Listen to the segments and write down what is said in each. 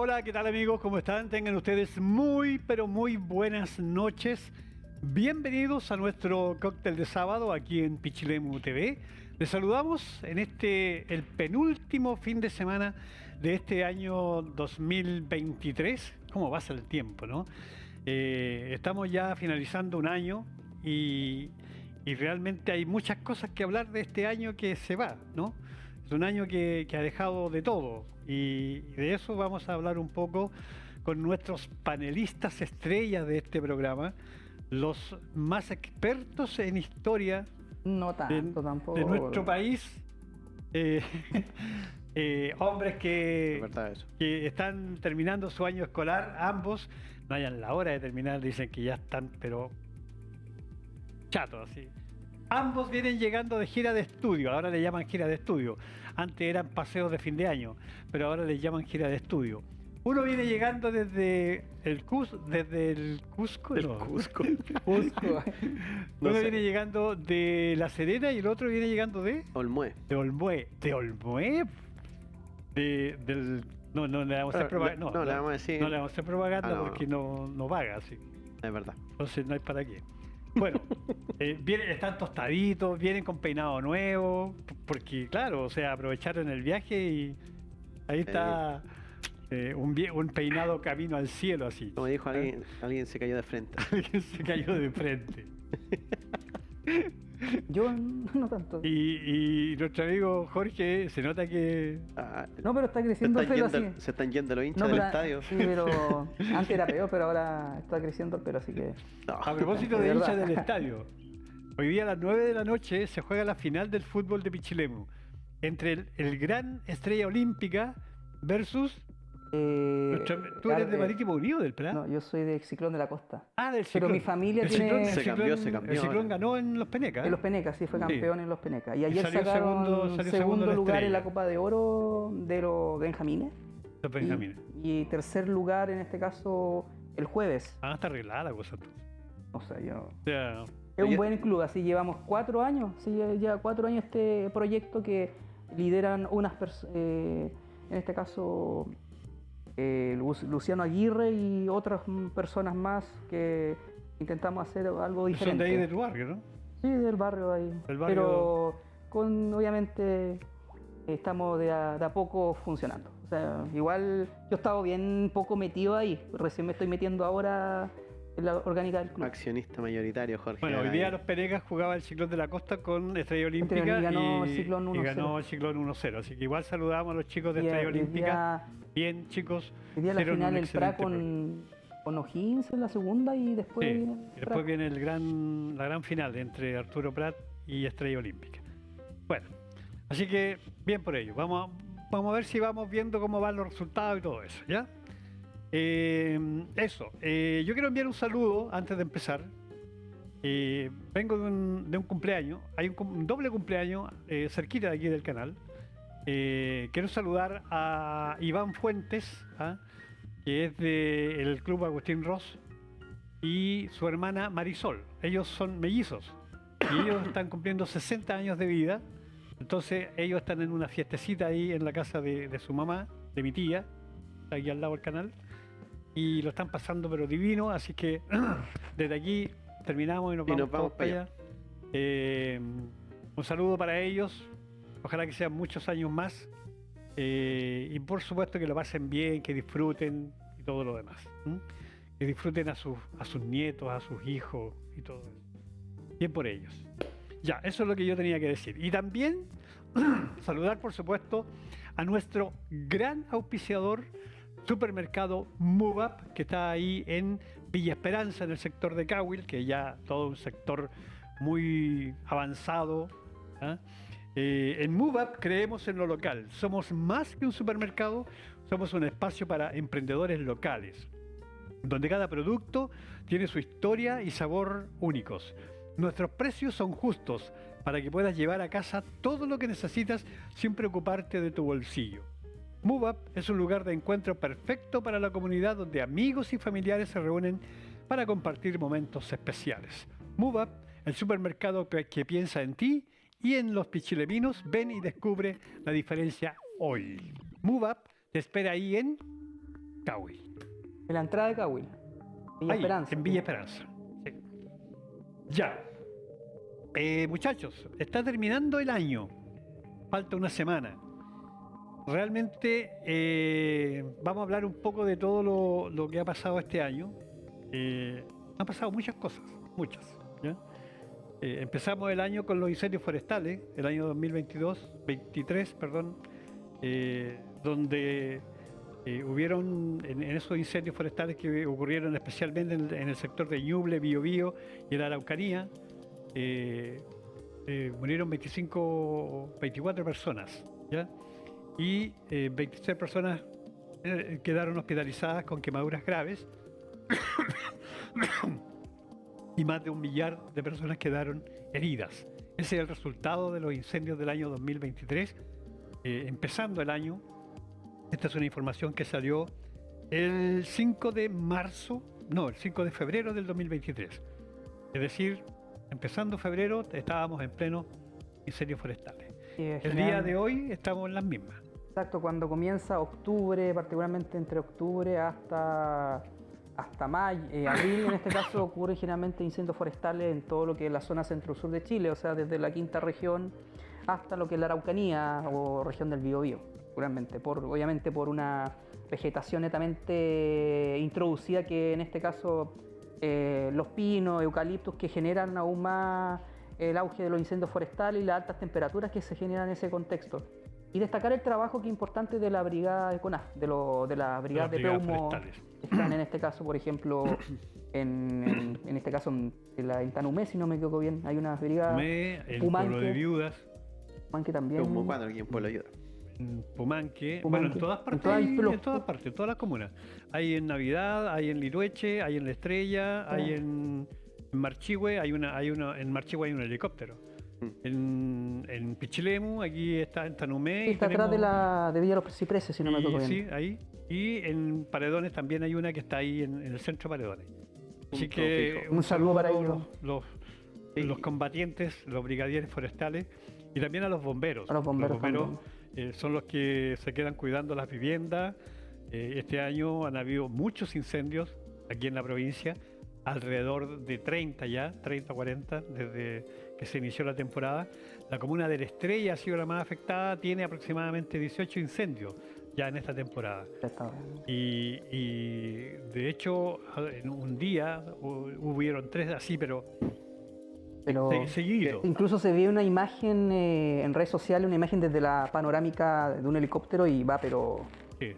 Hola, ¿qué tal amigos? ¿Cómo están? Tengan ustedes muy, pero muy buenas noches. Bienvenidos a nuestro cóctel de sábado aquí en Pichilemu TV. Les saludamos en el penúltimo fin de semana de este año 2023. ¿Cómo pasa el tiempo, no? Estamos ya finalizando un año y realmente hay muchas cosas que hablar de este año que se va, ¿no? Es un año que ha dejado de todo y de eso vamos a hablar un poco con nuestros panelistas estrellas de este programa, los más expertos en historia No tanto, tampoco. de nuestro país, eh, hombres Es verdad eso. que están terminando su año escolar, ambos, no hayan la hora de terminar, dicen que ya están, pero chatos así. Ambos vienen llegando de gira de estudio, ahora le llaman gira de estudio. Antes eran paseos de fin de año, pero ahora les llaman gira de estudio. Uno viene llegando desde el Cusco. Cusco. Uno viene llegando de La Serena y el otro viene llegando de Olmué. Olmué. ¿De Olmué? No le vamos a hacer propaganda. No, le vamos a decir. No le vamos a hacer propaganda no. porque no paga, así. Es verdad. Entonces no hay para qué. Bueno, están tostaditos, vienen con peinado nuevo, porque claro, o sea, aprovecharon el viaje y ahí está un peinado camino al cielo así. Como dijo alguien se cayó de frente. Alguien se cayó de frente. Yo no tanto. Y nuestro amigo Jorge, se nota que... No, pero está creciendo el pelo así. Se están yendo los hinchas No, del pero, estadio. sí, pero antes era peor, pero ahora está creciendo el pelo, así que... No. A propósito de de hinchas verdad. del estadio, hoy día a las 9 de la noche se juega la final del fútbol de Pichilemu entre el gran Estrella Olímpica versus... Tú eres de Marítimo Unido del Pla. No, yo soy de Ciclón de la Costa. Ah, del Pero Ciclón. mi familia El tiene... Ciclón, Se cambió El Ciclón ahora. ganó en los Penecas. En los Penecas, sí, fue campeón en los Penecas. Y ayer salió sacaron salió segundo la lugar en Estrella. la Copa de Oro de los Benjamines. Los Benjamines. Y tercer lugar en este caso el jueves. Ah, está arreglada la cosa entonces. O sea, yo... O sea, Es un buen club, así llevamos 4 años, sí, lleva 4 años este proyecto que lideran unas personas, en este caso Luciano Aguirre y otras personas más que intentamos hacer algo son diferente. de ahí de tu barrio, ¿no? Sí, del barrio ahí. Del barrio. Pero obviamente estamos de a poco funcionando. O sea, igual yo he estado bien poco metido ahí, recién me estoy metiendo ahora en la orgánica del club. Accionista mayoritario, Jorge. Bueno, hoy día los Penecas jugaba el Ciclón de la Costa con Estrella Olímpica Y ganó el y Ciclón 1-0. ganó el Ciclón 1-0. Así que igual saludamos a los chicos de Y Estrella hoy día- Olímpica. Bien, chicos. Hoy día la hicieron final un el PRA excelente con O'Higgins en la segunda y después Sí, viene y después viene la gran final entre Arturo Prat y Estrella Olímpica. Bueno, así que bien por ello. Vamos a ver si vamos viendo cómo van los resultados y todo eso, ¿ya? Yo quiero enviar un saludo antes de empezar. Vengo de un cumpleaños, hay un doble cumpleaños cerquita de aquí del canal. Quiero saludar a Iván Fuentes, que es del Club Agustín Ross, y su hermana Marisol. Ellos son mellizos y ellos están cumpliendo 60 años de vida. Entonces ellos están en una fiestecita ahí en la casa de su mamá, de mi tía, aquí al lado del canal, y lo están pasando pero divino, así que desde aquí terminamos y nos vamos todos para allá. Un saludo para ellos, ojalá que sean muchos años más, y por supuesto que lo pasen bien, que disfruten y todo lo demás, que disfruten a sus nietos, a sus hijos y todo eso. Bien por ellos. Ya, eso es lo que yo tenía que decir. Y también saludar, por supuesto, a nuestro gran auspiciador, Supermercado Move Up, que está ahí en Villa Esperanza, en el sector de Cahuil, que ya todo un sector muy avanzado. En Move Up creemos en lo local. Somos más que un supermercado, somos un espacio para emprendedores locales, donde cada producto tiene su historia y sabor únicos. Nuestros precios son justos para que puedas llevar a casa todo lo que necesitas sin preocuparte de tu bolsillo. Move Up es un lugar de encuentro perfecto para la comunidad donde amigos y familiares se reúnen para compartir momentos especiales. Move Up, el supermercado que piensa en ti y en los pichileminos. Ven y descubre la diferencia hoy. Move Up te espera ahí en Cahuil. En la entrada de Cahuil. Villa Ahí, Esperanza. en Villa Esperanza. Sí. Ya. Muchachos, está terminando el año. Falta una semana. Realmente vamos a hablar un poco de todo lo que ha pasado este año. Han pasado muchas cosas, muchas. ¿Ya? Empezamos el año con los incendios forestales, el año 2023, perdón, donde hubieron en esos incendios forestales que ocurrieron especialmente en el sector de Ñuble, Biobío y en la Araucanía, murieron 24 personas, ¿ya? Y 26 personas quedaron hospitalizadas con quemaduras graves y más de 1 millar de personas quedaron heridas. Ese es el resultado de los incendios del año 2023. Empezando el año, esta es una información que salió el 5 de febrero del 2023. Es decir, empezando febrero estábamos en pleno incendios forestales. El día de hoy estamos en las mismas. Exacto, cuando comienza octubre, particularmente entre octubre hasta mayo, abril en este caso, ocurren generalmente incendios forestales en todo lo que es la zona centro-sur de Chile, o sea, desde la quinta región hasta lo que es la Araucanía o región del Biobío, seguramente, obviamente por una vegetación netamente introducida que en este caso los pinos, eucaliptos que generan aún más el auge de los incendios forestales y las altas temperaturas que se generan en ese contexto. Y destacar el trabajo que es importante de la brigada de CONAF, de la brigada de Peumo, están en este caso, por ejemplo, en este caso en Tanumé, si no me equivoco bien, hay una brigada. En Pueblo de Viudas. Pumanque también. Como cuatro aquí en Pueblo Ayuda. Pumanque, bueno, en todas partes, en todas las comunas. Hay en Navidad, hay en Litueche, hay en La Estrella, hay en Marchihue, hay una en Marchihue hay un helicóptero. En Pichilemu, aquí está en Tanumé. Sí, está atrás de Villa Los Cipreses, si no me equivoco bien. Sí, ahí. Y en Paredones también hay una que está ahí en el centro de Paredones. Así que un saludo para ellos. Los combatientes, los brigadieres forestales y también a los bomberos. A los bomberos son los que se quedan cuidando las viviendas. Este año han habido muchos incendios aquí en la provincia, alrededor de 30 ya, 30 o 40 desde que se inició la temporada. La comuna de La Estrella ha sido la más afectada, tiene aproximadamente 18 incendios ya en esta temporada. Y de hecho, en un día hubieron 3 así, pero seguido. Incluso se ve una imagen en redes sociales, una imagen desde la panorámica de un helicóptero y va, pero Sí.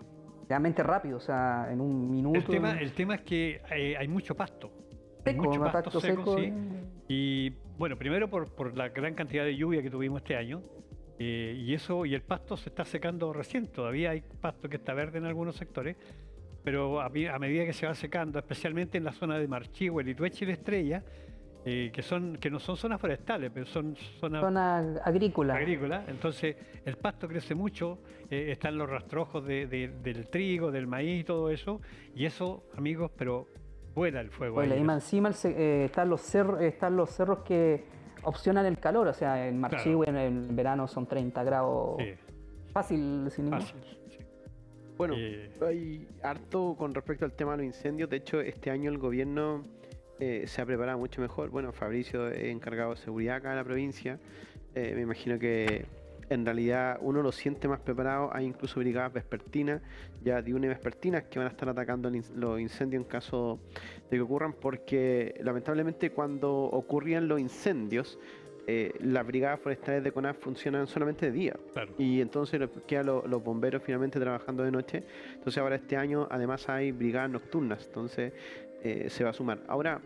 realmente rápido, o sea, en un minuto. El tema es que hay mucho pasto. Seco, mucho pasto seco. Sí. Y bueno, primero por la gran cantidad de lluvia que tuvimos este año. Y el pasto se está secando recién. Todavía hay pasto que está verde en algunos sectores, pero a medida que se va secando, especialmente en la zona de Marchihue, Litueche y La Estrella, que no son zonas forestales, pero son zona agrícola. Entonces el pasto crece mucho, están los rastrojos del trigo, del maíz y todo eso, y eso, amigos, pero vuela el fuego. Vuela, y encima están los cerros que opcionan el calor, o sea, en Marchihue en el verano son 30 grados. Sí. Fácil, sin ningún. Fácil, sí. Bueno, hay harto con respecto al tema de los incendios. De hecho, este año el gobierno se ha preparado mucho mejor. Bueno, Fabricio es encargado de seguridad acá en la provincia. Me imagino que en realidad uno lo siente más preparado. Hay incluso brigadas vespertinas, ya diurnas y vespertinas, que van a estar atacando los incendios en caso de que ocurran, porque lamentablemente cuando ocurrían los incendios, las brigadas forestales de CONAF funcionan solamente de día. Claro. Y entonces quedan los bomberos finalmente trabajando de noche. Entonces ahora este año además hay brigadas nocturnas, entonces se va a sumar. Ahora,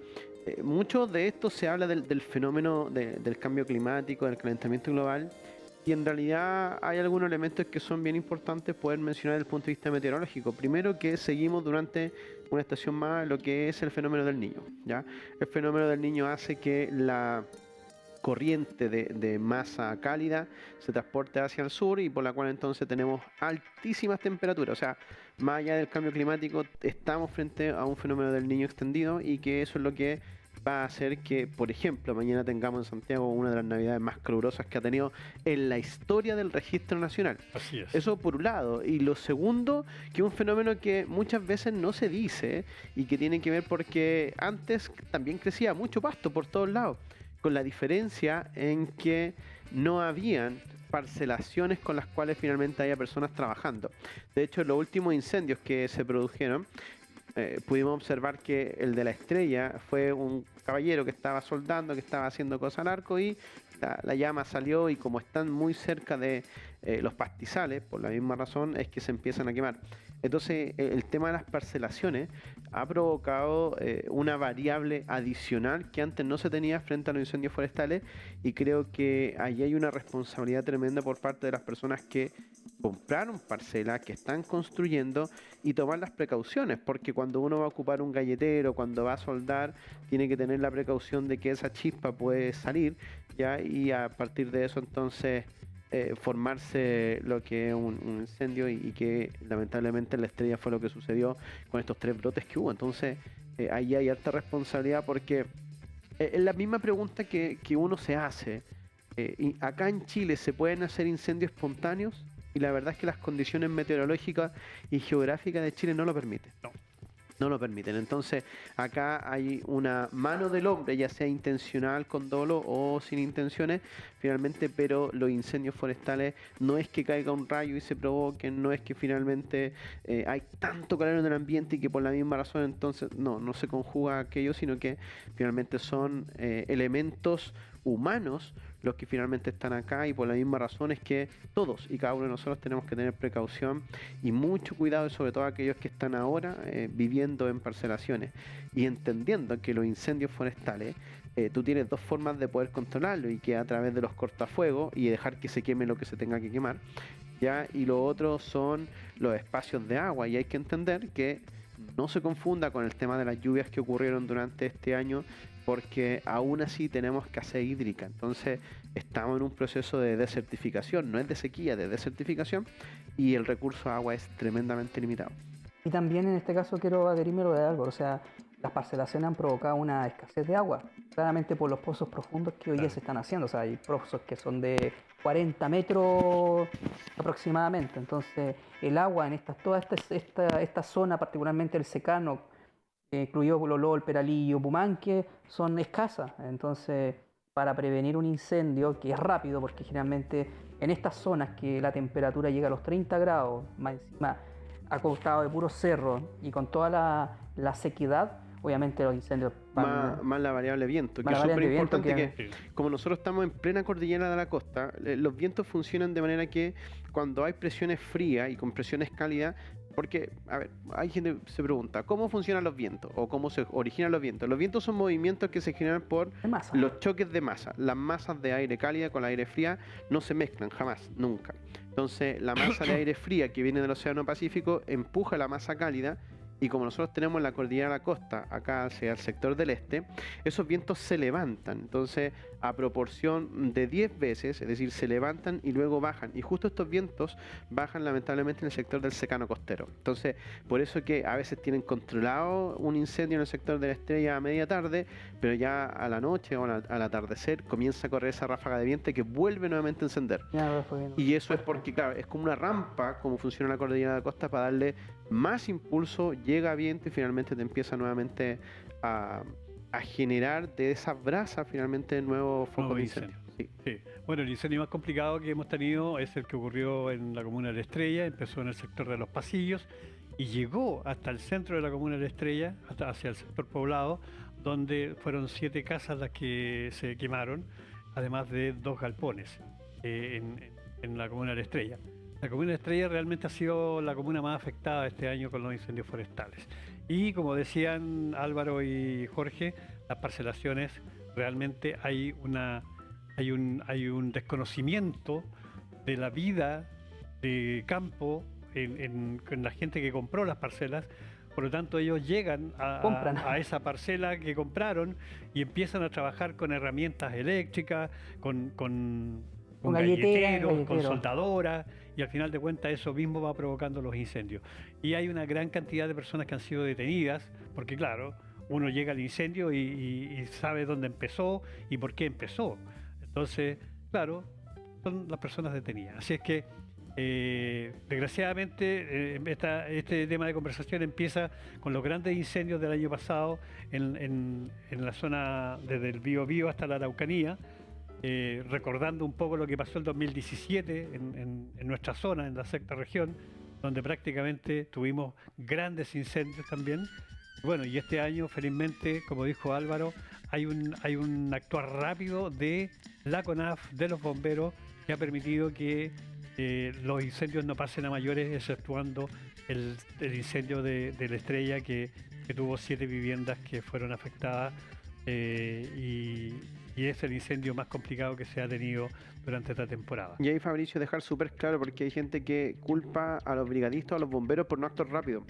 mucho de esto se habla del fenómeno del cambio climático, del calentamiento global, y en realidad hay algunos elementos que son bien importantes poder mencionar desde el punto de vista meteorológico. Primero, que seguimos durante una estación más lo que es el fenómeno del Niño, ¿ya? El fenómeno del Niño hace que la corriente de masa cálida se transporte hacia el sur, y por la cual entonces tenemos altísimas temperaturas. O sea, más allá del cambio climático, estamos frente a un fenómeno del Niño extendido, y que eso es lo que va a hacer que, por ejemplo, mañana tengamos en Santiago una de las navidades más calurosas que ha tenido en la historia del registro nacional. Así es. Eso por un lado. Y lo segundo, que es un fenómeno que muchas veces no se dice y que tiene que ver porque antes también crecía mucho pasto por todos lados, con la diferencia en que no habían parcelaciones con las cuales finalmente haya personas trabajando. De hecho, en los últimos incendios que se produjeron, pudimos observar que el de la Estrella fue un caballero que estaba soldando, que estaba haciendo cosas al arco y la llama salió, y como están muy cerca de los pastizales, por la misma razón es que se empiezan a quemar. Entonces el tema de las parcelaciones ha provocado una variable adicional que antes no se tenía frente a los incendios forestales, y creo que ahí hay una responsabilidad tremenda por parte de las personas que compraron parcelas, que están construyendo, y tomar las precauciones, porque cuando uno va a ocupar un galletero, cuando va a soldar, tiene que tener la precaución de que esa chispa puede salir, ¿ya? Y a partir de eso entonces formarse lo que es un incendio, y que lamentablemente en la Estrella fue lo que sucedió con estos 3 brotes que hubo. Entonces ahí hay alta responsabilidad, porque es la misma pregunta que uno se hace. Y acá en Chile se pueden hacer incendios espontáneos, y la verdad es que las condiciones meteorológicas y geográficas de Chile no lo permiten. No lo permiten. Entonces acá hay una mano del hombre, ya sea intencional, con dolo o sin intenciones, finalmente, pero los incendios forestales no es que caiga un rayo y se provoquen, no es que finalmente hay tanto calor en el ambiente y que por la misma razón entonces no se conjuga aquello, sino que finalmente son elementos humanos los que finalmente están acá, y por la misma razón es que todos y cada uno de nosotros tenemos que tener precaución y mucho cuidado, y sobre todo aquellos que están ahora viviendo en parcelaciones y entendiendo que los incendios forestales tú tienes 2 formas de poder controlarlo, y que a través de los cortafuegos y dejar que se queme lo que se tenga que quemar, ¿ya? Y lo otro son los espacios de agua, y hay que entender que no se confunda con el tema de las lluvias que ocurrieron durante este año, porque aún así tenemos escasez hídrica. Entonces estamos en un proceso de desertificación, no es de sequía, de desertificación, y el recurso a agua es tremendamente limitado. Y también en este caso quiero adherirme a lo de algo, o sea, las parcelaciones han provocado una escasez de agua, claramente por los pozos profundos que hoy día se están haciendo. O sea, hay pozos que son de 40 metros aproximadamente. Entonces el agua en toda esta zona, particularmente el secano, incluido Loló, el Peralillo, Pumanque, son escasas. Entonces, para prevenir un incendio, que es rápido, porque generalmente en estas zonas que la temperatura llega a los 30 grados, más encima acostado de puro cerro y con toda la sequedad, obviamente los incendios van... Más la variable viento, que Más es la súper variable viento, importante, que- que como nosotros estamos en plena cordillera de la costa, los vientos funcionan de manera que cuando hay presiones frías y con presiones cálidas, porque, a ver, hay gente que se pregunta, ¿cómo funcionan los vientos? O ¿cómo se originan los vientos? Los vientos son movimientos que se generan por de masa. los choques de masa. Las masas de aire cálida con la aire fría no se mezclan jamás, nunca. Entonces, la masa de aire fría que viene del Océano Pacífico empuja la masa cálida, y como nosotros tenemos la cordillera de la costa, acá hacia el sector del este, esos vientos se levantan. Entonces, a proporción de 10 veces, es decir, se levantan y luego bajan. Y justo estos vientos bajan lamentablemente en el sector del secano costero. Entonces, por eso que a veces tienen controlado un incendio en el sector de la Estrella a media tarde, pero ya a la noche o al atardecer comienza a correr esa ráfaga de viento que vuelve nuevamente a encender. Ya, fue bien. Y eso es porque, claro, es como una rampa, como funciona la cordillera de la costa, para darle más impulso, llega viento y finalmente te empieza nuevamente a generar de esas brasas finalmente nuevos focos Nuevo de incendio. Sí. Sí. Bueno, el incendio más complicado que hemos tenido es el que ocurrió en la comuna de La Estrella. Empezó en el sector de Los Pasillos y llegó hasta el centro de la comuna de La Estrella, hacia el sector poblado, donde fueron 7 casas las que se quemaron, además de 2 galpones en la comuna de La Estrella. La comuna de La Estrella realmente ha sido la comuna más afectada este año con los incendios forestales. Y como decían Álvaro y Jorge, las parcelaciones, realmente hay un desconocimiento de la vida de campo en la gente que compró las parcelas. Por lo tanto, ellos llegan Compran. a esa parcela que compraron y empiezan a trabajar con herramientas eléctricas, con galleteros, con galletero. soldadoras, y al final de cuentas eso mismo va provocando los incendios. Y hay una gran cantidad de personas que han sido detenidas, porque claro, uno llega al incendio y sabe dónde empezó y por qué empezó. Entonces, claro, son las personas detenidas. Así es que, desgraciadamente, este tema de conversación empieza con los grandes incendios del año pasado en la zona desde el Biobío hasta la Araucanía, recordando un poco lo que pasó el 2017 en nuestra zona, en la sexta región, donde prácticamente tuvimos grandes incendios también. Bueno, y este año, felizmente, como dijo Álvaro, hay un actuar rápido de la CONAF, de los bomberos, que ha permitido que los incendios no pasen a mayores, exceptuando el incendio de la Estrella, que tuvo 7 viviendas que fueron afectadas, y es el incendio más complicado que se ha tenido durante esta temporada. Y ahí, Fabricio, dejar súper claro, porque hay gente que culpa a los brigadistas o a los bomberos por no actuar rápido.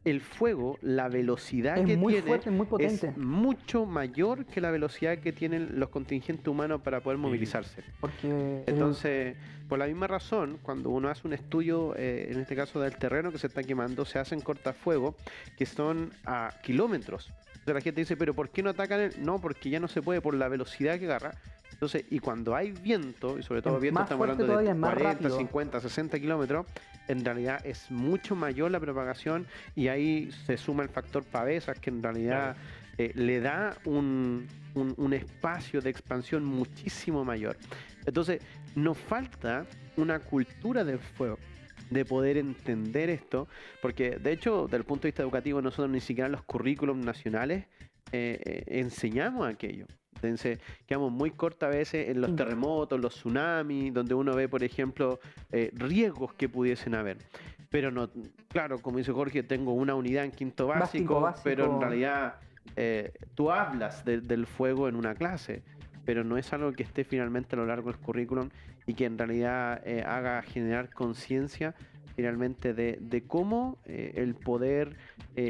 El fuego, la velocidad Es que muy tiene fuerte, muy potente. es mucho mayor que la velocidad que tienen los contingentes humanos para poder movilizarse. Porque Entonces, por la misma razón, cuando uno hace un estudio, en este caso del terreno que se está quemando, se hacen cortafuegos que son a kilómetros. Entonces la gente dice, pero ¿por qué no atacan? No, porque ya no se puede por la velocidad que agarra. Entonces, y cuando hay viento, y sobre todo Es viento, más estamos fuerte hablando de todavía, es más 40, rápido. 50, 60 kilómetros, en realidad es mucho mayor la propagación, y ahí se suma el factor pavesas, que en realidad le da un espacio de expansión muchísimo mayor. Entonces, nos falta una cultura del fuego, de poder entender esto, porque de hecho, desde el punto de vista educativo, nosotros ni siquiera en los currículums nacionales enseñamos aquello. Entonces, quedamos muy cortos a veces en los terremotos, los tsunamis, donde uno ve, por ejemplo, riesgos que pudiesen haber. Pero no, claro, como dice Jorge, tengo una unidad en quinto básico, pero en realidad tú hablas del fuego en una clase, pero no es algo que esté finalmente a lo largo del currículum y que en realidad haga generar conciencia finalmente de cómo el poder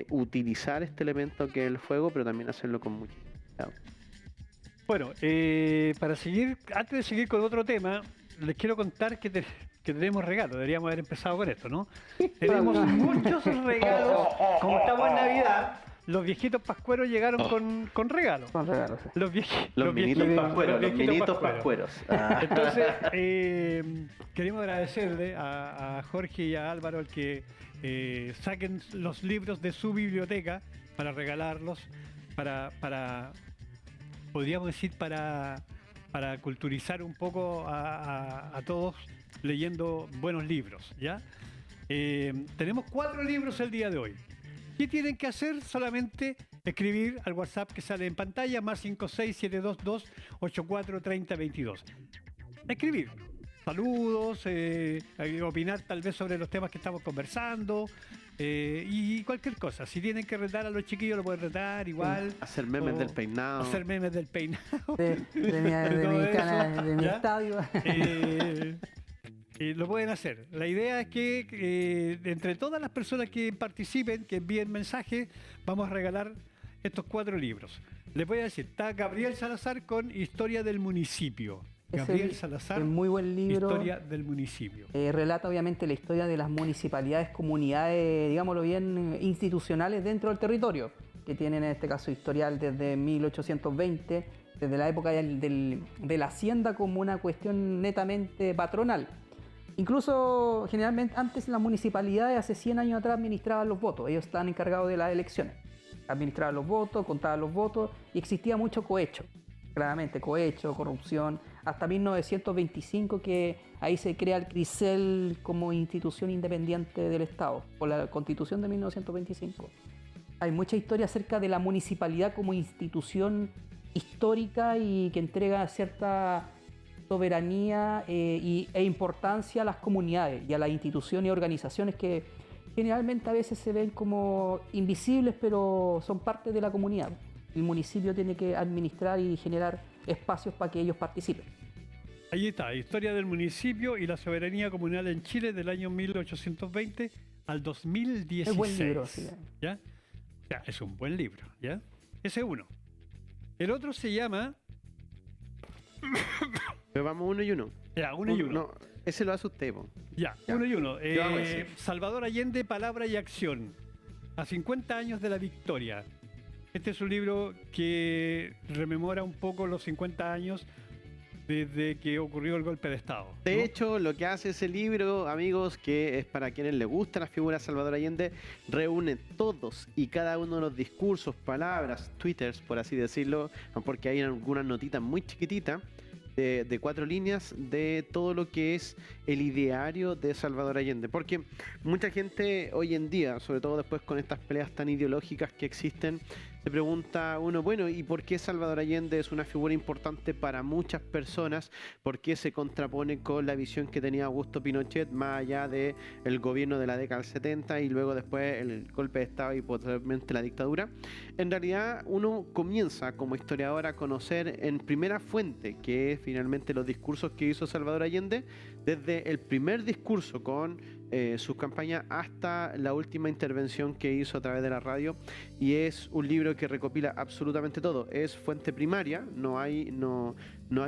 utilizar este elemento que es el fuego, pero también hacerlo con mucho cuidado. Bueno, para seguir, antes de seguir con otro tema, les quiero contar que tenemos regalos. Deberíamos haber empezado con esto, ¿no? Tenemos muchos regalos. Como estamos en Navidad, los viejitos pascueros llegaron con regalos. son regalos. Sí. Los minitos pascueros. Entonces, queremos agradecerle a Jorge y a Álvaro el que saquen los libros de su biblioteca para regalarlos, podríamos decir, para culturizar un poco a todos leyendo buenos libros, ¿ya? Tenemos 4 libros el día de hoy. ¿Qué tienen que hacer? Solamente escribir al WhatsApp que sale en pantalla, más 56722843022. Escribir saludos, opinar tal vez sobre los temas que estamos conversando, y cualquier cosa. Si tienen que retar a los chiquillos, lo pueden retar igual. Hacer memes del peinado. Hacer memes del peinado. De mi estadio. Lo pueden hacer. La idea es que entre todas las personas que participen, que envíen mensajes, vamos a regalar estos 4 libros. Les voy a decir, está Gabriel Salazar con Historia del Municipio. Gabriel Salazar, es muy buen libro. Historia del Municipio. Relata obviamente la historia de las municipalidades, comunidades, digámoslo bien, institucionales dentro del territorio, que tienen en este caso historial desde 1820, desde la época de la hacienda como una cuestión netamente patronal. Incluso generalmente antes las municipalidades hace 100 años atrás administraban los votos, ellos estaban encargados de las elecciones, administraban los votos, contaban los votos y existía mucho cohecho, claramente cohecho, corrupción, hasta 1925 que ahí se crea el CRICEL como institución independiente del Estado, por la Constitución de 1925. Hay mucha historia acerca de la municipalidad como institución histórica y que entrega cierta soberanía e importancia a las comunidades y a las instituciones y organizaciones que generalmente a veces se ven como invisibles, pero son parte de la comunidad. El municipio tiene que administrar y generar espacios para que ellos participen. Ahí está, Historia del Municipio y la Soberanía Comunal en Chile del año 1820 al 2016. Es buen libro, sí. ¿Ya? O sea, es un buen libro, ¿ya? Ese es uno. El otro se llama... Pero vamos uno y uno. Ya, uno y uno. No, ese lo hace usted, po. Ya, Ya. uno y uno. Yo hago ese. Salvador Allende, Palabra y Acción. A 50 años de la victoria. Este es un libro que rememora un poco los 50 años desde que ocurrió el golpe de Estado, ¿no? De hecho, lo que hace ese libro, amigos, que es para quienes les gusta la figura de Salvador Allende, reúne todos y cada uno de los discursos, palabras, twitters, por así decirlo, porque hay algunas notitas muy chiquititas, de 4 líneas de todo lo que es el ideario de Salvador Allende. Porque mucha gente hoy en día, sobre todo después con estas peleas tan ideológicas que existen, se pregunta uno, bueno, ¿y por qué Salvador Allende es una figura importante para muchas personas? ¿Por qué se contrapone con la visión que tenía Augusto Pinochet más allá del gobierno de la década del 70 y luego después el golpe de Estado y posteriormente la dictadura? En realidad uno comienza como historiador a conocer en primera fuente, que es finalmente los discursos que hizo Salvador Allende, desde el primer discurso con sus campañas hasta la última intervención que hizo a través de la radio, y es un libro que recopila absolutamente todo. Es fuente primaria, no hay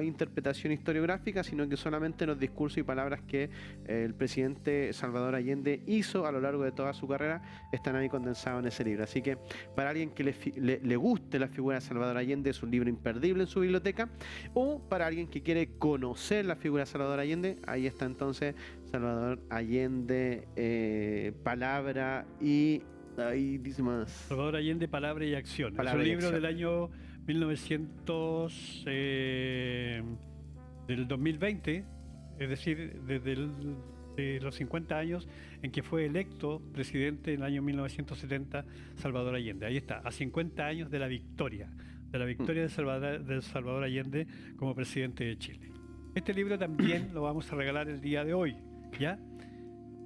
interpretación historiográfica, sino que solamente los discursos y palabras que el presidente Salvador Allende hizo a lo largo de toda su carrera están ahí condensados en ese libro. Así que para alguien que le guste la figura de Salvador Allende, es un libro imperdible en su biblioteca, o para alguien que quiere conocer la figura de Salvador Allende, ahí está entonces Salvador Allende, palabra y... ahí dice más. Salvador Allende, palabra y acción. Palabra es y un libro acción. del año 1900, del 2020, es decir, de los 50 años en que fue electo presidente en el año 1970 Salvador Allende. Ahí está, a 50 años de la victoria de Salvador Allende como presidente de Chile. Este libro también lo vamos a regalar el día de hoy, ¿ya?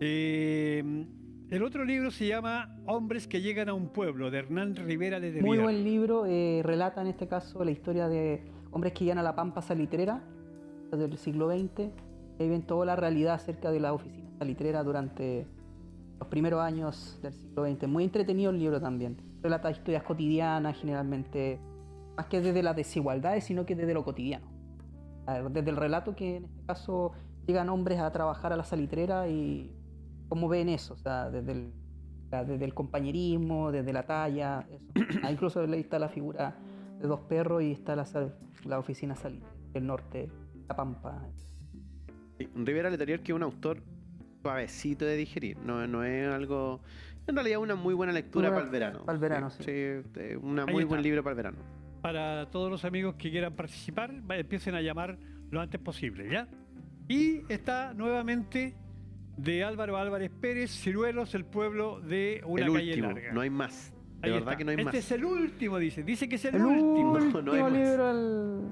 El otro libro se llama Hombres que llegan a un pueblo, de Hernán Rivera de Muy buen libro, relata en este caso la historia de hombres que llegan a la pampa salitrera del siglo XX, y ven toda la realidad acerca de la oficina salitrera durante los primeros años del siglo XX. Muy entretenido el libro también. Relata historias cotidianas, generalmente, más que desde las desigualdades, sino que desde lo cotidiano. Desde el relato que en este caso llegan hombres a trabajar a la salitrera y cómo ven eso, o sea, desde el compañerismo, desde la talla, eso. Incluso ahí está la figura de 2 perros y está la oficina salitrera del norte, La Pampa. Sí, Rivera Letelier, que es un autor suavecito de digerir, no es algo... En realidad una muy buena lectura para el verano. Para el verano, sí. Un Ahí muy está. buen libro para el verano. Para todos los amigos que quieran participar, empiecen a llamar lo antes posible, ¿ya? Y está nuevamente de Álvaro Álvarez Pérez, Ciruelos, el pueblo de una El calle último, larga. no hay más. De Ahí verdad está. que no hay Este más. es el último, dice que es el El último. último No hay más. libro,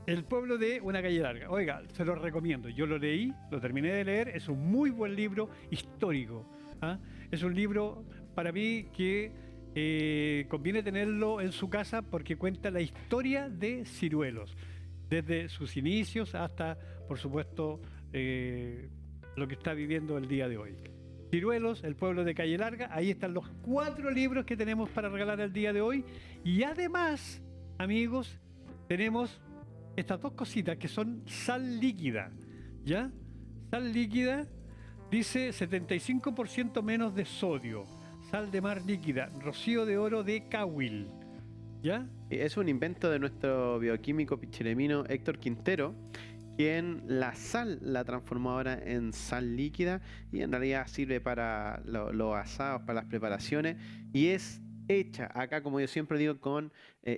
El pueblo de una calle larga. Oiga, se lo recomiendo. Yo lo leí, lo terminé de leer. Es un muy buen libro histórico. ¿Ah? Es un libro para mí que conviene tenerlo en su casa porque cuenta la historia de Ciruelos, desde sus inicios hasta, por supuesto, lo que está viviendo el día de hoy. Ciruelos, el pueblo de Calle Larga. Ahí están los 4 libros que tenemos para regalar el día de hoy. Y además, amigos, tenemos estas 2 cositas que son sal líquida, ¿ya? Sal líquida dice 75% menos de sodio, sal de mar líquida, rocío de oro de Cahuil, ¿ya? Es un invento de nuestro bioquímico pichilemino Héctor Quintero, quien la sal la transformó ahora en sal líquida y en realidad sirve para los asados, para las preparaciones, y es hecha acá, como yo siempre digo, con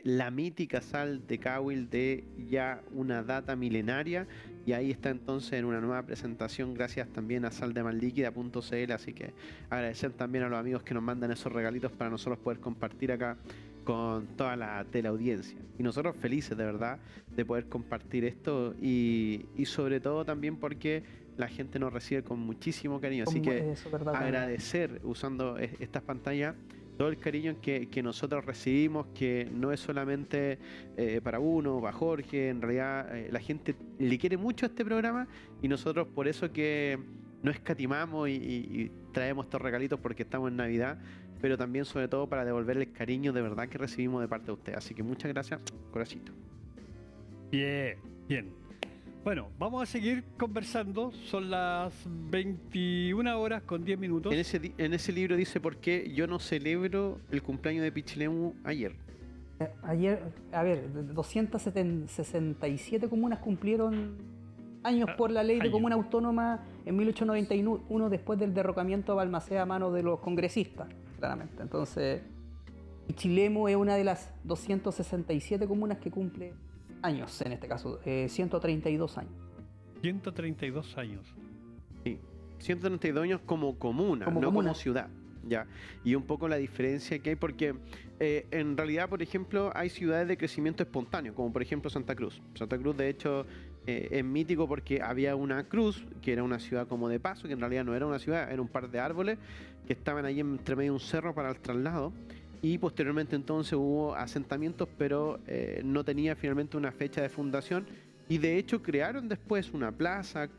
la mítica sal de Cahuil de ya una data milenaria, y ahí está entonces en una nueva presentación gracias también a saldemarliquida.cl. Así que agradecer también a los amigos que nos mandan esos regalitos para nosotros poder compartir acá con toda la teleaudiencia, y nosotros felices de verdad de poder compartir esto, y sobre todo también porque la gente nos recibe con muchísimo cariño, así que eso, ¿verdad? agradecer usando estas pantallas todo el cariño que nosotros recibimos, que no es solamente para uno, para Jorge, en realidad la gente le quiere mucho a este programa, y nosotros por eso que no escatimamos y traemos estos regalitos, porque estamos en Navidad, pero también sobre todo para devolverle el cariño de verdad que recibimos de parte de ustedes. Así que muchas gracias, coracito. Bien, bien. Bueno, vamos a seguir conversando. Son las 21 horas con 10 minutos. En ese libro dice por qué yo no celebro el cumpleaños de Pichilemu ayer. Ayer, a ver, 267 comunas cumplieron años por la ley de años. comuna autónoma en 1891 después del derrocamiento de Balmaceda a manos de los congresistas, claramente. Entonces, Pichilemu es una de las 267 comunas que cumple años, en este caso, 132 años. 132 años. Sí, 132 años como comuna, Como no comuna. como ciudad. Ya. Y un poco la diferencia que hay, porque en realidad, por ejemplo, hay ciudades de crecimiento espontáneo, como por ejemplo Santa Cruz. Santa Cruz, de hecho, es mítico porque había una cruz, que era una ciudad como de paso, que en realidad no era una ciudad, era un par de árboles que estaban ahí entre medio de un cerro para el traslado. Y posteriormente entonces hubo asentamientos, pero no tenía finalmente una fecha de fundación. Y de hecho crearon después una plaza,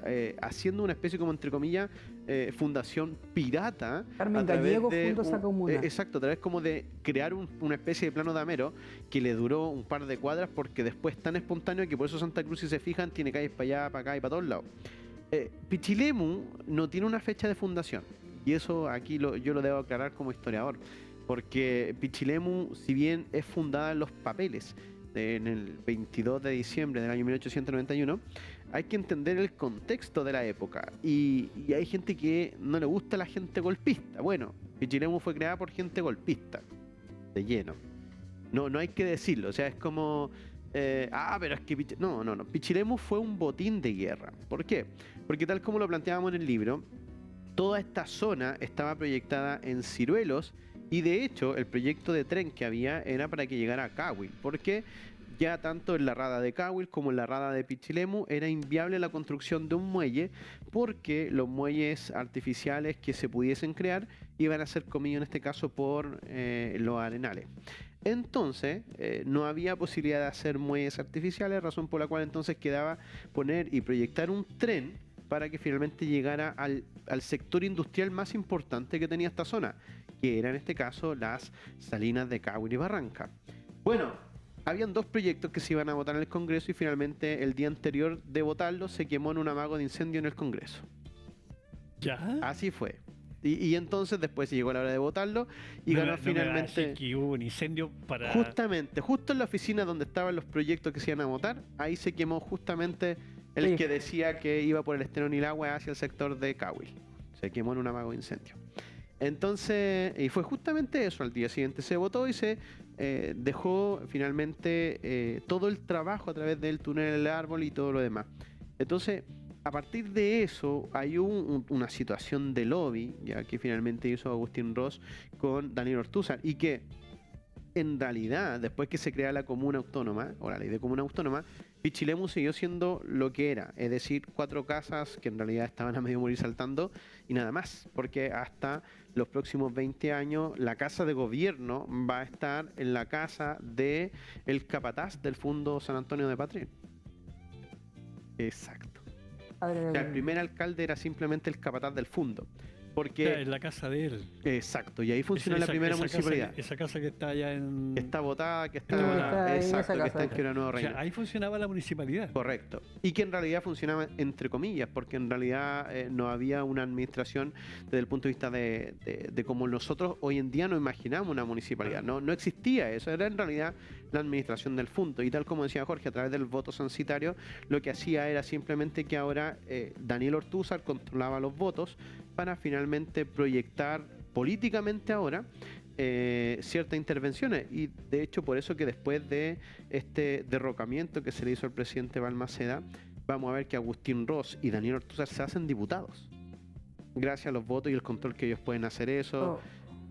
haciendo una especie como, entre comillas, fundación pirata. Carmen a través Gallego de fundó esa comuna. exacto, a través como de crear una especie de plano de Amero que le duró un par de cuadras, porque después es tan espontáneo que por eso Santa Cruz, si se fijan, tiene calles para allá, para acá y para todos lados. Pichilemu no tiene una fecha de fundación. Y eso aquí yo lo debo aclarar como historiador. Porque Pichilemu, si bien es fundada en los papeles, en el 22 de diciembre del año 1891, hay que entender el contexto de la época. Y hay gente que no le gusta a la gente golpista. Bueno, Pichilemu fue creada por gente golpista, de lleno. No hay que decirlo, o sea, es como... pero es que... No. Pichilemu fue un botín de guerra. ¿Por qué? Porque tal como lo planteábamos en el libro, toda esta zona estaba proyectada en ciruelos. Y de hecho, el proyecto de tren que había era para que llegara a Cahuil, porque ya tanto en la rada de Cahuil como en la rada de Pichilemu era inviable la construcción de un muelle, porque los muelles artificiales que se pudiesen crear iban a ser comidos en este caso por los arenales. Entonces, no había posibilidad de hacer muelles artificiales, razón por la cual entonces quedaba poner y proyectar un tren para que finalmente llegara al sector industrial más importante que tenía esta zona, que era en este caso las salinas de Cahuil y Barranca. Bueno, habían dos proyectos que se iban a votar en el Congreso y finalmente el día anterior de votarlo se quemó en un amago de incendio en el Congreso. ¿Ya? Así fue. Y entonces después llegó la hora de votarlo y ganó No me va a finalmente... decir que hubo un incendio para... Justamente, justo en la oficina donde estaban los proyectos que se iban a votar, ahí se quemó justamente el Sí. que decía que iba por el Estero Nilagua hacia el sector de Cahuil. Se quemó en un amago de incendio. Entonces, y fue justamente eso, al día siguiente se votó y se dejó finalmente todo el trabajo a través del túnel del árbol y todo lo demás. Entonces, a partir de eso, hay una situación de lobby, ya que finalmente hizo Agustín Ross con Daniel Ortúzar, y que en realidad, después que se crea la comuna autónoma, o la ley de comuna autónoma, Pichilemu siguió siendo lo que era, es decir, 4 casas que en realidad estaban a medio morir saltando y nada más, porque hasta los próximos 20 años la casa de gobierno va a estar en la casa de el capataz del Fondo San Antonio de Patria. Exacto. O sea, el primer alcalde era simplemente el capataz del fondo. Porque... en la casa de él. Exacto, y ahí funcionó la primera municipalidad. Esa casa que está allá en... Que está votada, que está... Está botada. Ahí, Exacto, esa que está en casa. Quiebra Nuevo O Reino. sea, ahí funcionaba la municipalidad. Correcto. Y que en realidad funcionaba entre comillas, porque en realidad no había una administración desde el punto de vista de como nosotros hoy en día nos imaginamos una municipalidad. No existía eso, era en realidad la administración del fondo. Y tal como decía Jorge, a través del voto censitario, lo que hacía era simplemente que ahora Daniel Ortúzar controlaba los votos para finalmente proyectar políticamente ahora ciertas intervenciones, y de hecho por eso que después de este derrocamiento que se le hizo al presidente Balmaceda, vamos a ver que Agustín Ross y Daniel Ortúzar se hacen diputados gracias a los votos y el control que ellos pueden hacer eso. Oh,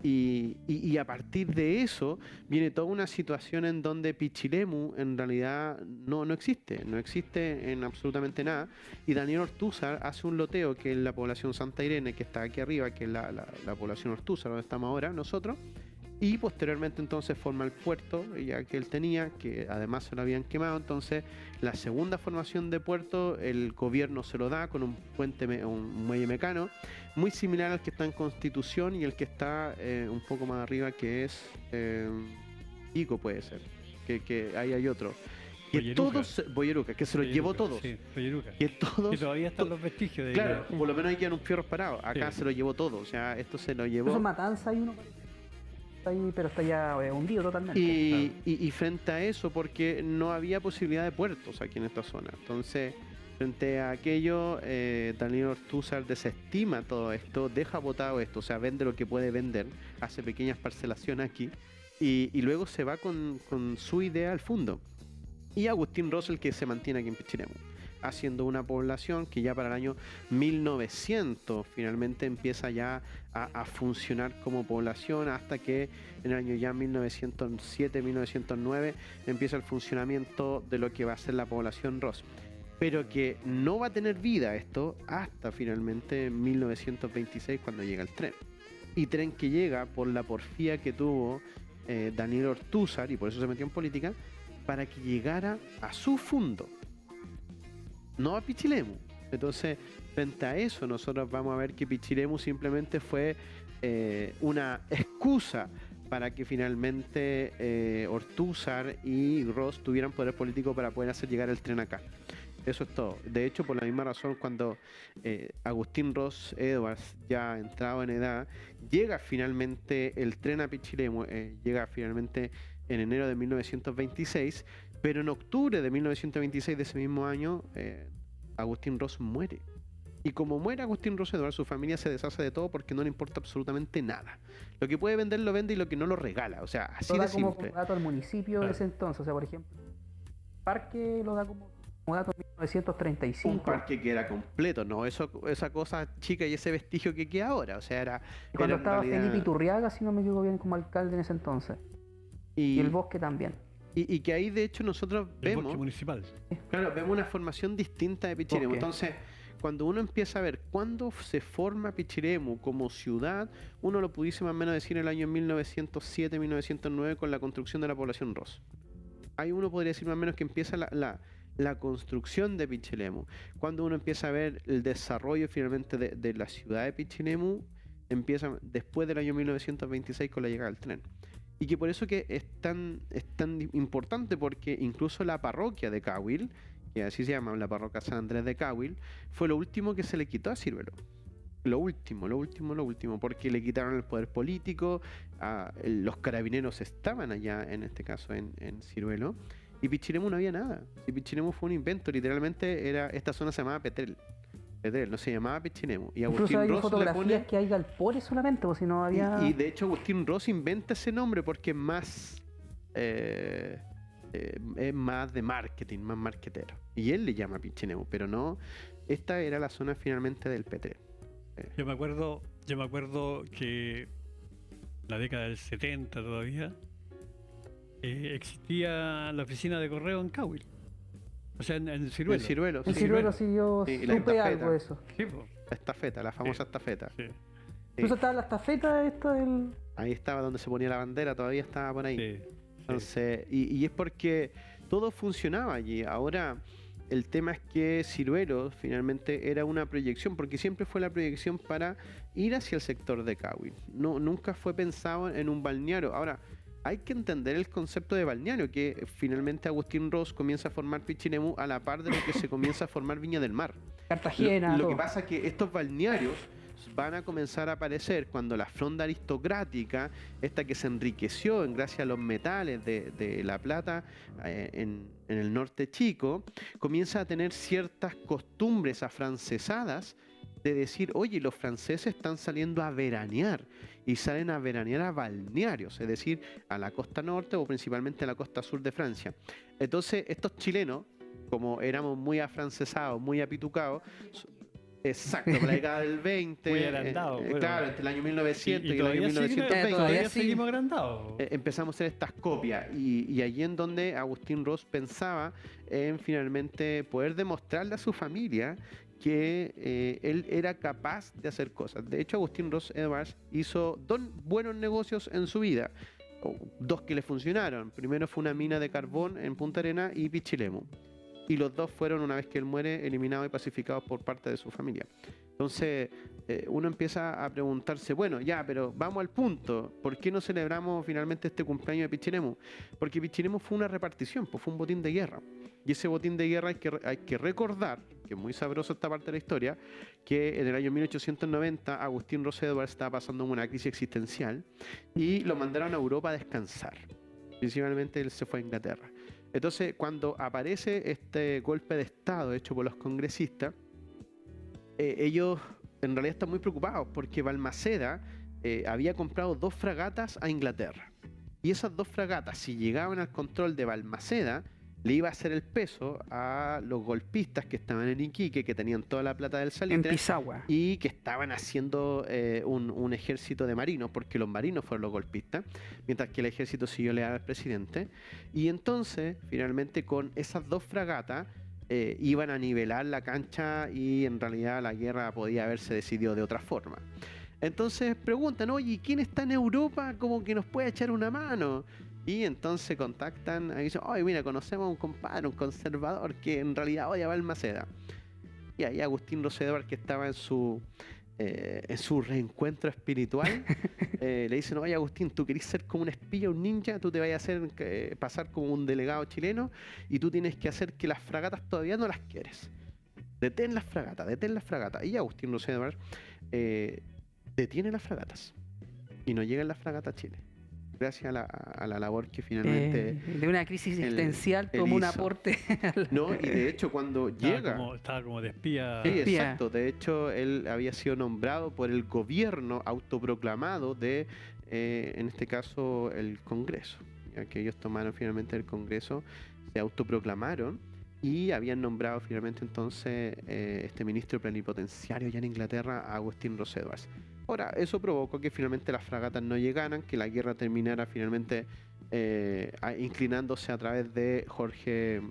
Y a partir de eso viene toda una situación en donde Pichilemu en realidad no existe en absolutamente nada, y Daniel Ortúzar hace un loteo que es la población Santa Irene, que está aquí arriba, que es la población Ortúzar, donde estamos ahora nosotros, y posteriormente entonces forma el puerto ya que él tenía, que además se lo habían quemado. Entonces la segunda formación de puerto el gobierno se lo da con un un muelle mecano muy similar al que está en Constitución y el que está un poco más arriba, que es Ico, puede ser, que ahí hay otro que Boyeruca. todos Boyeruca, que se los llevó todos, Sí, Boyeruca. que todos Y todavía están los vestigios de... claro, por lo menos ahí quedan un fierro parado. Acá Sí. se lo llevó todo, o sea, esto se lo llevó. Incluso en Matanza hay uno. está ahí, pero está ya hundido totalmente. Y frente a eso, porque no había posibilidad de puertos aquí en esta zona. Entonces, frente a aquello, Daniel Ortúzar desestima todo esto, deja botado esto, o sea, vende lo que puede vender, hace pequeñas parcelaciones aquí, y luego se va con su idea al fondo. Y Agustín Rós el que se mantiene aquí en Pichilemu, haciendo una población que ya para el año 1900 finalmente empieza ya a funcionar como población, hasta que en el año ya 1907-1909 empieza el funcionamiento de lo que va a ser la población Rós. Pero que no va a tener vida esto hasta finalmente 1926, cuando llega el tren. Y tren que llega por la porfía que tuvo Daniel Ortúzar, y por eso se metió en política, para que llegara a su fundo, no a Pichilemu. Entonces, frente a eso, nosotros vamos a ver que Pichilemu simplemente fue una excusa para que finalmente Ortúzar y Rós tuvieran poder político para poder hacer llegar el tren acá. Eso es todo. De hecho, por la misma razón, cuando Agustín Rós Edwards, ya entrado en edad, llega finalmente el tren a Pichilemu, llega finalmente en enero de 1926, pero en octubre de 1926 de ese mismo año, Agustín Rós muere. Y como muere Agustín Rós Edwards, su familia se deshace de todo porque no le importa absolutamente nada. Lo que puede vender lo vende, y lo que no lo regala. O sea, así Lo de da como simple. dato al municipio de ese entonces. O sea, por ejemplo, parque lo da como dato en 1935. Un parque que era completo, no esa cosa chica y ese vestigio que queda ahora. O sea, era. Y cuando era en estaba realidad- Felipe Iturriaga, si no me equivoco bien, como alcalde en ese entonces. Y el bosque también. y que ahí de hecho nosotros El vemos. bosque municipal. Claro, vemos una formación distinta de Pichilemu. Ok. Entonces, cuando uno empieza a ver cuándo se forma Pichilemu como ciudad, uno lo pudiese más o menos decir en el año 1907-1909 con la construcción de la población Rós. Ahí uno podría decir más o menos que empieza la construcción de Pichilemu. Cuando uno empieza a ver el desarrollo finalmente de la ciudad de Pichilemu, empieza después del año 1926 con la llegada del tren. Y que por eso que es tan importante, porque incluso la parroquia de Cahuil, que así se llama, la parroquia San Andrés de Cahuil, fue lo último que se le quitó a Ciruelo. Lo último, porque le quitaron el poder político, los carabineros estaban allá, en este caso en Ciruelo, y Pichilemu no había nada. Y Pichilemu fue un invento, literalmente esta zona se llamaba Petrel, no se llamaba Pichilemu. Y Agustín Incluso hay Rós le fotografías pone... que hay galpones solamente, pues si no había. Y de hecho Agustín Rós inventa ese nombre porque es más de marketing, más marketero. Y él le llama Pichilemu, pero no, esta era la zona finalmente del Petrel. Yo me acuerdo que en la década del 70 todavía existía la oficina de correo en Cahuil. O sea, en Ciruelo. El Ciruelo, En sí. Ciruelo sí yo Sí, y la supe estafeta. algo de eso. Sí, po. La estafeta, la famosa estafeta. Sí, Incluso estaba la estafeta esta del. Ahí estaba donde se ponía la bandera, todavía estaba por ahí. sí. Entonces, y es porque todo funcionaba allí. Ahora, el tema es que Ciruelo finalmente era una proyección, porque siempre fue la proyección para ir hacia el sector de Cahuil. No, nunca fue pensado en un balneario. Ahora, hay que entender el concepto de balneario, que finalmente Agustín Rós comienza a formar Pichilemu a la par de lo que se comienza a formar Viña del Mar. Cartagena, Lo todo. que pasa es que estos balnearios van a comenzar a aparecer cuando la fronda aristocrática, esta que se enriqueció gracias a los metales de la plata en el norte chico, comienza a tener ciertas costumbres afrancesadas de decir, oye, los franceses están saliendo a veranear, y salen a veranear a balnearios, es decir, a la costa norte o principalmente a la costa sur de Francia. Entonces, estos chilenos, como éramos muy afrancesados, muy apitucados, exacto, por la década del 20, Muy agrandados, bueno. claro, entre el año 1900 y, el año todavía 1920, todavía sí. seguimos agrandados. empezamos a hacer estas copias, y allí en donde Agustín Rós pensaba en finalmente poder demostrarle a su familia que él era capaz de hacer cosas. De hecho, Agustín Rós Edwards hizo 2 buenos negocios en su vida, o 2 que le funcionaron. Primero fue una mina de carbón en Punta Arenas y Pichilemu, y los 2 fueron, una vez que él muere, eliminados y pacificados por parte de su familia. Entonces, uno empieza a preguntarse, bueno, ya, pero vamos al punto, ¿por qué no celebramos finalmente este cumpleaños de Pichilemu? Porque Pichilemu fue una repartición, pues fue un botín de guerra. Y ese botín de guerra hay que recordar, que es muy sabroso esta parte de la historia, que en el año 1890 Agustín Rossi Edwards estaba pasando una crisis existencial y lo mandaron a Europa a descansar. Principalmente él se fue a Inglaterra. Entonces, cuando aparece este golpe de Estado hecho por los congresistas, ellos en realidad están muy preocupados porque Balmaceda había comprado 2 fragatas a Inglaterra. Y esas 2 fragatas, si llegaban al control de Balmaceda, le iba a hacer el peso a los golpistas que estaban en Iquique, que tenían toda la plata del En salitre Pisagua. y que estaban haciendo un ejército de marinos, porque los marinos fueron los golpistas, mientras que el ejército siguió leal al presidente. Y entonces, finalmente, con esas 2 fragatas, iban a nivelar la cancha y en realidad la guerra podía haberse decidido de otra forma. Entonces preguntan, oye, ¿quién está en Europa como que nos puede echar una mano? Y entonces contactan y dicen, oye, mira, conocemos a un compadre, un conservador que en realidad odia a Balmaceda. Y ahí Agustín Rossi Edwards, que estaba en su reencuentro espiritual, le dicen, oye Agustín, tú querés ser como un espía, un ninja, tú te vas a hacer pasar como un delegado chileno y tú tienes que hacer que las fragatas todavía no las quieres. Detén las fragatas, detén las fragatas. Y Agustín Rossi Edwards detiene las fragatas y no llegan las fragatas a Chile. Gracias a la labor que finalmente... de una crisis existencial él tomó un hizo. aporte. No, y de hecho cuando llega... Estaba como de espía. Sí, espía. exacto. De hecho, él había sido nombrado por el gobierno autoproclamado de, en este caso, el Congreso. Ya que ellos tomaron finalmente el Congreso, se autoproclamaron y habían nombrado finalmente entonces este ministro plenipotenciario ya en Inglaterra, a Agustín Rossi Edwards. Ahora, eso provocó que finalmente las fragatas no llegaran, que la guerra terminara finalmente inclinándose a través de Jorge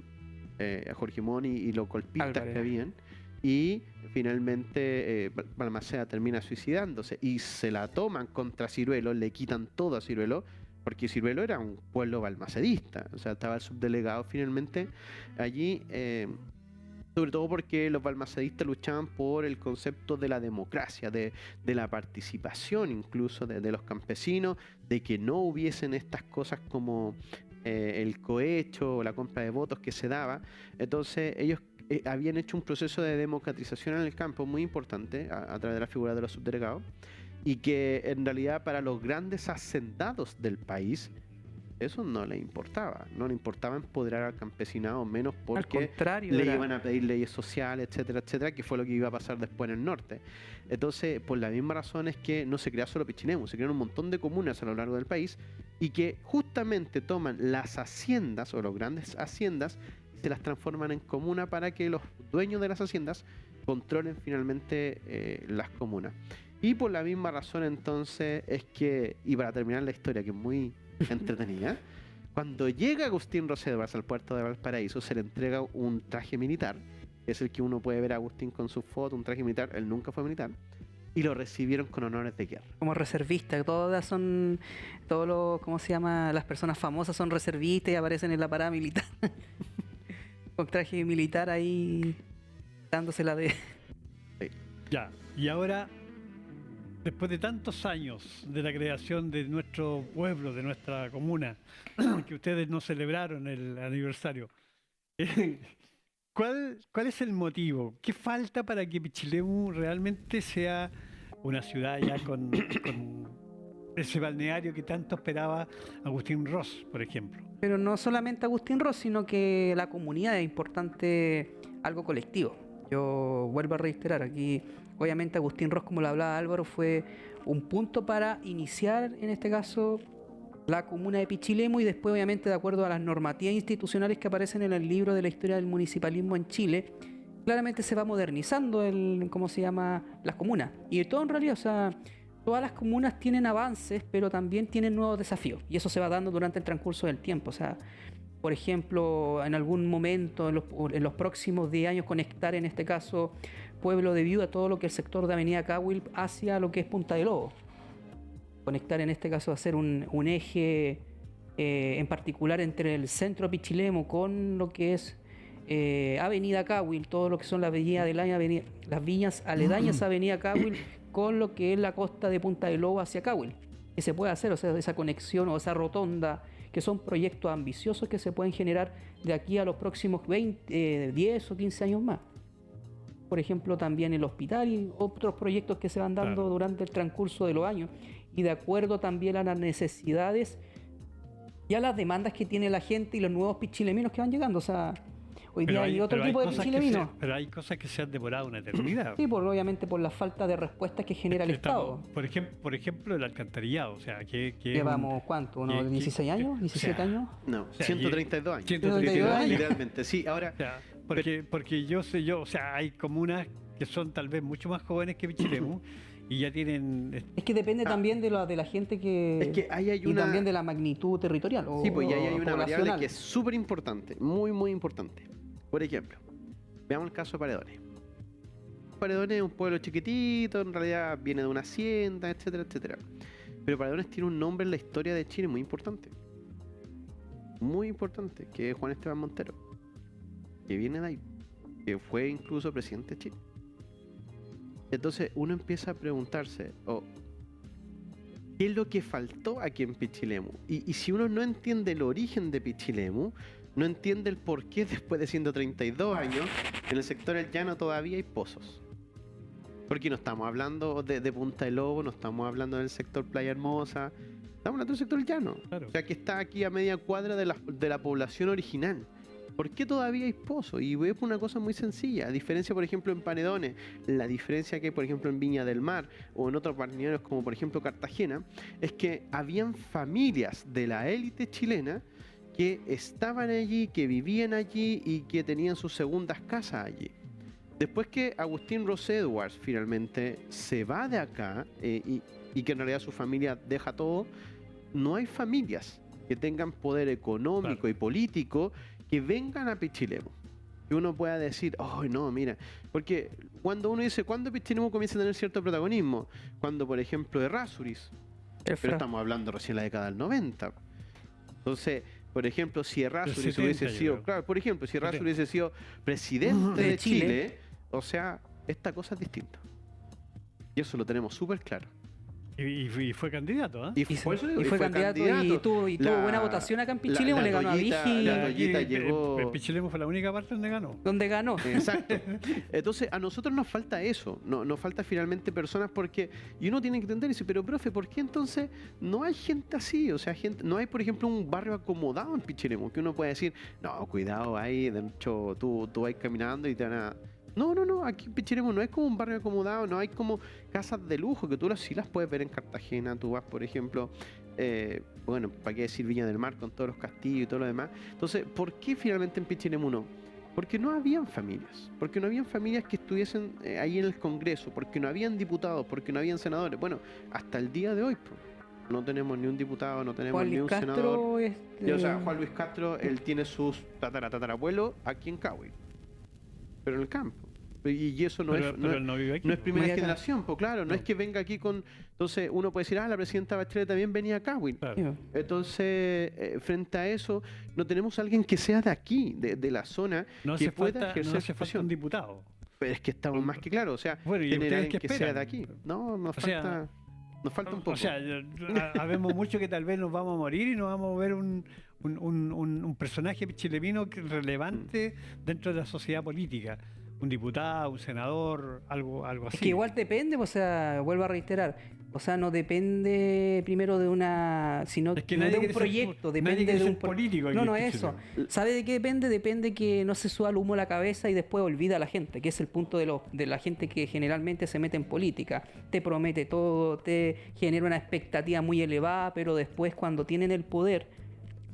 Moni y los golpistas Álvarez. que habían. Y finalmente Balmaceda termina suicidándose y se la toman contra Ciruelo, le quitan todo a Ciruelo, porque Ciruelo era un pueblo balmacedista, o sea, estaba el subdelegado finalmente allí, sobre todo porque los balmacedistas luchaban por el concepto de la democracia, de la participación incluso de los campesinos, de que no hubiesen estas cosas como el cohecho o la compra de votos que se daba. Entonces ellos habían hecho un proceso de democratización en el campo muy importante a través de la figura de los subdelegados, y que en realidad para los grandes hacendados del país eso no le importaba empoderar al campesinado, menos Al porque contrario, le iban a pedir leyes sociales, etcétera, etcétera, que fue lo que iba a pasar después en el norte. Entonces, por la misma razón es que no se crea solo Pichilemu, se crean un montón de comunas a lo largo del país y que justamente toman las haciendas o las grandes haciendas y se las transforman en comuna para que los dueños de las haciendas controlen finalmente las comunas. Y por la misma razón entonces es que, y para terminar la historia que es muy entretenida, cuando llega Agustín Rossi Edwards al puerto de Valparaíso se le entrega un traje militar, que es el que uno puede ver a Agustín con su foto, un traje militar, él nunca fue militar, y lo recibieron con honores de guerra. como reservista, todos los, ¿cómo se llama? Las personas famosas son reservistas y aparecen en la parada militar. Con traje militar ahí dándosela de... Ya, y ahora, después de tantos años de la creación de nuestro pueblo, de nuestra comuna, que ustedes no celebraron el aniversario, ¿cuál es el motivo? ¿Qué falta para que Pichilemu realmente sea una ciudad ya con ese balneario que tanto esperaba Agustín Ross, por ejemplo? Pero no solamente Agustín Ross, sino que la comunidad es importante, algo colectivo. Yo vuelvo a reiterar aquí, obviamente Agustín Ross, como lo hablaba Álvaro, fue un punto para iniciar, en este caso, la comuna de Pichilemu, y después, obviamente, de acuerdo a las normativas institucionales que aparecen en el libro de la historia del municipalismo en Chile, claramente se va modernizando las comunas. Y todo en realidad, o sea, todas las comunas tienen avances, pero también tienen nuevos desafíos. Y eso se va dando durante el transcurso del tiempo. O sea, por ejemplo, en algún momento, en los próximos 10 años, conectar en este caso Pueblo de Viuda, todo lo que es el sector de Avenida Cahuil hacia lo que es Punta de Lobo. Conectar en este caso, hacer un eje en particular entre el centro Pichilemu con lo que es Avenida Cahuil, todo lo que son las viñas aledañas a Avenida Cahuil, con lo que es la costa de Punta del Lobo hacia Cahuil, que se puede hacer, o sea, esa conexión o esa rotonda, que son proyectos ambiciosos que se pueden generar de aquí a los próximos 10 o 15 años más. Por ejemplo, también el hospital y otros proyectos que se van dando Claro. durante el transcurso de los años, y de acuerdo también a las necesidades y a las demandas que tiene la gente y los nuevos pichileminos que van llegando. O sea, hoy día hay otro tipo de cosas que pichileminos. pero hay cosas que se han demorado una eternidad. Sí, obviamente por la falta de respuestas que genera el Estamos- Estado. por ejemplo, el alcantarillado, o sea, que es Llevamos, ¿cuánto? ¿Unos que- 16 años? o ¿17 sea, años? No, sea, 132 años. 132 años. Literalmente, sí. Ahora, O sea, porque o sea, hay comunas que son tal vez mucho más jóvenes que Pichilemu y ya tienen Es que depende también de la gente que... es que ahí hay y una... también de la magnitud territorial. Sí, pues y ahí hay una variable poblacional. que es súper importante, muy, muy importante. Por ejemplo, veamos el caso de Paredones. Paredones es un pueblo chiquitito, en realidad viene de una hacienda, etcétera, etcétera. Pero Paredones tiene un nombre en la historia de Chile muy importante. Muy importante, que es Juan Esteban Montero. Que viene de ahí. Que fue incluso presidente de Chile. Entonces uno empieza a preguntarse, ¿qué es lo que faltó aquí en Pichilemu? Y si uno no entiende el origen de Pichilemu, no entiende el por qué después de 132 años, en el sector del llano todavía hay pozos. Porque no estamos hablando de Punta del Lobo, no estamos hablando del sector Playa Hermosa, estamos hablando del sector del llano. Claro. O sea, que está aquí a media cuadra de la población original. ¿Por qué todavía hay pozos? Y voy por una cosa muy sencilla. A diferencia, por ejemplo, en Paredones, la diferencia que hay, por ejemplo, en Viña del Mar o en otros balnearios como, por ejemplo, Cartagena, es que habían familias de la élite chilena que estaban allí, que vivían allí y que tenían sus segundas casas allí. Después que Agustín Ross Edwards finalmente se va de acá y que en realidad su familia deja todo, no hay familias que tengan poder económico Claro. y político que vengan a Pichilemu. Que uno pueda decir, oh no, mira, porque cuando uno dice, ¿cuándo Pichilemu comienza a tener cierto protagonismo? Cuando, por ejemplo, Errázuriz, pero estamos hablando recién de la década del 90. Entonces, por ejemplo, si Errázuriz 70, hubiese yo sido, creo. claro, por ejemplo, si Errázuriz 70. hubiese sido presidente De de Chile, Chile, o sea, esta cosa es distinta. Y eso lo tenemos súper claro. Y fue candidato, ¿ah? Y fue candidato y tuvo buena votación acá en Pichilemu, le ganó a Vigi, La Toyita llegó... Pichilemu fue la única parte donde ganó. donde ganó. Exacto. Entonces, a nosotros nos falta eso, nos falta finalmente personas porque, y uno tiene que entender y dice, pero profe, ¿por qué entonces no hay gente así? O sea, no hay, por ejemplo, un barrio acomodado en Pichilemu, que uno puede decir, no, cuidado ahí, de hecho, tú vas caminando y te van a... No, aquí en Pichilemu no es como un barrio acomodado, no hay como casas de lujo, que tú sí las puedes ver en Cartagena, tú vas, por ejemplo, bueno, ¿para qué decir Viña del Mar con todos los castillos y todo lo demás? Entonces, ¿por qué finalmente en Pichilemu no? Porque no habían familias, porque no habían familias que estuviesen ahí en el Congreso, porque no habían diputados, porque no habían senadores. Bueno, hasta el día de hoy, no tenemos ni un diputado, no tenemos Juan ni Luis un senador. Castro Y, o sea, Juan Luis Castro, él tiene sus tatarabuelos aquí en Cahuil, pero en el campo. Y eso no pero, es... pero él no vive aquí. No es po. primera Muy acá. generación, pues claro, no es que venga aquí con... Entonces uno puede decir, la presidenta Bachelet también venía a Cahuil. Claro. Entonces, frente a eso, no tenemos a alguien que sea de aquí, de la zona, No que hace pueda falta, ejercer no hace falta presión. un diputado. Pero es que estamos más que claros, o sea, Bueno, ¿y tener a ustedes alguien qué que sea esperan? de aquí. No, nos O sea, falta... Nos falta un poco. O sea, habemos mucho que tal vez nos vamos a morir y nos vamos a ver un personaje chilemino relevante dentro de la sociedad política. Un diputado, un senador, algo así. Es que igual depende, o sea, vuelvo a reiterar, o sea, no depende primero de una, sino Es que no nadie de un quiere ser proyecto, nadie depende quiere de un ser político aquí No, no en es eso. Chile. ¿Sabe de qué depende? Depende que no se suba el humo a la cabeza y después olvida a la gente, que es el punto de la gente que generalmente se mete en política. Te promete todo, te genera una expectativa muy elevada, pero después cuando tienen el poder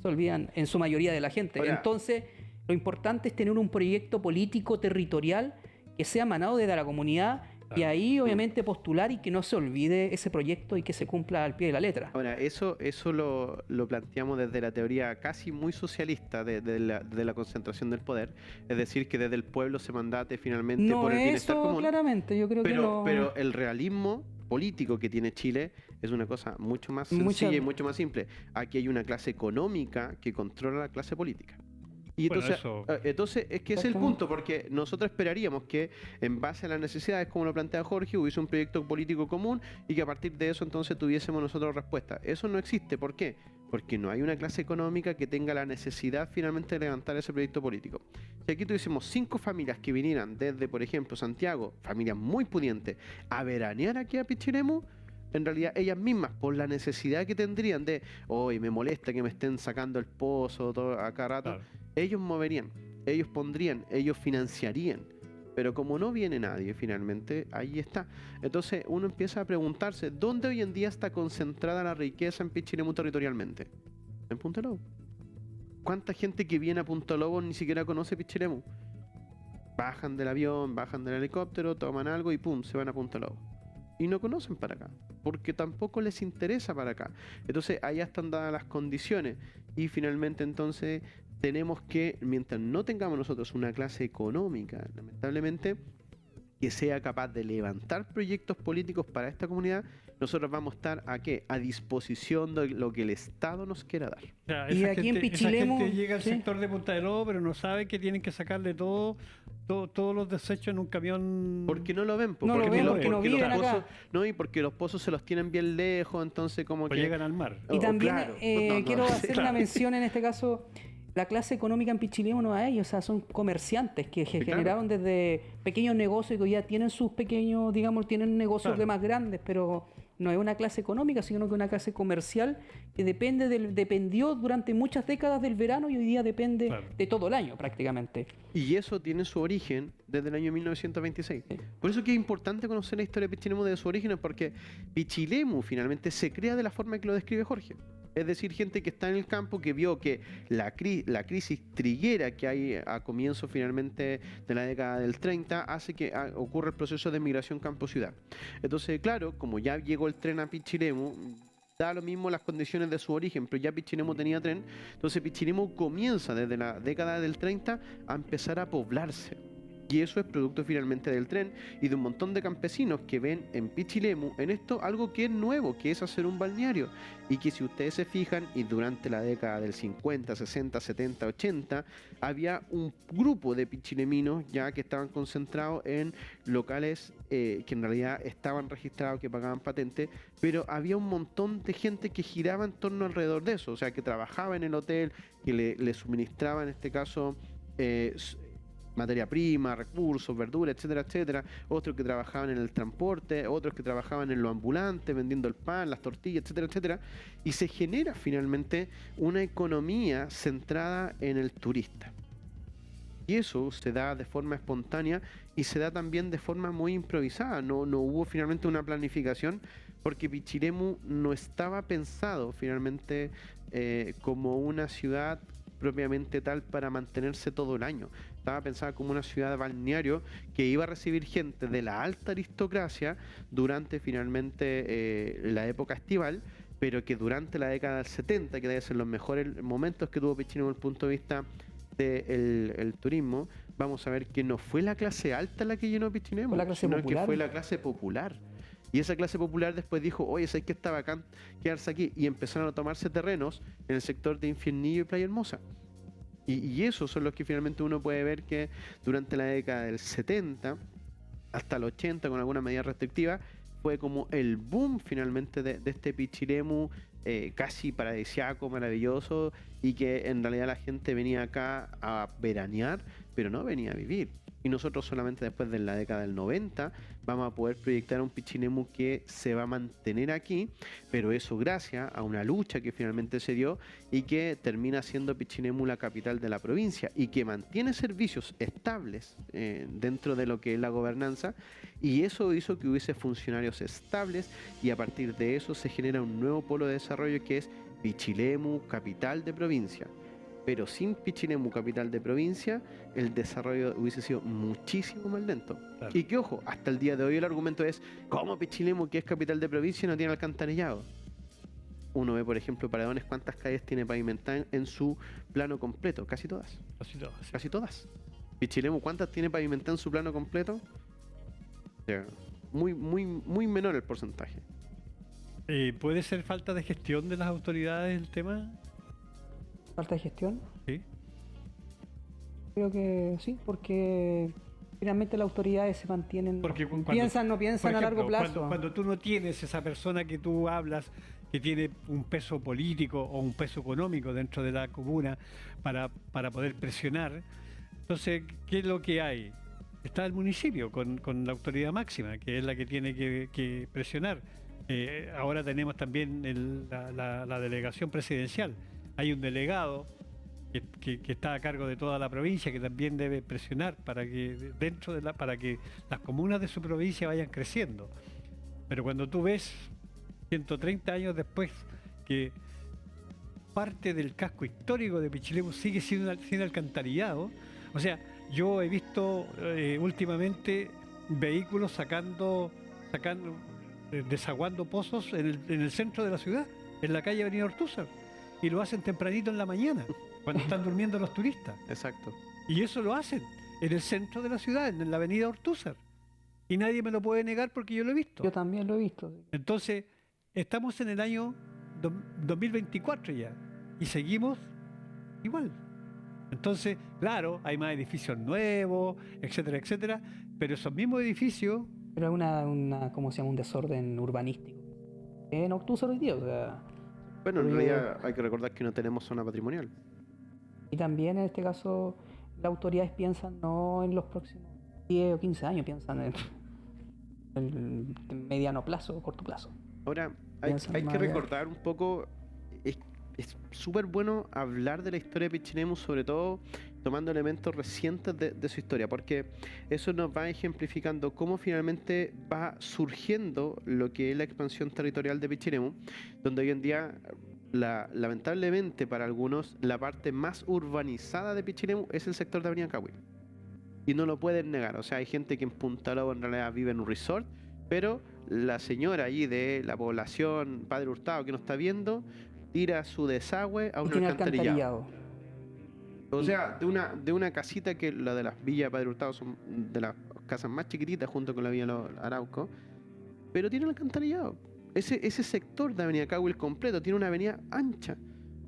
se olvidan en su mayoría de la gente. Ahora- Entonces, lo importante es tener un proyecto político territorial que sea emanado desde la comunidad y ahí obviamente postular y que no se olvide ese proyecto y que se cumpla al pie de la letra. Ahora, eso lo planteamos desde la teoría casi muy socialista de la concentración del poder, es decir, que desde el pueblo se mandate finalmente No por el bienestar eso común. claramente, yo creo que Pero el realismo político que tiene Chile es una cosa mucho más sencilla y mucho más simple. Aquí hay una clase económica que controla la clase política. Y Bueno, entonces, eso, entonces es que ese es el Exactamente. punto, porque nosotros esperaríamos que en base a las necesidades, como lo plantea Jorge, hubiese un proyecto político común y que a partir de eso entonces tuviésemos nosotros respuesta. Eso no existe. ¿Por qué? Porque no hay una clase económica que tenga la necesidad finalmente de levantar ese proyecto político. Si aquí tuviésemos 5 familias que vinieran desde, por ejemplo, Santiago, familias muy pudientes, a veranear aquí a Pichiremu, en realidad ellas mismas, por la necesidad que tendrían de, hoy me molesta que me estén sacando el pozo todo a cada rato, claro. ellos moverían, ellos pondrían, ellos financiarían. Pero como no viene nadie finalmente, ahí está. Entonces uno empieza a preguntarse, ¿dónde hoy en día está concentrada la riqueza en Pichiremu territorialmente? En Punta Lobo. ¿Cuánta gente que viene a Punta Lobo ni siquiera conoce Pichiremu? Bajan del avión, bajan del helicóptero, toman algo y pum, se van a Punta Lobo. Y no conocen para acá, porque tampoco les interesa para acá. Entonces allá están dadas las condiciones y finalmente entonces tenemos que, mientras no tengamos nosotros una clase económica, lamentablemente, que sea capaz de levantar proyectos políticos para esta comunidad, nosotros vamos a estar ¿a qué? A disposición de lo que el Estado nos quiera dar. O sea, Y esa aquí en gente, esa Pichilemu, gente llega al sí. sector de Punta del Lobo, pero no sabe que tienen que sacarle todos los desechos en un camión. Porque no lo ven, po, No lo porque, ven, los, porque no porque los viven acá. pozos, no, y porque los pozos se los tienen bien lejos, entonces como O que llegan al mar. Y también claro, quiero sí, hacer claro. una mención en este caso. La clase económica en Pichilemu no hay, o sea, son comerciantes que claro. generaron desde pequeños negocios y que ya tienen sus pequeños, digamos, tienen negocios Claro. de más grandes, pero no es una clase económica, sino que una clase comercial que dependió durante muchas décadas del verano y hoy día depende Claro. de todo el año prácticamente. Y eso tiene su origen desde el año 1926. Sí. Por eso que es importante conocer la historia de Pichilemu desde su origen, porque Pichilemu finalmente se crea de la forma que lo describe Jorge. Es decir, gente que está en el campo, que vio que la crisis triguera que hay a comienzo finalmente de la década del 30 hace que ocurra el proceso de migración campo-ciudad. Entonces, claro, como ya llegó el tren a Pichilemu, da lo mismo las condiciones de su origen, pero ya Pichilemu tenía tren, entonces Pichilemu comienza desde la década del 30 a empezar a poblarse. Y eso es producto finalmente del tren y de un montón de campesinos que ven en Pichilemu, en esto, algo que es nuevo, que es hacer un balneario. Y que si ustedes se fijan, y durante la década del 50, 60, 70, 80, había un grupo de pichileminos ya que estaban concentrados en locales que en realidad estaban registrados, que pagaban patente, pero había un montón de gente que giraba en torno alrededor de eso, o sea, que trabajaba en el hotel, que le suministraba en este caso materia prima, recursos, verduras, etcétera, etcétera. Otros que trabajaban en el transporte, otros que trabajaban en lo ambulante, vendiendo el pan, las tortillas, etcétera, etcétera. Y se genera finalmente una economía centrada en el turista. Y eso se da de forma espontánea y se da también de forma muy improvisada. No hubo finalmente una planificación porque Pichilemu no estaba pensado finalmente como una ciudad propiamente tal para mantenerse todo el año. Estaba pensada como una ciudad de balneario que iba a recibir gente de la alta aristocracia durante finalmente la época estival, pero que durante la década del 70, que debe ser los mejores momentos que tuvo Pichilemu desde el punto de vista del turismo, vamos a ver que no fue la clase alta la que llenó Pichilemu, Fue la clase sino popular. que fue la clase popular. Y esa clase popular después dijo, oye, ¿sabes qué está bacán quedarse aquí? Y empezaron a tomarse terrenos en el sector de Infiernillo y Playa Hermosa. Y esos son los que finalmente uno puede ver que durante la década del 70 hasta el 80, con alguna medida restrictiva, fue como el boom finalmente de este Pichilemu casi paradisiaco, maravilloso, y que en realidad la gente venía acá a veranear, pero no venía a vivir. Y nosotros solamente después de la década del 90 vamos a poder proyectar un Pichilemu que se va a mantener aquí, pero eso gracias a una lucha que finalmente se dio y que termina siendo Pichilemu la capital de la provincia y que mantiene servicios estables dentro de lo que es la gobernanza, y eso hizo que hubiese funcionarios estables y a partir de eso se genera un nuevo polo de desarrollo que es Pichilemu, capital de provincia. Pero sin Pichilemu, capital de provincia, el desarrollo hubiese sido muchísimo más lento. Claro. Y que ojo, hasta el día de hoy el argumento es, ¿cómo Pichilemu, que es capital de provincia, no tiene alcantarillado? Uno ve, por ejemplo, Paradones, cuántas calles tiene pavimentadas en su plano completo, casi todas. Así todo, así. Casi todas. Pichilemu, ¿cuántas tiene pavimentadas en su plano completo? O sea, muy menor el porcentaje. ¿Puede ser falta de gestión de las autoridades el tema? Falta de gestión. Sí. Creo que sí, porque finalmente las autoridades se mantienen, Porque cuando, no piensan por a largo ejemplo, plazo. cuando tú no tienes esa persona que tú hablas, que tiene un peso político o un peso económico dentro de la comuna para poder presionar, entonces, ¿qué es lo que hay? Está el municipio con la autoridad máxima, que es la que tiene que presionar. Ahora tenemos también la delegación presidencial. Hay un delegado que está a cargo de toda la provincia, que también debe presionar para que para que las comunas de su provincia vayan creciendo. Pero cuando tú ves 130 años después que parte del casco histórico de Pichilemu sigue sin alcantarillado, o sea, yo he visto últimamente vehículos desaguando pozos en el centro de la ciudad, en la calle Avenida Ortúzar, y lo hacen tempranito en la mañana, cuando están durmiendo los turistas. Exacto. Y eso lo hacen en el centro de la ciudad, en la Avenida Ortúzar. Y nadie me lo puede negar porque yo lo he visto. Yo también lo he visto. Entonces, estamos en el año 2024 ya, y seguimos igual. Entonces, claro, hay más edificios nuevos, etcétera, etcétera, pero esos mismos edificios, Pero es ¿cómo se llama? Un desorden urbanístico. En Ortúzar hoy día, o sea. Bueno, en Pero realidad hay que recordar que no tenemos zona patrimonial. Y también en este caso, las autoridades piensan no en los próximos 10 o 15 años, piensan en mediano plazo o corto plazo. Ahora, hay Piensan que más allá. recordar un poco, es súper bueno hablar de la historia de Pichilemu, sobre todo tomando elementos recientes de su historia, porque eso nos va ejemplificando cómo finalmente va surgiendo lo que es la expansión territorial de Pichilemu, donde hoy en día, lamentablemente para algunos, la parte más urbanizada de Pichilemu es el sector de Avenida Cahuil. Y no lo pueden negar, o sea, hay gente que en Punta Lobo en realidad vive en un resort, pero la señora allí de la población, Padre Hurtado, que nos está viendo, tira su desagüe a Y un tiene alcantarillado. alcantarillado. O sea, de una casita que la de las villas Padre Hurtado son de las casas más chiquititas junto con la Villa Arauco, pero tiene alcantarillado. Ese sector de Avenida Cahuil completo tiene una avenida ancha,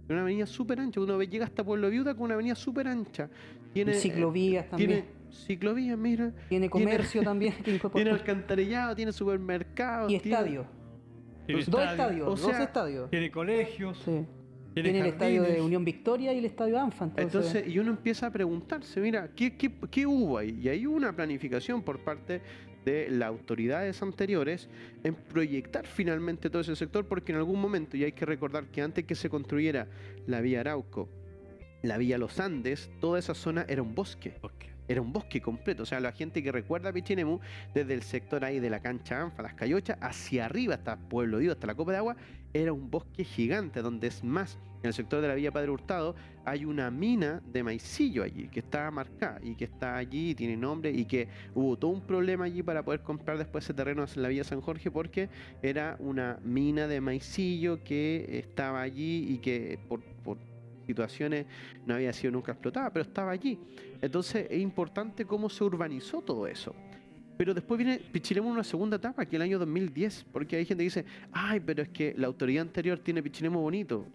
una avenida súper ancha. Uno llega hasta Pueblo Viuda con una avenida súper ancha. Tiene Ciclovías también. Tiene ciclovías, mira. Tiene comercio también. Tiene alcantarillado, tiene supermercado. Y estadio. tiene Dos estadios, o sea, dos estadios. tiene colegios, Sí. tiene Tiene el estadio de jardines. Unión Victoria y el estadio ANFA. Entonces, y uno empieza a preguntarse, mira, ¿qué hubo ahí? Y hay una planificación por parte de las autoridades anteriores en proyectar finalmente todo ese sector, porque en algún momento, y hay que recordar que antes que se construyera la Vía Arauco, la Vía Los Andes, toda esa zona era un bosque. Era un bosque completo, o sea, la gente que recuerda a Pichilemu, desde el sector ahí de la cancha ANFA, las Cayochas, hacia arriba hasta Pueblo Vivo, hasta la Copa de Agua, era un bosque gigante, donde es más, en el sector de la Villa Padre Hurtado, hay una mina de maicillo allí, que está marcada, y que está allí, y tiene nombre, y que hubo todo un problema allí para poder comprar después ese terreno en la Villa San Jorge, porque era una mina de maicillo que estaba allí, y que por situaciones no había sido nunca explotada, pero estaba allí. Entonces es importante cómo se urbanizó todo eso. Pero después viene Pichilemu en una segunda etapa, que es el año 2010, porque hay gente que dice, ay, pero es que la autoridad anterior tiene Pichilemu bonito.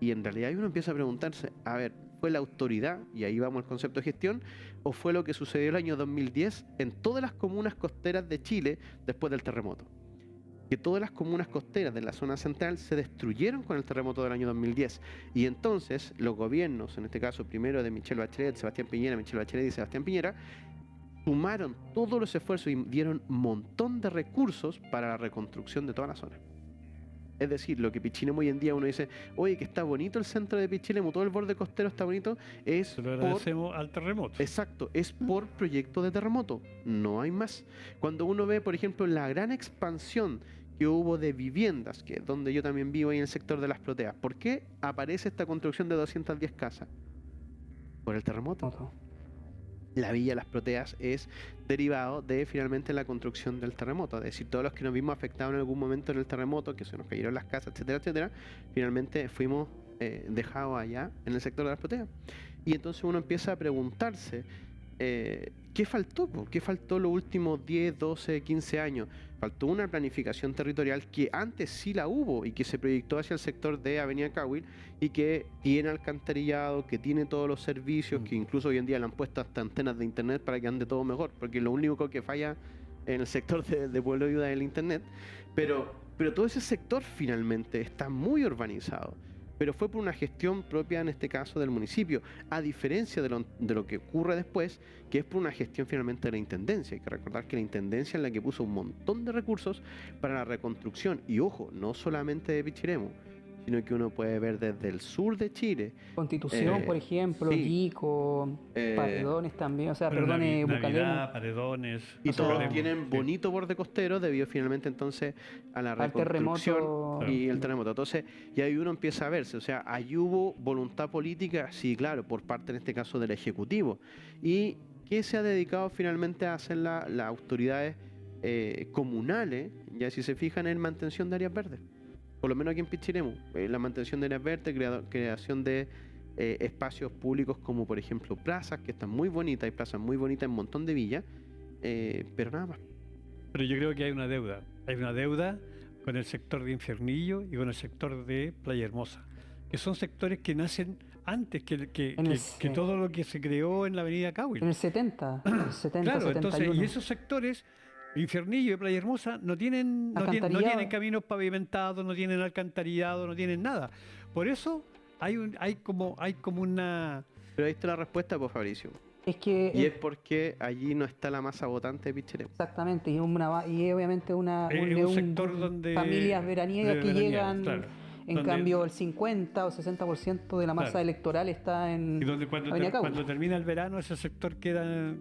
Y en realidad uno empieza a preguntarse, a ver, ¿fue la autoridad, y ahí vamos al concepto de gestión, o fue lo que sucedió el año 2010 en todas las comunas costeras de Chile después del terremoto? Que todas las comunas costeras de la zona central se destruyeron con el terremoto del año 2010. Y entonces los gobiernos, en este caso primero de Michelle Bachelet, Sebastián Piñera, Michelle Bachelet y Sebastián Piñera, sumaron todos los esfuerzos y dieron un montón de recursos para la reconstrucción de toda la zona. Es decir, lo que Pichilemu hoy en día uno dice, oye, que está bonito el centro de Pichilemu, todo el borde costero está bonito, es Se lo por... agradecemos al terremoto. Exacto, es por proyecto de terremoto, no hay más. Cuando uno ve, por ejemplo, la gran expansión que hubo de viviendas, que es donde yo también vivo ahí en el sector de las Proteas, ¿por qué aparece esta construcción de 210 casas? Por el terremoto. La Villa Las Proteas es derivado de finalmente la construcción del terremoto, es decir, todos los que nos vimos afectados en algún momento en el terremoto, que se nos cayeron las casas, etcétera, etcétera, finalmente fuimos dejados allá en el sector de Las Proteas. Y entonces uno empieza a preguntarse, ¿qué faltó, po? ¿Qué faltó los últimos 10, 12, 15 años? Faltó una planificación territorial que antes sí la hubo y que se proyectó hacia el sector de Avenida Cahuil y que tiene alcantarillado, que tiene todos los servicios, que incluso hoy en día le han puesto hasta antenas de internet para que ande todo mejor, porque lo único que falla en el sector de Pueblo Ayuda es el internet. Pero todo ese sector finalmente está muy urbanizado. Pero fue por una gestión propia, en este caso, del municipio, a diferencia de lo que ocurre después, que es por una gestión finalmente de la Intendencia. Hay que recordar que la Intendencia es la que puso un montón de recursos para la reconstrucción, y ojo, no solamente de Pichiremu, sino que uno puede ver desde el sur de Chile. Constitución, por ejemplo, sí. Yico, Paredones también, o sea, Bucalemo. Navidad, Paredones. Y todos Bucalemo, tienen sí. bonito borde costero debido finalmente entonces a la reconstrucción terremoto. y el terremoto. Entonces, y ahí uno empieza a verse, o sea, ahí hubo voluntad política, sí, claro, por parte en este caso del Ejecutivo. ¿Y qué se ha dedicado finalmente a hacer las autoridades comunales? Ya si se fijan en mantención de áreas verdes. Por lo menos aquí en Pichiremu, la mantención de áreas verdes, creación de espacios públicos como por ejemplo plazas, que están muy bonitas, hay plazas muy bonitas en un montón de villas, pero nada más. Pero yo creo que hay una deuda. Hay una deuda con el sector de Infiernillo y con el sector de Playa Hermosa, que son sectores que nacen antes que todo lo que se creó en la avenida Cahuil. En el 70, el 70, Claro, 71. entonces, y esos sectores, Infiernillo y Playa Hermosa, no tienen Alcantarillado. caminos pavimentados, no tienen alcantarillado, no tienen nada. Por eso hay como una... Pero ahí está la respuesta, pues, Fabricio. Es que Y es porque allí no está la masa votante de Pichiremu. exactamente, y obviamente un sector donde familias veraniegas que llegan, claro, en donde- cambio el 50 o 60% de la masa Claro. electoral está en Y donde Avenida Cahuil. cuando termina el verano, ese sector queda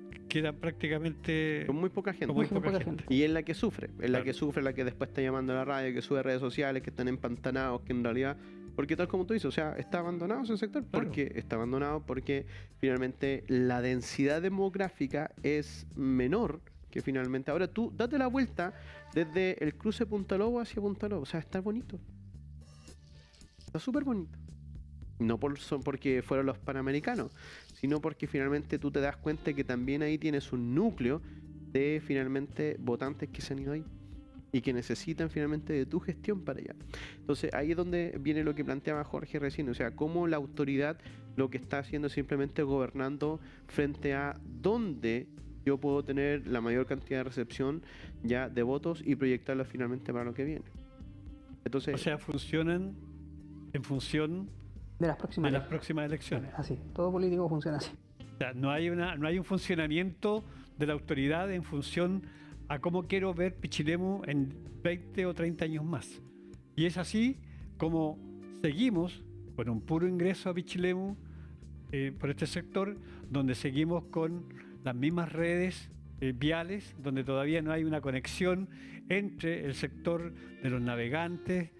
prácticamente Con muy poca gente. con muy Muy poca poca gente. Y es la que sufre, es la Claro. que sufre, la que después está llamando a la radio, que sube a redes sociales, que están empantanados, que en realidad, porque tal como tú dices, o sea, está abandonado ese sector. Claro. Porque está abandonado porque finalmente la densidad demográfica es menor que finalmente. Ahora tú date la vuelta desde el cruce Punta Lobo hacia Punta Lobo, o sea, está bonito. Está súper bonito. No porque fueron los panamericanos, sino porque finalmente tú te das cuenta que también ahí tienes un núcleo de finalmente votantes que se han ido ahí y que necesitan finalmente de tu gestión para allá. Entonces ahí es donde viene lo que planteaba Jorge recién, o sea, cómo la autoridad lo que está haciendo es simplemente gobernando frente a dónde yo puedo tener la mayor cantidad de recepción ya de votos y proyectarlo finalmente para lo que viene. Entonces, O sea, funcionan en función de las próximas de las elecciones. próximas elecciones. Así, todo político funciona así. O sea, no hay un funcionamiento de la autoridad en función a cómo quiero ver Pichilemu en 20 o 30 años más. Y es así como seguimos con un puro ingreso a Pichilemu por este sector, donde seguimos con las mismas redes viales, donde todavía no hay una conexión entre el sector de los navegantes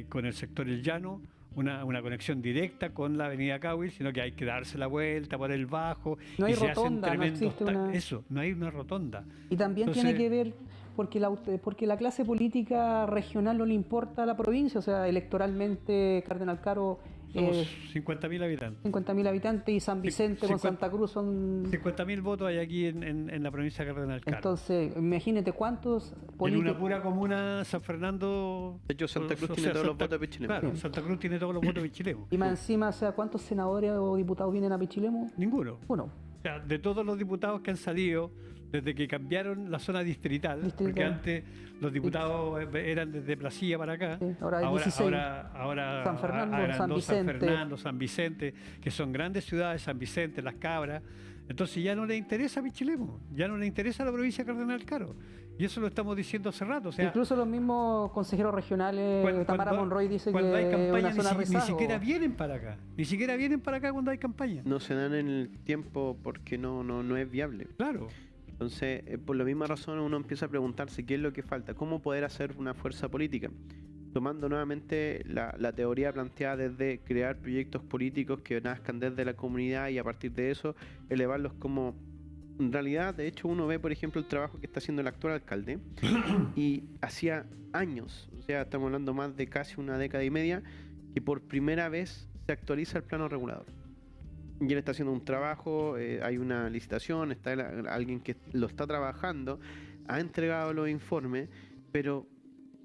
con el sector El Llano, una conexión directa con la avenida Cahuil, sino que hay que darse la vuelta por el bajo. No hay y se hacen rotonda, no tremendos existe una- Eso, no hay una rotonda. Y también Entonces- tiene que ver porque la clase política regional no le importa a la provincia, o sea, electoralmente Cardenal Caro Somos es 50.000 habitantes. 50.000 habitantes y San Vicente con 50 Santa Cruz son... 50.000 votos hay aquí en la provincia de Cardenal Caro. Entonces, imagínate cuántos En una políticos... pura comuna, San Fernando... de hecho, Santa Cruz o tiene sea, todos los Santa- votos de Pichilemu. Claro, Sí. Santa Cruz tiene todos los votos de Pichilemu. Y más encima, o sea, ¿cuántos senadores o diputados vienen a Pichilemu? Ninguno. Uno. O sea, de todos los diputados que han salido desde que cambiaron la zona distrital, porque Distrital. antes los diputados eran desde Placilla para acá, Sí, ahora hay 16. ahora San Fernando, agrandó San Vicente. San Fernando, San Vicente, que son grandes ciudades, San Vicente, Las Cabras. Entonces ya no le interesa a Pichilemu, ya no le interesa la provincia de Cardenal Caro. Y eso lo estamos diciendo hace rato. O sea, Incluso los mismos consejeros regionales, Tamara Monroy dice que cuando hay es campaña una zona ni rezago. siquiera vienen para acá. Ni siquiera vienen para acá cuando hay campaña. No se dan en el tiempo porque no es viable. Claro. Entonces, por la misma razón uno empieza a preguntarse qué es lo que falta, cómo poder hacer una fuerza política. Tomando nuevamente la teoría planteada desde crear proyectos políticos que nazcan desde la comunidad y a partir de eso elevarlos como... En realidad, de hecho, uno ve, por ejemplo, el trabajo que está haciendo el actual alcalde y hacía años, o sea, estamos hablando más de casi una década y media, que por primera vez se actualiza el plano regulador. y él está haciendo un trabajo, hay una licitación, está alguien que lo está trabajando, ha entregado los informes, pero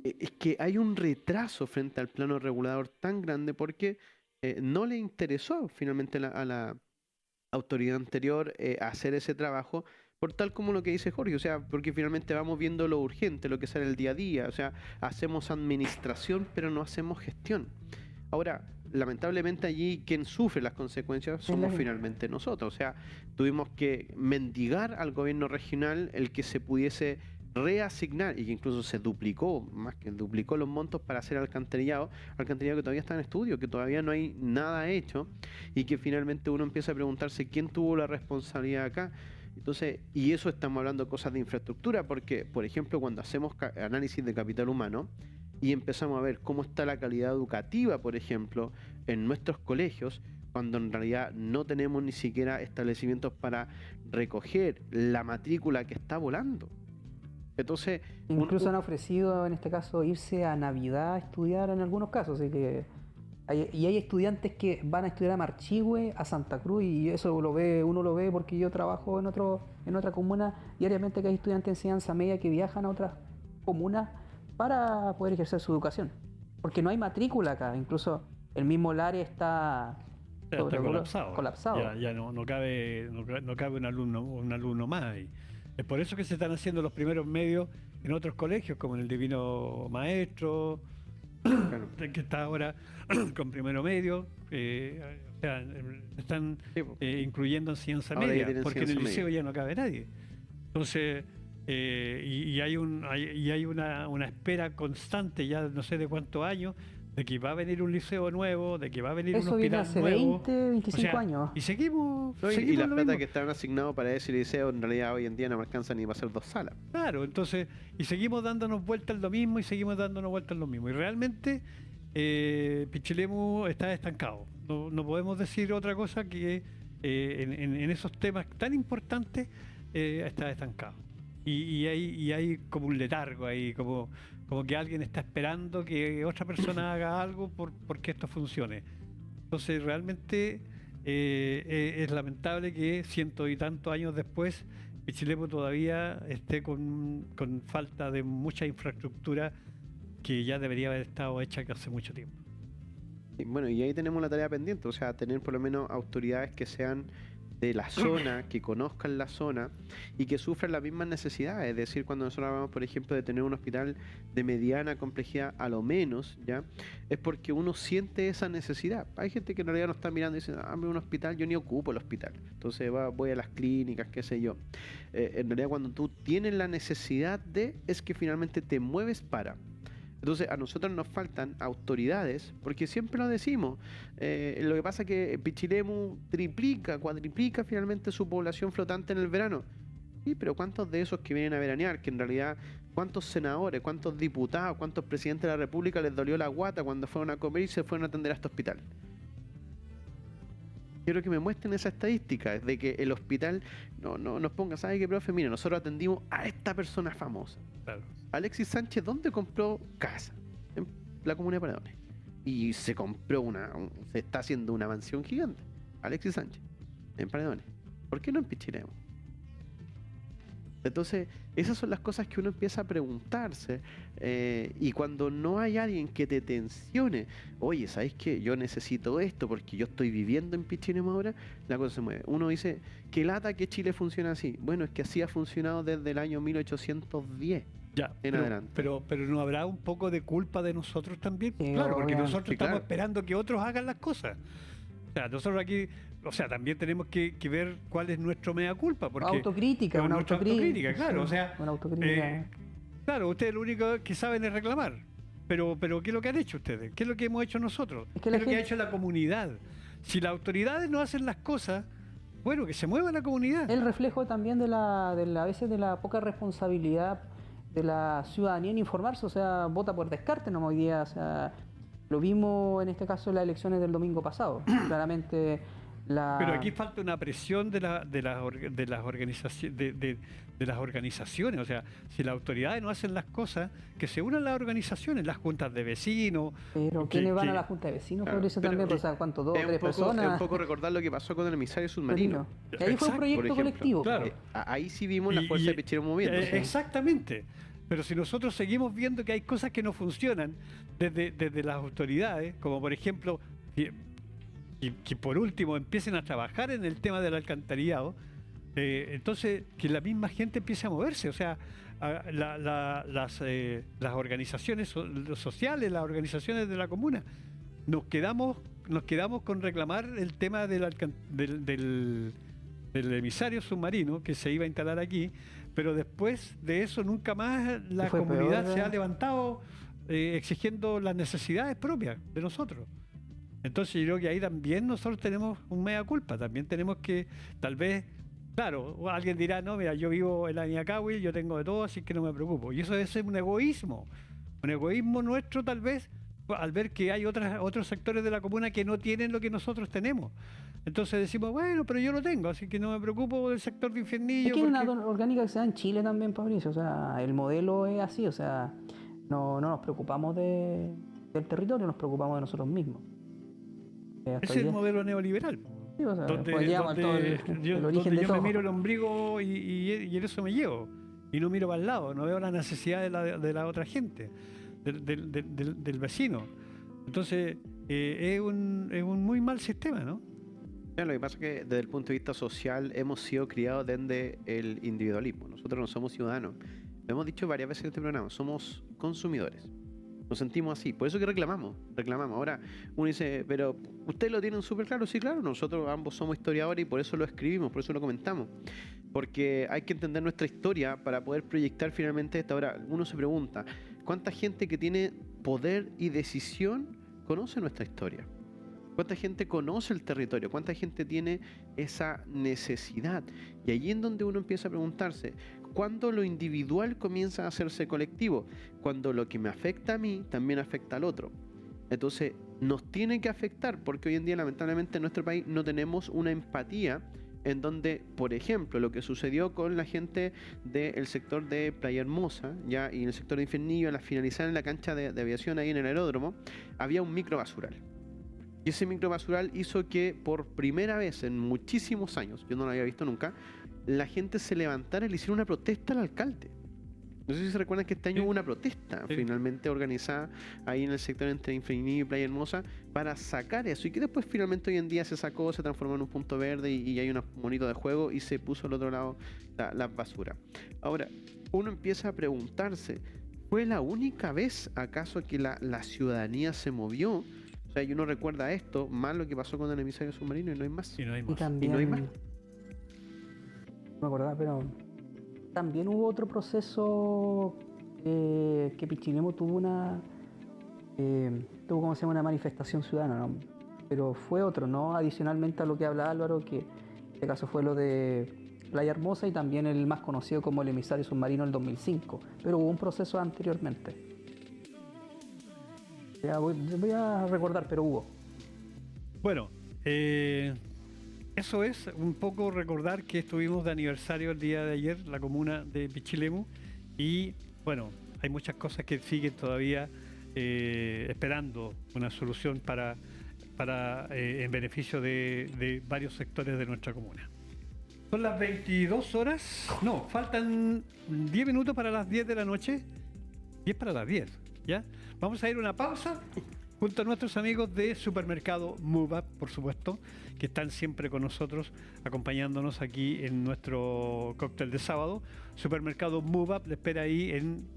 es que hay un retraso frente al plano regulador tan grande porque no le interesó finalmente a la autoridad anterior hacer ese trabajo, por tal como lo que dice Jorge, o sea, porque finalmente vamos viendo lo urgente, lo que sale el día a día, o sea, hacemos administración pero no hacemos gestión. Ahora, lamentablemente allí quien sufre las consecuencias somos finalmente nosotros, o sea, tuvimos que mendigar al gobierno regional el que se pudiese reasignar y que incluso se duplicó, más que duplicó los montos para hacer alcantarillado que todavía está en estudio, que todavía no hay nada hecho y que finalmente uno empieza a preguntarse quién tuvo la responsabilidad acá. Entonces, y eso estamos hablando de cosas de infraestructura, porque, por ejemplo, cuando hacemos análisis de capital humano y empezamos a ver cómo está la calidad educativa, por ejemplo, en nuestros colegios, cuando en realidad no tenemos ni siquiera establecimientos para recoger la matrícula que está volando. Entonces, Incluso han ofrecido, en este caso, irse a Navidad a estudiar en algunos casos. Así que hay estudiantes que van a estudiar a Marchihue, a Santa Cruz, y eso uno lo ve porque yo trabajo en otra comuna diariamente, que hay estudiantes de enseñanza media que viajan a otras comunas para poder ejercer su educación. Porque no hay matrícula acá, incluso el mismo Lare está Está colapsado. colapsado. Ya no cabe un alumno más. Y es por eso que se están haciendo los primeros medios en otros colegios, como en el Divino Maestro, claro. que está ahora con primero medio. O sea, están Sí, po. incluyendo enseñanza Ahora ya media, tienen porque en el enseñanza liceo media. ya no cabe nadie. Entonces, y hay una espera constante, ya no sé de cuántos años, de que va a venir un liceo nuevo, de que va a venir un Eso viene hospital hace nuevo. 20, 25 O sea, años. Y seguimos, ¿No? Y seguimos la lo plata mismo. que estaban asignados para ese liceo en realidad hoy en día no me alcanza ni para hacer 2 salas. Claro, entonces, y seguimos dándonos vueltas en lo mismo y seguimos dándonos vueltas en lo mismo. Y realmente Pichilemu está estancado. No podemos decir otra cosa que en esos temas tan importantes está estancado. Y hay como un letargo ahí, como que alguien está esperando que otra persona haga algo porque esto funcione. Entonces realmente es lamentable que ciento y tantos años después Pichilemu todavía esté con falta de mucha infraestructura que ya debería haber estado hecha hace mucho tiempo. Y bueno, y ahí tenemos la tarea pendiente, o sea, tener por lo menos autoridades que sean de la zona, que conozcan la zona y que sufran las mismas necesidades. Es decir, cuando nosotros hablamos, por ejemplo, de tener un hospital de mediana complejidad, a lo menos, ¿ya? Es porque uno siente esa necesidad. Hay gente que en realidad no está mirando y dice, un hospital, yo ni ocupo el hospital. Entonces voy a las clínicas, qué sé yo. En realidad, cuando tú tienes la necesidad es que finalmente te mueves para. Entonces a nosotros nos faltan autoridades, porque siempre lo decimos, lo que pasa es que Pichilemu cuadriplica finalmente su población flotante en el verano. Sí, pero ¿cuántos de esos que vienen a veranear, que en realidad, cuántos senadores, cuántos diputados, cuántos presidentes de la República les dolió la guata cuando fueron a comer y se fueron a atender a este hospital? Quiero que me muestren esa estadística, de que el hospital no nos ponga, ¿sabe qué, profe? Mira, nosotros atendimos a esta persona famosa. Claro. Alexis Sánchez, ¿dónde compró casa? En la comuna de Paredones. Y se compró se está haciendo una mansión gigante. Alexis Sánchez, en Paredones. ¿Por qué no en Pichilemu? Entonces, esas son las cosas que uno empieza a preguntarse. Y cuando no hay alguien que te tensione, oye, ¿sabes qué? Yo necesito esto porque yo estoy viviendo en Pichilemu ahora, la cosa se mueve. Uno dice, qué lata que Chile funciona así. Bueno, es que así ha funcionado desde el año 1810. Ya, En adelante. pero no habrá un poco de culpa de nosotros también. Sí, Claro, porque obviamente. nosotros Sí, estamos claro. esperando que otros hagan las cosas. O sea, nosotros aquí, o sea, también tenemos que ver cuál es nuestro mea culpa. Porque Autocrítica, una nuestra autocrítica. claro, o sí, sea, una autocrítica. claro, ustedes lo único que saben es reclamar. Pero ¿qué es lo que han hecho ustedes? ¿Qué es lo que hemos hecho nosotros? Es que ¿Qué la es lo que ha gente- hecho la comunidad? Si las autoridades no hacen las cosas, bueno, que se mueva la comunidad. El reflejo también a veces de la poca responsabilidad de la ciudadanía en informarse, o sea, vota por descarte nomás hoy día, o sea, lo vimos en este caso en las elecciones del domingo pasado. Claramente Pero aquí falta una presión de las organizaciones. O sea, si las autoridades no hacen las cosas, que se unan las organizaciones, las juntas de vecinos. Pero ¿quiénes van a la junta de vecinos? Claro, Por eso pero también, o sea, ¿cuánto? ¿Dos, tres Es personas? un poco recordar lo que pasó con el emisario submarino. Que ahí fue un Exacto, proyecto por ejemplo. colectivo. Claro. Ahí sí vimos la fuerza de Pichilemu moviéndose. Exactamente. Pero si nosotros seguimos viendo que hay cosas que no funcionan desde las autoridades, como por ejemplo, que por último empiecen a trabajar en el tema del alcantarillado, entonces que la misma gente empiece a moverse. O sea, las organizaciones sociales, las organizaciones de la comuna, nos quedamos con reclamar el tema del emisario submarino que se iba a instalar aquí, pero después de eso nunca más la Fue comunidad peor, se ha levantado exigiendo las necesidades propias de nosotros. Entonces yo creo que ahí también nosotros tenemos un mea culpa, también tenemos que, tal vez, claro, alguien dirá, no, mira, yo vivo en la Ñacahuil, yo tengo de todo, así que no me preocupo. Y eso es un egoísmo nuestro tal vez, al ver que hay otros sectores de la comuna que no tienen lo que nosotros tenemos. Entonces decimos, bueno, pero yo lo tengo, así que no me preocupo del sector de Infiernillo. Es que hay una orgánica que se da en Chile también, Fabricio. O sea, el modelo es así, o sea, no nos preocupamos del territorio, nos preocupamos de nosotros mismos. Es el modelo neoliberal. Sí, o sea, Donde el origen de yo todo. me miro el ombligo y en eso me llevo. Y no miro para el lado, no veo la necesidad de la otra gente, del vecino. Entonces, es un muy mal sistema, ¿no? Lo que pasa es que desde el punto de vista social hemos sido criados desde el individualismo. Nosotros no somos ciudadanos. Lo hemos dicho varias veces en este programa, somos consumidores. Nos sentimos así, por eso que reclamamos. Ahora uno dice, pero ¿ustedes lo tienen súper claro? Sí, claro, nosotros ambos somos historiadores y por eso lo escribimos, por eso lo comentamos. Porque hay que entender nuestra historia para poder proyectar finalmente esta. Ahora, uno se pregunta, ¿cuánta gente que tiene poder y decisión conoce nuestra historia? ¿Cuánta gente conoce el territorio? ¿Cuánta gente tiene esa necesidad? Y allí es donde uno empieza a preguntarse, ¿cuándo lo individual comienza a hacerse colectivo? Cuando lo que me afecta a mí también afecta al otro. Entonces, nos tiene que afectar, porque hoy en día, lamentablemente, en nuestro país no tenemos una empatía en donde, por ejemplo, lo que sucedió con la gente del sector de Playa Hermosa, ya, y en el sector de Infiernillo, a la finalizar en la cancha de aviación ahí en el aeródromo, había un microbasural. Y ese microbasural hizo que por primera vez en muchísimos años, yo no lo había visto nunca, la gente se levantara y le hiciera una protesta al alcalde. No sé si se recuerdan que este año hubo una protesta finalmente organizada ahí en el sector entre Infiernillo y Playa Hermosa para sacar eso, y que después finalmente hoy en día se sacó, se transformó en un punto verde y hay unos monitos de juego y se puso al otro lado la basura. Ahora, uno empieza a preguntarse, ¿fue la única vez acaso que la ciudadanía se movió? O sea, y uno recuerda esto, más lo que pasó con el emisario submarino y no hay más. Y no hay Y más. también, Y no hay más. no me acordaba, pero también hubo otro proceso que Pichilemu tuvo como se llama, una manifestación ciudadana, ¿no? Pero fue otro, ¿no? Adicionalmente a lo que habla Álvaro, que en este caso fue lo de Playa Hermosa y también el más conocido como el emisario submarino en el 2005. Pero hubo un proceso anteriormente. Ya voy a recordar, pero hubo. Bueno, eso es un poco recordar que estuvimos de aniversario el día de ayer, la comuna de Pichilemu, y bueno, hay muchas cosas que siguen todavía esperando una solución para en beneficio de varios sectores de nuestra comuna. Son las 22 horas, no, faltan 10 minutos para las 10 de la noche, 10 para las 10, ¿ya? Vamos a ir a una pausa junto a nuestros amigos de Supermercado MoveUp, por supuesto, que están siempre con nosotros, acompañándonos aquí en nuestro cóctel de sábado. Supermercado MoveUp le espera ahí en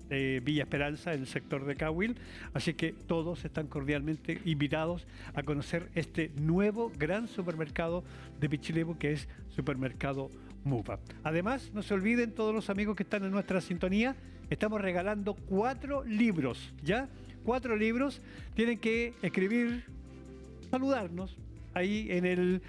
Villa Esperanza, en el sector de Cahuil, así que todos están cordialmente invitados a conocer este nuevo gran supermercado de Pichilemu, que es Supermercado MoveUp. Además, no se olviden, todos los amigos que están en nuestra sintonía, estamos regalando 4 libros, ¿ya? 4 libros, tienen que escribir, saludarnos ahí en el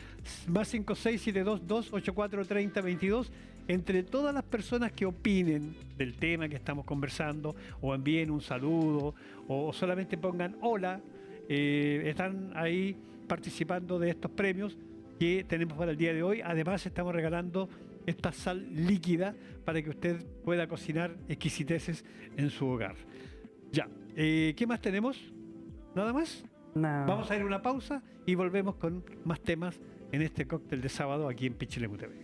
más 56722843022 entre todas las personas que opinen del tema que estamos conversando, o envíen un saludo, o solamente pongan hola, están ahí participando de estos premios. que tenemos para el día de hoy. Además estamos regalando esta sal líquida para que usted pueda cocinar exquisiteces en su hogar. Ya, ¿qué más tenemos? ¿Nada más? Nah. Vamos a ir a una pausa y volvemos con más temas en este cóctel de sábado aquí en Pichilemu TV.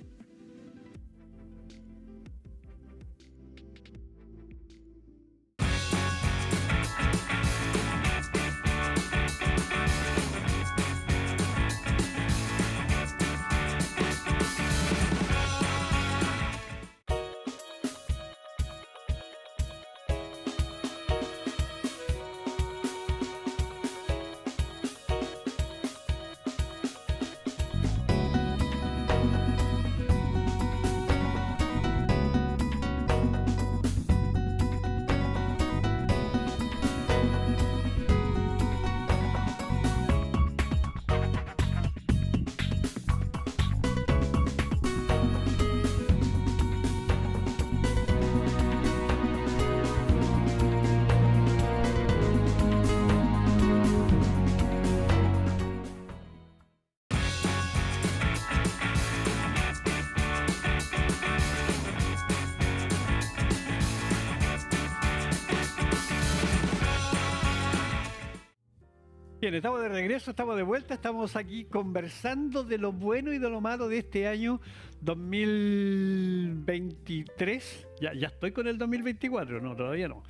Bien, estamos de regreso, estamos de vuelta, estamos aquí conversando de lo bueno y de lo malo de este año 2023. Ya estoy con el 2024, no, todavía no.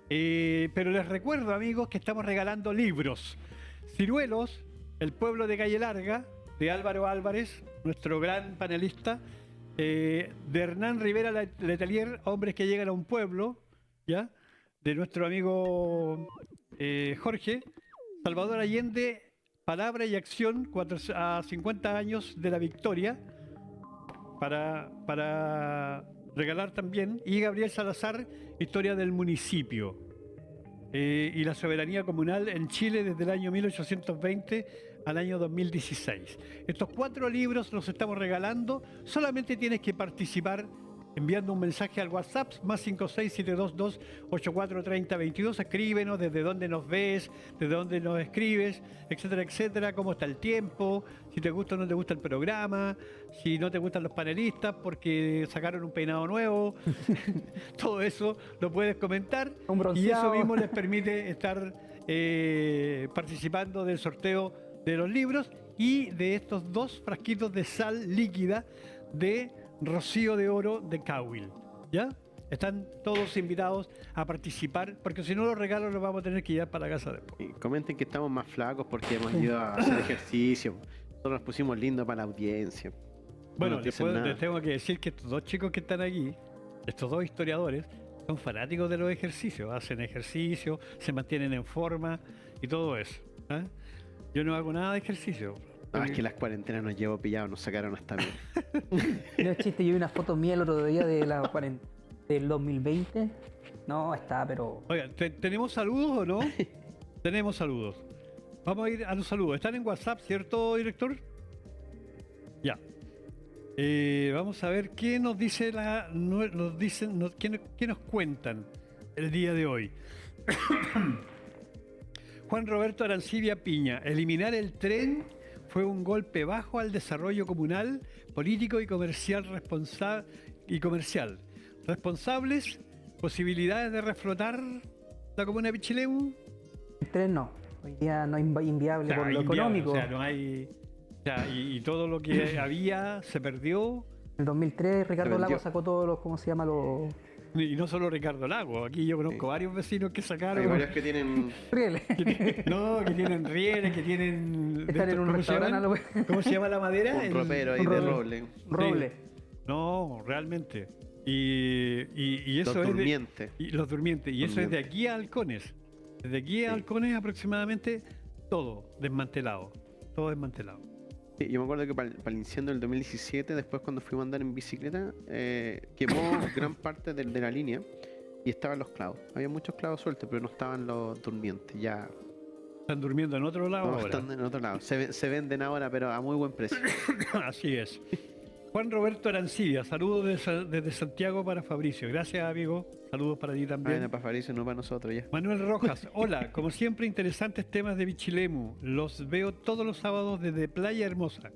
Pero les recuerdo, amigos, que estamos regalando libros. Ciruelos, El pueblo de Calle Larga, de Álvaro Álvarez, nuestro gran panelista. De Hernán Rivera Letelier, Hombres que llegan a un pueblo, ¿ya? De nuestro amigo Jorge. Salvador Allende, Palabra y Acción, a 50 años de la victoria, para regalar también. Y Gabriel Salazar, Historia del municipio y la soberanía comunal en Chile desde el año 1820 al año 2016. Estos 4 libros los estamos regalando. Solamente tienes que participar enviando un mensaje al WhatsApp más 56722843022. Escríbenos desde dónde nos ves, desde dónde nos escribes, etcétera, etcétera. Cómo está el tiempo, si te gusta o no te gusta el programa, si no te gustan los panelistas porque sacaron un peinado nuevo. Todo eso lo puedes comentar y eso mismo les permite estar participando del sorteo de los libros y de estos 2 frasquitos de sal líquida de Rocío de Oro de Cahuil. ¿Ya? Están todos invitados a participar, porque si no los regalos los vamos a tener que llevar para la casa después. Y comenten que estamos más flacos porque hemos ido a hacer ejercicio. Nosotros nos pusimos lindos para la audiencia. Bueno, No nos dicen después nada. les tengo que decir que estos 2 chicos que están aquí, estos 2 historiadores, son fanáticos de los ejercicios. Hacen ejercicio, se mantienen en forma y todo eso. ¿Eh? Yo no hago nada de ejercicio. Ah, es que las cuarentenas nos llevó pillados, nos sacaron hasta mí. No es chiste, yo vi una foto mía el otro día de del 2020. No, está, pero... Oigan, ¿tenemos saludos o no? Tenemos saludos. Vamos a ir a los saludos. ¿Están en WhatsApp, cierto, director? Ya. Vamos a ver qué nos dice qué nos cuentan el día de hoy. Juan Roberto Arancibia Piña. Eliminar el tren fue un golpe bajo al desarrollo comunal, político y comercial responsables, posibilidades de reflotar la comuna de Pichilemu. El tren no. Hoy día no es inviable por lo económico. O sea, no hay. O sea, y todo lo que había se perdió. En el 2003 Ricardo vendió. Lago sacó todos los, ¿cómo se llama? Los Y no solo Ricardo Lago, aquí yo conozco varios vecinos que Hay sacaron. varios que tienen. rieles. No, que tienen rieles, que tienen. Están en un ¿cómo se restaurante. llaman? ¿Cómo se llama la madera? Un ropero ahí un de roble. roble. Roble. No, realmente. Y eso Los es durmientes. y los durmientes. Y eso es de Durmientes. aquí a Halcones. Desde aquí a Sí. Halcones aproximadamente todo desmantelado. Todo desmantelado. Sí, yo me acuerdo que para el incendio del 2017, después cuando fuimos a andar en bicicleta, quemó gran parte de la línea y estaban los clavos. Había muchos clavos sueltos, pero no estaban los durmientes. Ya Están durmiendo en otro lado no, ahora. están en otro lado. Se venden ahora, pero a muy buen precio. Así es. Juan Roberto Arancibia, saludos desde Santiago para Fabricio. Gracias, amigo. Saludos para ti también. Bueno, para Fabricio, no para nosotros ya. Manuel Rojas, hola, como siempre interesantes temas de Pichilemu, los veo todos los sábados desde Playa Hermosa.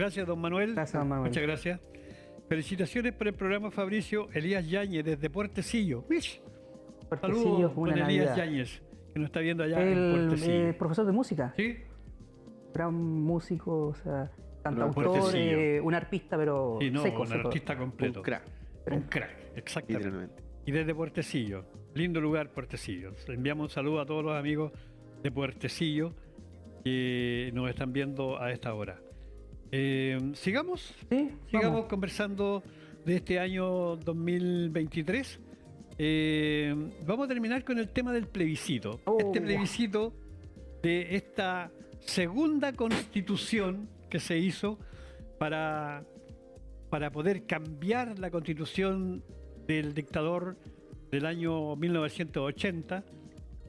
Gracias, don Manuel. Gracias, don Manuel. Muchas gracias. Felicitaciones por el programa, Fabricio. Elías Yáñez, desde Puertecillo. ¡Mish! Puertecillo, Saludos, una don Elías Navidad. Yáñez, que nos está viendo allá en El Puertecillo. profesor de música, ¿Sí? gran músico, o sea, cantautor, Puertecillo. un arpista, pero Sí, no, seco. un seco. artista completo. Un crack, Un crack, exactamente. literalmente. Y desde Puertecillo, lindo lugar Puertecillo. Le enviamos un saludo a todos los amigos de Puertecillo que nos están viendo a esta hora. Sigamos Sí, vamos. conversando de este año 2023. Vamos a terminar con el tema del plebiscito. Oh. Este plebiscito de esta segunda constitución que se hizo para poder cambiar la constitución del dictador del año 1980,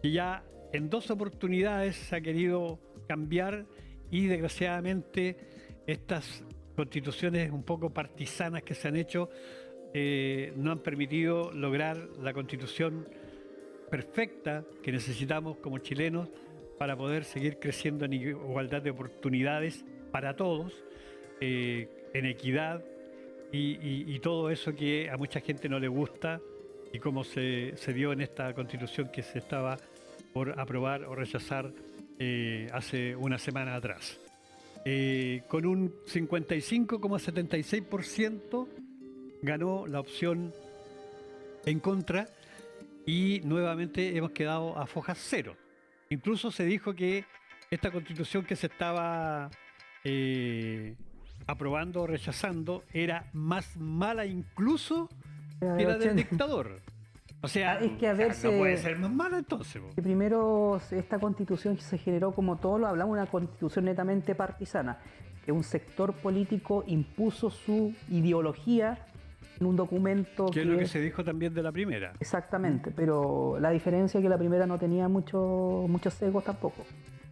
que ya en 2 oportunidades se ha querido cambiar y desgraciadamente estas constituciones un poco partisanas que se han hecho no han permitido lograr la constitución perfecta que necesitamos como chilenos para poder seguir creciendo en igualdad de oportunidades para todos, en equidad y todo eso que a mucha gente no le gusta y como se dio en esta constitución que se estaba por aprobar o rechazar hace una semana atrás. Con un 55,76% ganó la opción en contra y nuevamente hemos quedado a fojas cero. Incluso se dijo que esta constitución que se estaba aprobando o rechazando era más mala incluso que la del dictador. O sea, Es que a ver, no puede ser más mala entonces. Que primero, esta constitución se generó, como todos lo hablamos, una constitución netamente partisana, que un sector político impuso su ideología en un documento que es lo que se dijo también de la primera. Exactamente, pero la diferencia es que la primera no tenía muchos sesgos tampoco.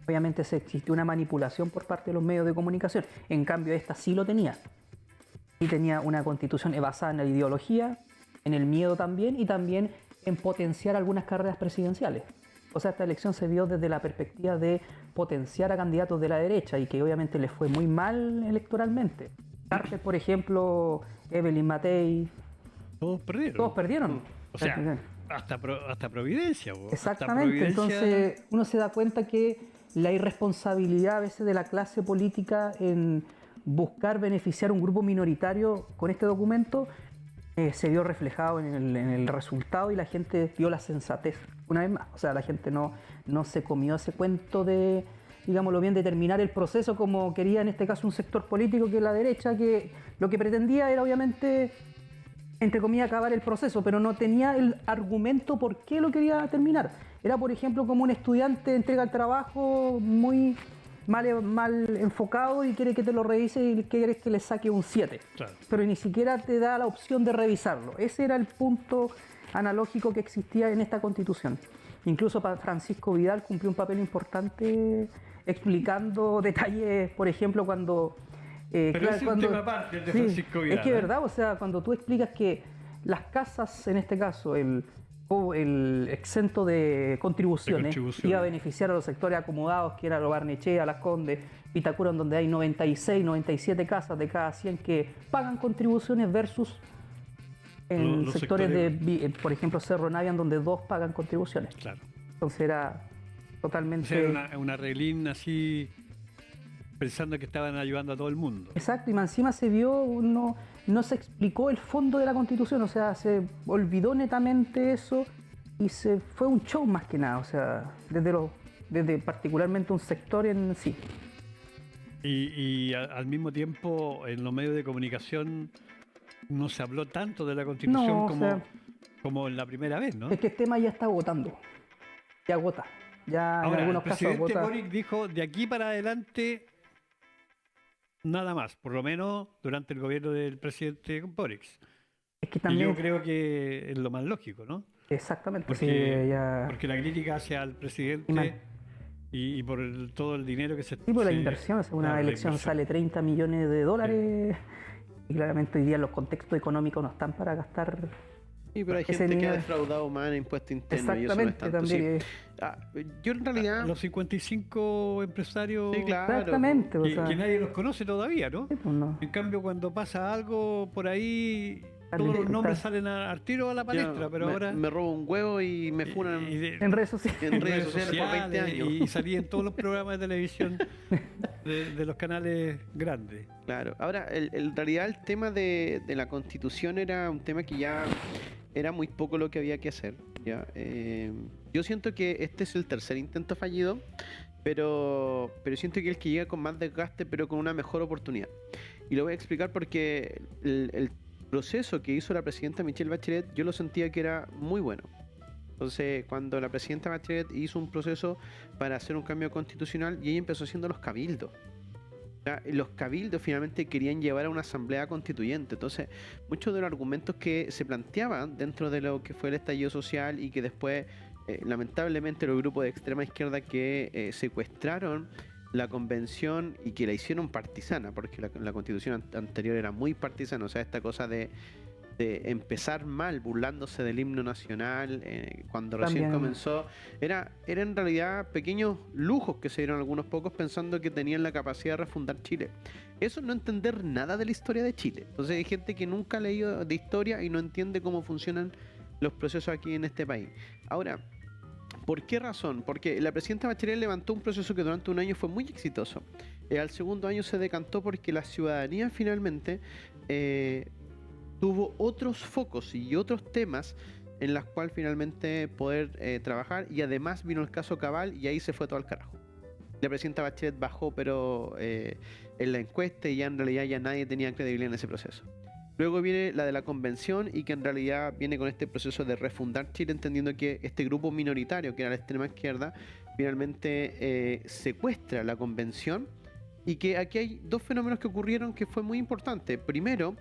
Obviamente se existió una manipulación por parte de los medios de comunicación, en cambio esta sí lo tenía. Y tenía una constitución basada en la ideología, en el miedo también, y también en potenciar algunas carreras presidenciales. O sea, esta elección se dio desde la perspectiva de potenciar a candidatos de la derecha y que obviamente les fue muy mal electoralmente. Carter, por ejemplo, Evelyn Matei, Todos perdieron. todos perdieron. O sea, hasta Providencia. Exactamente, Hasta Providencia, entonces uno se da cuenta que la irresponsabilidad a veces de la clase política en buscar beneficiar a un grupo minoritario con este documento se vio reflejado en el resultado y la gente vio la sensatez una vez más. O sea, la gente no se comió ese cuento de, digámoslo bien, de terminar el proceso como quería en este caso un sector político que es la derecha, que lo que pretendía era obviamente, entre comillas, acabar el proceso, pero no tenía el argumento por qué lo quería terminar. Era, por ejemplo, como un estudiante entrega el trabajo muy mal enfocado y quiere que te lo revise y quiere que le saque un 7. Claro. Pero ni siquiera te da la opción de revisarlo. Ese era el punto analógico que existía en esta constitución. Incluso Francisco Vidal cumplió un papel importante explicando detalles, por ejemplo, cuando... Pero es un tema aparte el de Francisco Vidal. Es que es verdad, o sea, cuando tú explicas que las casas, en este caso, el exento de contribuciones iba a beneficiar a los sectores acomodados, que era lo Barnechea, Las Condes, Vitacura, en donde hay 96, 97 casas de cada 100 que pagan contribuciones versus en los sectores de, por ejemplo, Cerro Navia, en donde 2 pagan contribuciones. Claro. Entonces era totalmente... O sea, era una reglín así, pensando que estaban ayudando a todo el mundo. Exacto, y más encima se vio, no se explicó el fondo de la Constitución, o sea, se olvidó netamente eso y se fue un show más que nada, o sea, desde particularmente un sector en sí. Y al mismo tiempo, en los medios de comunicación no se habló tanto de la Constitución como en la primera vez, ¿no? Es que el tema ya está agotando, ya agota, ya Ahora, en algunos el casos presidente agota. Boric dijo, de aquí para adelante, nada más, por lo menos durante el gobierno del presidente Boric. Es que Y también, yo creo que es lo más lógico, ¿no? exactamente, Porque, sí, ya... porque la crítica hacia el presidente y por todo el dinero que se... Sí, por la inversión, o sea, una elección sale 30 millones de dólares y claramente hoy día los contextos económicos no están para gastar Sí, pero hay ese gente que ha nivel. defraudado más en impuestos internos y eso no es Exactamente, tanto. Sí. también. Ah, yo en realidad, Los 55 empresarios sí, claro. Exactamente, o que sea, nadie los conoce todavía, ¿no? sí, pues no. En cambio, cuando pasa algo por ahí, todos los Está- nombres salen al tiro a la palestra, Yo pero ahora me robo un huevo y me funan En redes sociales. en redes sociales por 20 años. y salí en todos los programas de televisión de los canales grandes. Claro, ahora en realidad el tema de la constitución era un tema que ya era muy poco lo que había que hacer. ¿Ya? Yo siento que este es el tercer intento fallido, pero siento que el que llega con más desgaste, pero con una mejor oportunidad. Y lo voy a explicar porque el proceso que hizo la presidenta Michelle Bachelet, yo lo sentía que era muy bueno. Entonces, cuando la presidenta Bachelet hizo un proceso para hacer un cambio constitucional y ella empezó haciendo los cabildos. ¿Ya? Los cabildos finalmente querían llevar a una asamblea constituyente. Entonces, muchos de los argumentos que se planteaban dentro de lo que fue el estallido social y que después, lamentablemente, los grupos de extrema izquierda que secuestraron la convención y que la hicieron partisana, porque la constitución anterior era muy partisana, o sea, esta cosa de empezar mal, burlándose del himno nacional, cuando recién También. comenzó, era en realidad pequeños lujos que se dieron algunos pocos pensando que tenían la capacidad de refundar Chile. Eso es no entender nada de la historia de Chile. Entonces hay gente que nunca ha leído de historia y no entiende cómo funcionan los procesos aquí en este país. Ahora, ¿por qué razón? Porque la presidenta Bachelet levantó un proceso que durante un año fue muy exitoso. Al segundo año se decantó porque la ciudadanía finalmente tuvo otros focos y otros temas en los cuales finalmente poder trabajar, y además vino el caso Cabal y ahí se fue todo al carajo. La presidenta Bachelet bajó pero en la encuesta y ya en realidad ya nadie tenía credibilidad en ese proceso. Luego viene la de la convención y que en realidad viene con este proceso de refundar Chile, entendiendo que este grupo minoritario que era la extrema izquierda finalmente secuestra la convención, y que aquí hay dos fenómenos que ocurrieron que fue muy importante. Primero,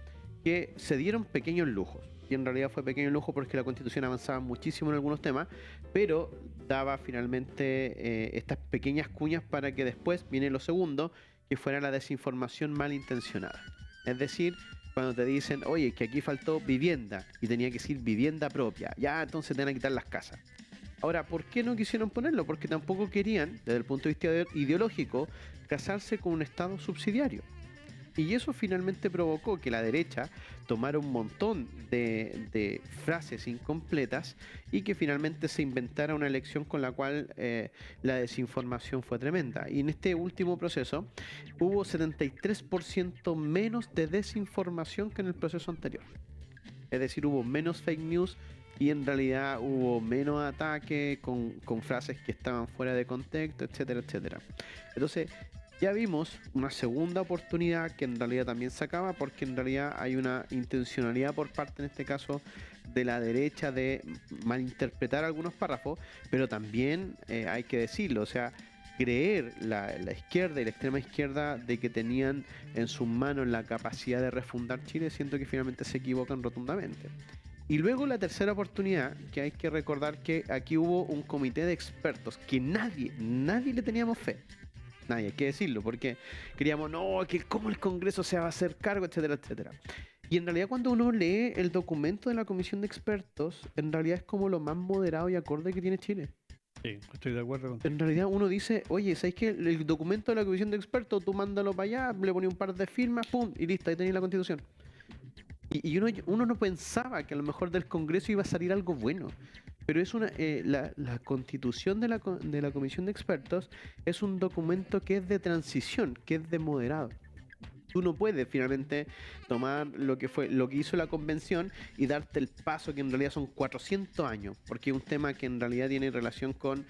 que se dieron pequeños lujos, y en realidad fue pequeño lujo porque la constitución avanzaba muchísimo en algunos temas, pero daba finalmente estas pequeñas cuñas para que después viene lo segundo, que fuera la desinformación malintencionada. Es decir, cuando te dicen, oye, que aquí faltó vivienda, y tenía que decir vivienda propia, ya entonces te van a quitar las casas. Ahora, ¿por qué no quisieron ponerlo? Porque tampoco querían, desde el punto de vista ideológico, casarse con un Estado subsidiario. Y eso finalmente provocó que la derecha tomara un montón de frases incompletas y que finalmente se inventara una elección con la cual la desinformación fue tremenda. Y en este último proceso hubo 73% menos de desinformación que en el proceso anterior. Es decir, hubo menos fake news y en realidad hubo menos ataque con frases que estaban fuera de contexto, etcétera, etcétera. Entonces, ya vimos una segunda oportunidad que en realidad también se acaba, porque en realidad hay una intencionalidad por parte, en este caso, de la derecha de malinterpretar algunos párrafos, pero también hay que decirlo, o sea, creer la izquierda y la extrema izquierda de que tenían en sus manos la capacidad de refundar Chile, siento que finalmente se equivocan rotundamente. Y luego la tercera oportunidad, que hay que recordar que aquí hubo un comité de expertos que nadie le teníamos fe. Nadie, hay que decirlo, porque queríamos, no, que cómo el Congreso se va a hacer cargo, etcétera, etcétera. Y en realidad cuando uno lee el documento de la comisión de expertos, en realidad es como lo más moderado y acorde que tiene Chile. Sí, estoy de acuerdo contigo. En realidad uno dice, oye, ¿sabes qué? El documento de la comisión de expertos, tú mándalo para allá, le pones un par de firmas, pum, y listo, ahí tenéis la constitución. Y uno no pensaba que a lo mejor del Congreso iba a salir algo bueno. Pero es la constitución de la comisión de expertos es un documento que es de transición, que es de moderado. Tú no puedes finalmente tomar lo que hizo la convención y darte el paso que en realidad son 400 años, porque es un tema que en realidad tiene relación con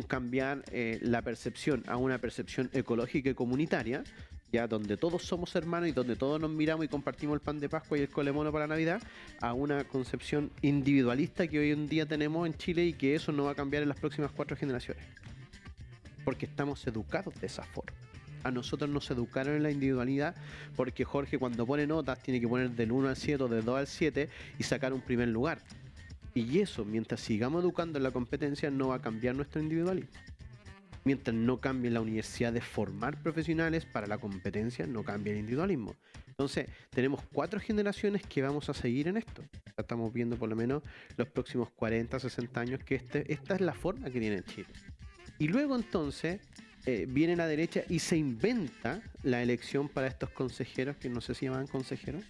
cambiar la percepción a una percepción ecológica y comunitaria, ya donde todos somos hermanos y donde todos nos miramos y compartimos el pan de Pascua y el colemono para Navidad, a una concepción individualista que hoy en día tenemos en Chile, y que eso no va a cambiar en las próximas 4 generaciones, porque estamos educados de esa forma. A nosotros nos educaron en la individualidad, porque Jorge, cuando pone notas, tiene que poner del 1 al 7 o del 2 al 7 y sacar un primer lugar. Y eso, mientras sigamos educando en la competencia, no va a cambiar nuestro individualismo. Mientras no cambie la universidad de formar profesionales para la competencia, no cambia el individualismo. Entonces, tenemos 4 generaciones que vamos a seguir en esto. Estamos viendo por lo menos los próximos 40, 60 años que esta es la forma que tiene Chile. Y luego entonces viene la derecha y se inventa la elección para estos consejeros, que no sé si llaman consejeros.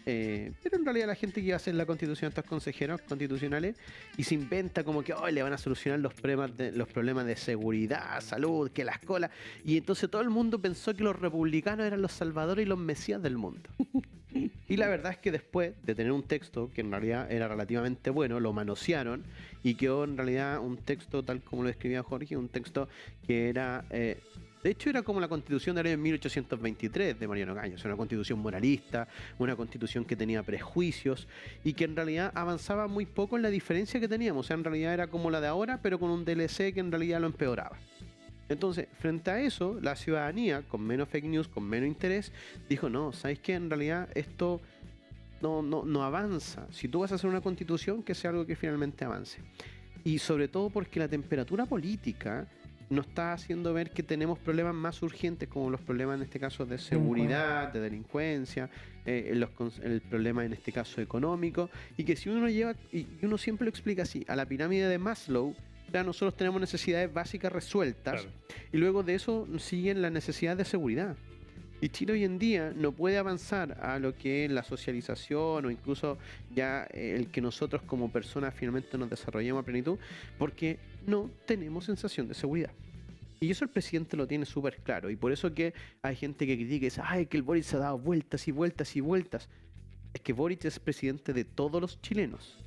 Pero en realidad la gente que iba a hacer la constitución, estos consejeros constitucionales, y se inventa como que hoy le van a solucionar los problemas de seguridad, salud, que las colas, y entonces todo el mundo pensó que los republicanos eran los salvadores y los mesías del mundo. Y la verdad es que después de tener un texto que en realidad era relativamente bueno, lo manosearon y quedó en realidad un texto tal como lo escribía Jorge, un texto que era... de hecho, era como la constitución del año 1823 de Mariano Cañas, una constitución moralista, una constitución que tenía prejuicios y que en realidad avanzaba muy poco en la diferencia que teníamos. O sea, en realidad era como la de ahora, pero con un DLC que en realidad lo empeoraba. Entonces, frente a eso, la ciudadanía, con menos fake news, con menos interés, dijo, no, ¿sabes qué? En realidad esto no avanza. Si tú vas a hacer una constitución, que sea algo que finalmente avance. Y sobre todo porque la temperatura política nos está haciendo ver que tenemos problemas más urgentes, como los problemas en este caso de seguridad, de delincuencia, el problema en este caso económico, y que si uno lleva, y uno siempre lo explica así, a la pirámide de Maslow, ya nosotros tenemos necesidades básicas resueltas, claro, y luego de eso siguen las necesidades de seguridad. Y Chile hoy en día no puede avanzar a lo que es la socialización o incluso ya el que nosotros como personas finalmente nos desarrollemos a plenitud, porque no tenemos sensación de seguridad. Y eso el presidente lo tiene súper claro. Y por eso que hay gente que critica y dice, ay, que el Boric se ha dado vueltas y vueltas y vueltas. Es que Boric es presidente de todos los chilenos.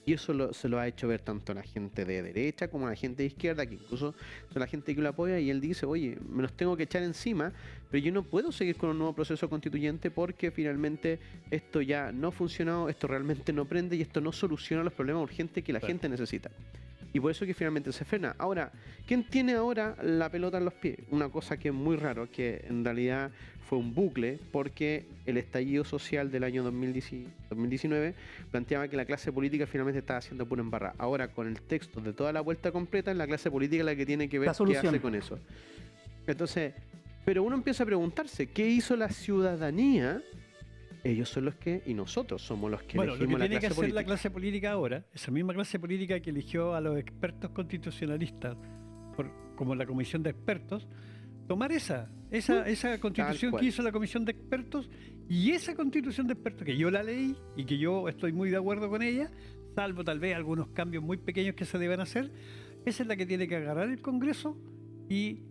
Y eso se lo ha hecho ver tanto a la gente de derecha como a la gente de izquierda, que incluso son la gente que lo apoya, y él dice, oye, me los tengo que echar encima, pero yo no puedo seguir con un nuevo proceso constituyente porque finalmente esto ya no ha funcionado, esto realmente no prende y esto no soluciona los problemas urgentes que la gente necesita. Y por eso que finalmente se frena. Ahora, ¿quién tiene ahora la pelota en los pies? Una cosa que es muy raro, que en realidad fue un bucle, porque el estallido social del año 2019 planteaba que la clase política finalmente estaba haciendo pura embarrada. Ahora, con el texto de toda la vuelta completa, es la clase política la que tiene que ver qué hace con eso. Entonces, pero uno empieza a preguntarse, ¿qué hizo la ciudadanía? Ellos son los que, y nosotros somos los que elegimos la clase política. Bueno, lo que tiene que hacer la clase política ahora, esa misma clase política que eligió a los expertos constitucionalistas como la comisión de expertos, tomar esa constitución que hizo la comisión de expertos, y esa constitución de expertos que yo la leí y que yo estoy muy de acuerdo con ella, salvo tal vez algunos cambios muy pequeños que se deben hacer, esa es la que tiene que agarrar el Congreso y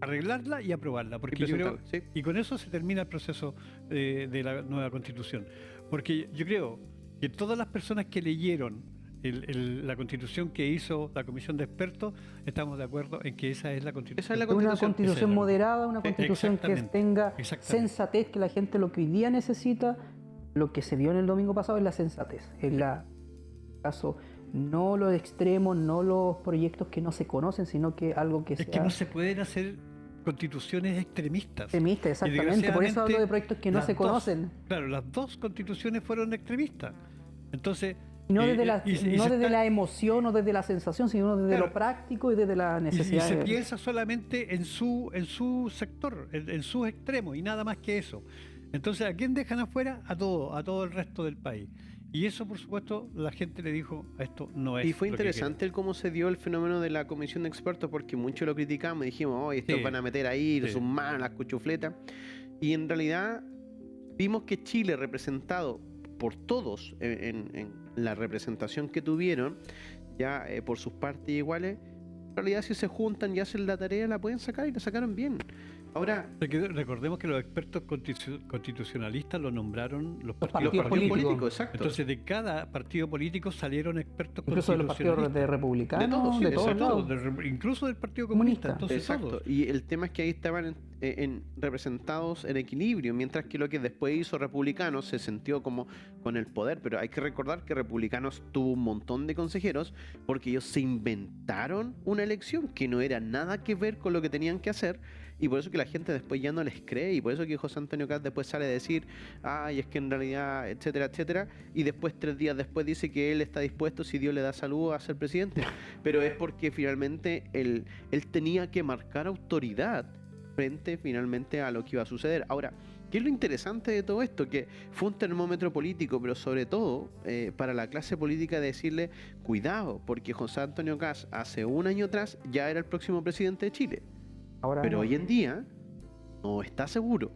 arreglarla y aprobarla, porque yo creo, ¿sí? Y con eso se termina el proceso de la nueva constitución, porque yo creo que todas las personas que leyeron la constitución que hizo la comisión de expertos estamos de acuerdo en que esa es la constitución. Esa es la constitución. Una constitución moderada, una constitución que tenga sensatez, que la gente lo que hoy día necesita, lo que se vio en el domingo pasado es la sensatez, es la caso. No los extremos, no los proyectos que no se conocen, sino que algo que sea... Es que no se pueden hacer constituciones extremistas. Extremistas, exactamente. Por eso hablo de proyectos que no se conocen. Claro, las dos constituciones fueron extremistas. Entonces... Y no desde, la emoción o desde la sensación, sino desde lo práctico y desde la necesidad. Y se piensa solamente en su sector, en sus extremos, y nada más que eso. Entonces, ¿a quién dejan afuera? A todo el resto del país. Y eso, por supuesto, la gente le dijo, esto no es. Y fue interesante el cómo se dio el fenómeno de la comisión de expertos, porque muchos lo criticamos y dijimos, oh, estos van a meter ahí sus manos, las cuchufletas. Y en realidad vimos que Chile, representado por todos en la representación que tuvieron, ya por sus partes iguales, en realidad si se juntan y hacen la tarea, la pueden sacar y la sacaron bien. Ahora, recordemos que los expertos constitucionalistas lo nombraron los partidos políticos. Exacto. Entonces, de cada partido político salieron expertos incluso constitucionalistas. Incluso de los partidos republicanos, de todos, incluso del Partido Comunista. Entonces, exacto. Todos. Y el tema es que ahí estaban representados en equilibrio, mientras que lo que después hizo Republicanos se sintió como con el poder. Pero hay que recordar que Republicanos tuvo un montón de consejeros porque ellos se inventaron una elección que no era nada que ver con lo que tenían que hacer. y por eso que la gente después ya no les cree, y por eso que José Antonio Caz después sale a decir, ay, es que en realidad, etcétera, etcétera, y después 3 días después dice que él está dispuesto, si Dios le da salud, a ser presidente. Pero es porque finalmente él tenía que marcar autoridad frente finalmente a lo que iba a suceder. Ahora, ¿qué es lo interesante de todo esto? Que fue un termómetro político, pero sobre todo para la clase política, de decirle, cuidado, porque José Antonio Caz hace un año atrás ya era el próximo presidente de Chile, Ahora pero no. hoy en día no está seguro.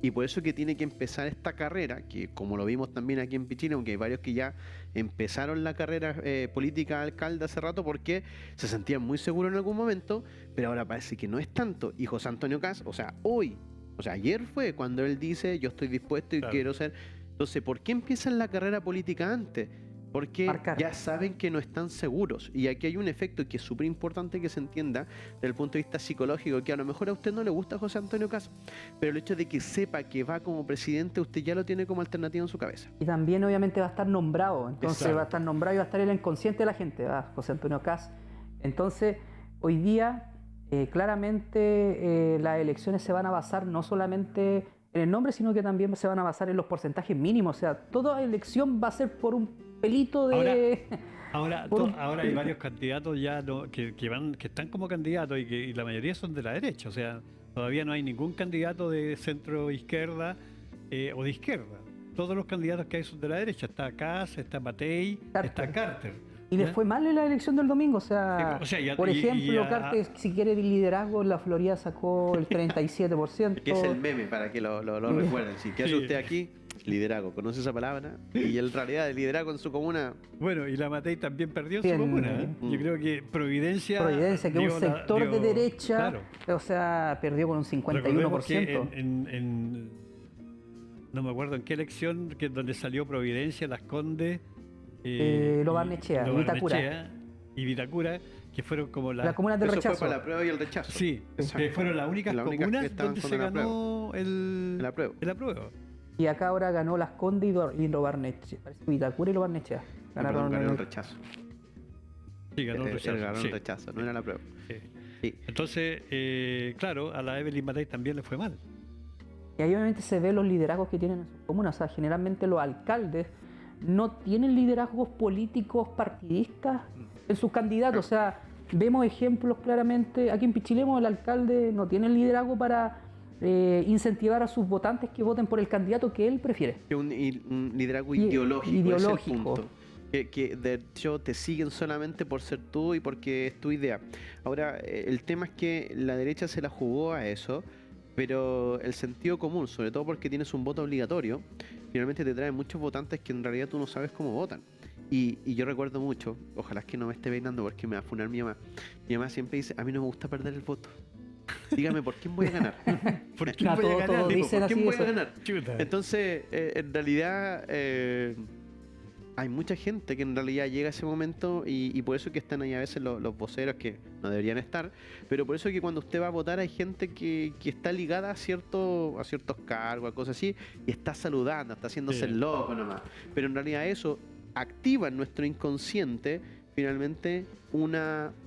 Y por eso que tiene que empezar esta carrera, que como lo vimos también aquí en Pichile, aunque hay varios que ya empezaron la carrera política de alcalde hace rato porque se sentían muy seguros en algún momento, pero ahora parece que no es tanto. Y José Antonio Caz, o sea, hoy, o sea, ayer fue cuando él dice, yo estoy dispuesto y Claro. quiero ser... Entonces, ¿por qué empiezan la carrera política antes? Porque Marcar. ya saben que no están seguros. Y aquí hay un efecto que es súper importante que se entienda desde el punto de vista psicológico, que a lo mejor a usted no le gusta José Antonio Caz, pero el hecho de que sepa que va como presidente, usted ya lo tiene como alternativa en su cabeza. Y también obviamente va a estar nombrado, entonces Exacto. va a estar nombrado y va a estar en el inconsciente de la gente, José Antonio Caz. Entonces, hoy día, claramente las elecciones se van a basar no solamente en el nombre, sino que también se van a basar en los porcentajes mínimos. O sea, toda elección va a ser por un pelito de... Ahora, Por un- ahora hay varios candidatos ya que están como candidatos y la mayoría son de la derecha. O sea, todavía no hay ningún candidato de centro izquierda o de izquierda. Todos los candidatos que hay son de la derecha. Está Caz, está Matei, Carter. está Carter. Y le ¿ya? fue mal en la elección del domingo. O sea, Sí, o sea, y a- por y- ejemplo, y a- Carter, si quiere liderazgo, en la Florida sacó el 37%. Que es el meme para que lo recuerden. Si ¿qué hace Sí. usted aquí? Liderazgo. ¿Conoce esa palabra? Y en realidad el liderazgo en su comuna... Bueno, y la Matei también perdió en su Bien. comuna. ¿eh? Yo creo que Providencia. Providencia, que es un dio la- sector de dio- derecha, Claro. o sea, perdió con un Recordemos que 51%. no me acuerdo en qué elección, donde salió Providencia, Las Condes, Lo Barnechea, Vitacura. y Vitacura, que fueron como Las comunas del Eso rechazo. fue para la prueba y el rechazo. Sí, Exacto. que fueron las únicas Las únicas que comunas estaban donde con se la ganó El apruebo. el apruebo. Y acá ahora ganó Las Condes y Lo Barnechea. Parece Vitacura y Lo Barnechea. Ganaron Ganaron el rechazo. Sí, ganó el rechazo. Ganó sí, el rechazo, no era la prueba. sí. Sí. Entonces, claro, a la Evelyn Matei también le fue mal. Y ahí obviamente se ve los liderazgos que tienen en sus comunas. O sea, generalmente los alcaldes no tienen liderazgos políticos partidistas en sus candidatos. O sea, vemos ejemplos claramente. Aquí en Pichilemu el alcalde no tiene el liderazgo para incentivar a sus votantes que voten por el candidato que él prefiere. Que un liderazgo Y- ideológico, ese es el ideológico. punto. Que de hecho te siguen solamente por ser tú y porque es tu idea. Ahora, el tema es que la derecha se la jugó a eso, pero el sentido común, sobre todo porque tienes un voto obligatorio, finalmente te trae muchos votantes que en realidad tú no sabes cómo votan. Y yo recuerdo mucho, ojalá es que no me esté peinando porque me va a funar mi mamá. Mi mamá siempre dice, a mí no me gusta perder el voto. Dígame, ¿por quién voy a ganar? ¿Por qué No, voy a todos ganar? Tipo, dicen ¿por quién así voy a eso. ganar? Chuta. Entonces, en realidad, hay mucha gente que en realidad llega a ese momento y por eso que están ahí a veces los voceros que no deberían estar, pero por eso que cuando usted va a votar hay gente que está ligada a ciertos cargos, a cosas así, y está saludando, está haciéndose Sí. el loco nomás. Pero en realidad eso activa en nuestro inconsciente finalmente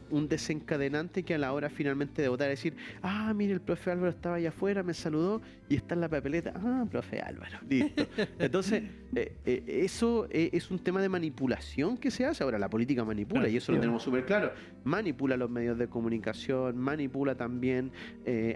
un desencadenante que a la hora finalmente de votar decir, ah, mire, el profe Álvaro estaba allá afuera, me saludó y está en la papeleta, ah, profe Álvaro, listo. Entonces, eso es un tema de manipulación que se hace. Ahora, la política manipula, Claro, y eso lo sí. tenemos súper claro. Manipula los medios de comunicación, manipula también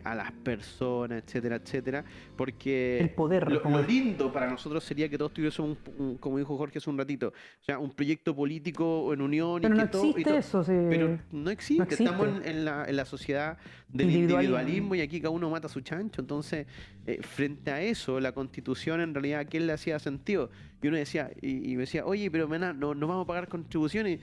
a las personas, etcétera, etcétera, porque El poder, lo como- lindo para nosotros sería que todos tuviésemos, como dijo Jorge hace un ratito, o sea, un proyecto político en unión. Pero y no que todo, y existe todo- eso. Sí. pero no existe, no existe. estamos en la sociedad del Individualismo. individualismo y aquí cada uno mata a su chancho. Entonces, frente a eso, la constitución en realidad, ¿a quién le hacía sentido? Y uno decía, y me decía, oye, pero mena, no vamos a pagar contribuciones.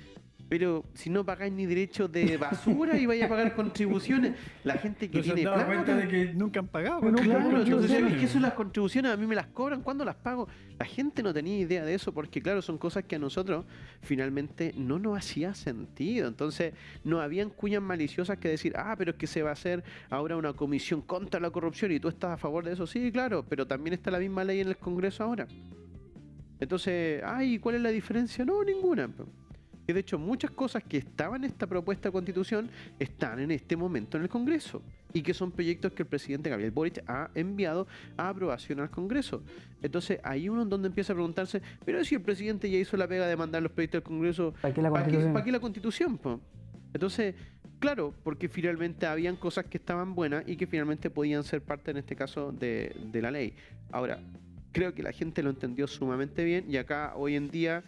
Pero si no pagáis ni derechos de basura y vais a pagar contribuciones, la gente que ¿No se han tiene dado plata. cuenta de que nunca han pagado? Pero Nunca han Claro, entonces contribuciones. ¿qué son las contribuciones? A mí me las cobran, ¿cuándo las pago? La gente no tenía idea de eso porque, claro, son cosas que a nosotros finalmente no nos hacía sentido. Entonces, no habían cuñas maliciosas que decir, ah, pero es que se va a hacer ahora una comisión contra la corrupción y tú estás a favor de eso. Sí, claro, pero también está la misma ley en el Congreso ahora. Entonces, ay, ¿cuál es la diferencia? No, ninguna. Que de hecho muchas cosas que estaban en esta propuesta de constitución están en este momento en el Congreso. y que son proyectos que el presidente Gabriel Boric ha enviado a aprobación al Congreso. Entonces ahí uno donde empieza a preguntarse, pero si el presidente ya hizo la pega de mandar los proyectos al Congreso, ¿Para qué la Constitución? ¿para qué la Constitución, po? Entonces, claro, porque finalmente habían cosas que estaban buenas y que finalmente podían ser parte, en este caso, de la ley. Ahora, creo que la gente lo entendió sumamente bien y acá hoy en día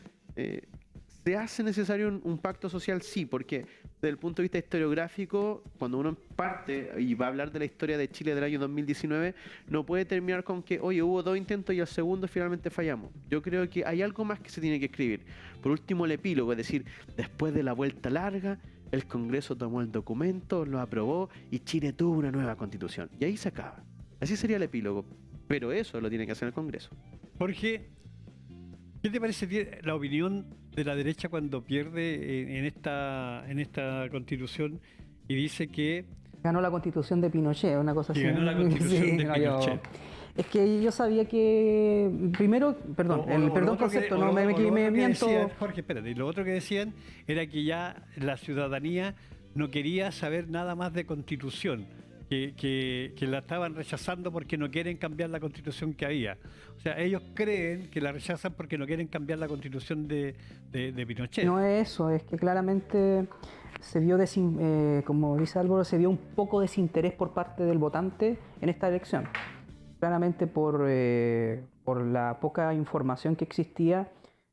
¿se hace necesario un pacto social? Sí, porque desde el punto de vista historiográfico, cuando uno parte y va a hablar de la historia de Chile del año 2019, no puede terminar con que, oye, hubo 2 intentos y al segundo finalmente fallamos. Yo creo que hay algo más que se tiene que escribir. Por último, el epílogo, es decir, después de la vuelta larga, el Congreso tomó el documento, lo aprobó y Chile tuvo una nueva constitución. Y ahí se acaba. Así sería el epílogo. Pero eso lo tiene que hacer el Congreso. Jorge, ¿qué te parece la opinión de la derecha cuando pierde en esta constitución y dice que Ganó la constitución de Pinochet, una cosa así. ganó la constitución Sí, de no, Pinochet? Es que yo sabía que, primero, perdón, Lo otro concepto, que- no o me lo otro que miento. decían, Jorge, espérate, y lo otro que decían era que ya la ciudadanía no quería saber nada más de constitución, que la estaban rechazando porque no quieren cambiar la constitución que había. O sea, ellos creen que la rechazan porque no quieren cambiar la constitución de Pinochet. No es eso, es que claramente se vio, como dice Álvaro, se vio un poco desinterés por parte del votante en esta elección. Claramente por la poca información que existía,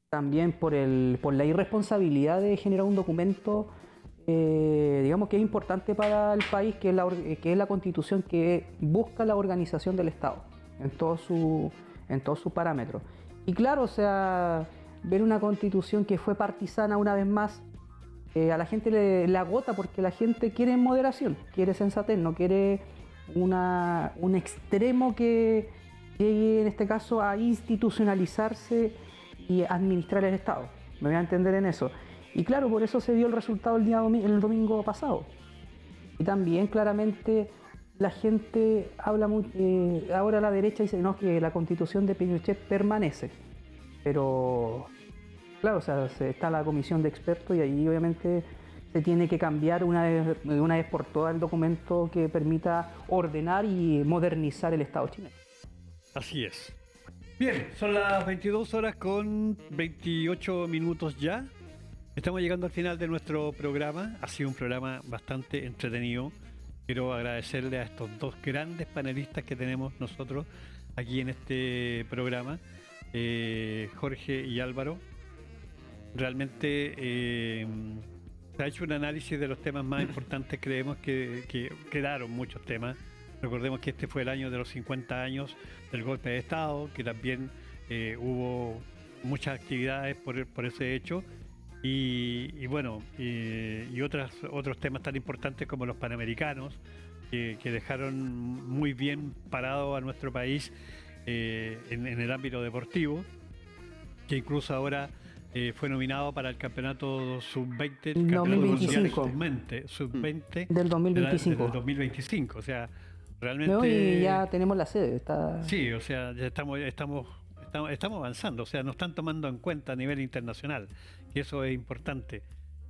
también por la irresponsabilidad de generar un documento, digamos que es importante para el país, que es la Constitución que busca la organización del Estado en todos sus parámetros. Y claro, o sea, ver una Constitución que fue partisana una vez más, a la gente le agota, porque la gente quiere moderación, quiere sensatez, no quiere un extremo que llegue en este caso a institucionalizarse y administrar el Estado. Me voy a entender en eso. Y claro, por eso se dio el resultado el domingo pasado. Y también claramente la gente habla ahora la derecha dice no, que la Constitución de Pinochet permanece. Pero claro, o sea, está la comisión de expertos y ahí obviamente se tiene que cambiar una vez por todas el documento que permita ordenar y modernizar el Estado chileno. Así es. Bien, son las 22 horas con 28 minutos ya. Estamos llegando al final de nuestro programa. Ha sido un programa bastante entretenido. Quiero agradecerle a estos dos grandes panelistas que tenemos nosotros aquí en este programa, Jorge y Álvaro. Realmente se ha hecho un análisis de los temas más importantes. Creemos que quedaron muchos temas. Recordemos que este fue el año de los 50 años del golpe de Estado, que también hubo muchas actividades por ese hecho. Y bueno, y otros temas tan importantes como los Panamericanos, que dejaron muy bien parado a nuestro país en el ámbito deportivo, que incluso ahora fue nominado para el campeonato sub-20, el campeonato mundial sub-20 del 2025. Del 2025, o sea, realmente... No, y ya tenemos la sede. Sí, o sea, ya estamos avanzando, o sea, nos están tomando en cuenta a nivel internacional, que eso es importante.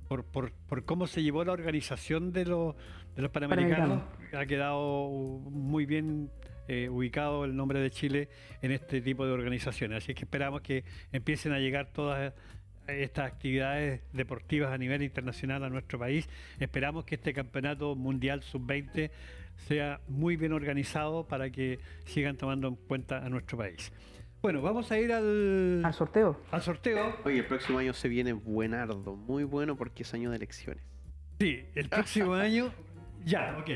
Por cómo se llevó la organización de los Panamericanos, ha quedado muy bien ubicado el nombre de Chile en este tipo de organizaciones. Así que esperamos que empiecen a llegar todas estas actividades deportivas a nivel internacional a nuestro país. Esperamos que este campeonato mundial sub-20 sea muy bien organizado para que sigan tomando en cuenta a nuestro país. Bueno, vamos a ir al sorteo. Al sorteo. Oye, el próximo año se viene buenardo, muy bueno porque es año de elecciones. Sí, el próximo año, ya, ok.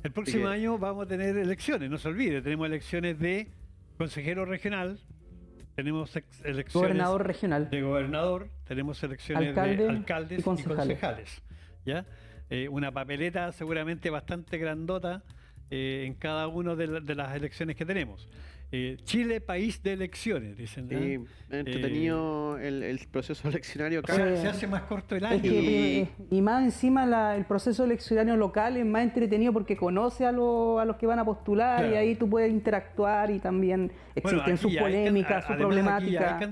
El próximo año vamos a tener elecciones, no se olvide, tenemos elecciones de consejero regional, tenemos elecciones gobernador regional, de gobernador, tenemos elecciones de alcaldes y concejales. ¿Ya? Una papeleta seguramente bastante grandota en cada una de las elecciones que tenemos. Chile, país de elecciones, dicen. Sí, entretenido el proceso eleccionario acá. O sea, se hace más corto el año. Y más encima el proceso eleccionario local es más entretenido porque conoce a los que van a postular, claro. Y ahí tú puedes interactuar y también existen sus polémicas, sus problemáticas. Aquí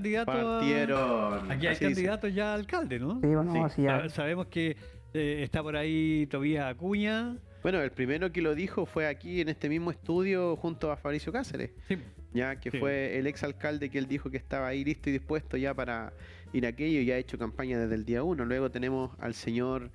hay candidatos ya a alcalde, ¿no? Sí, bueno, sí. Así ya. Sabemos que está por ahí Tobías Acuña. Bueno, el primero que lo dijo fue aquí en este mismo estudio junto a Fabricio Cáceres, Sí, ya que Sí. fue el ex alcalde que él dijo que estaba ahí listo y dispuesto ya para ir a aquello y ha hecho campaña desde el día 1. Luego tenemos al señor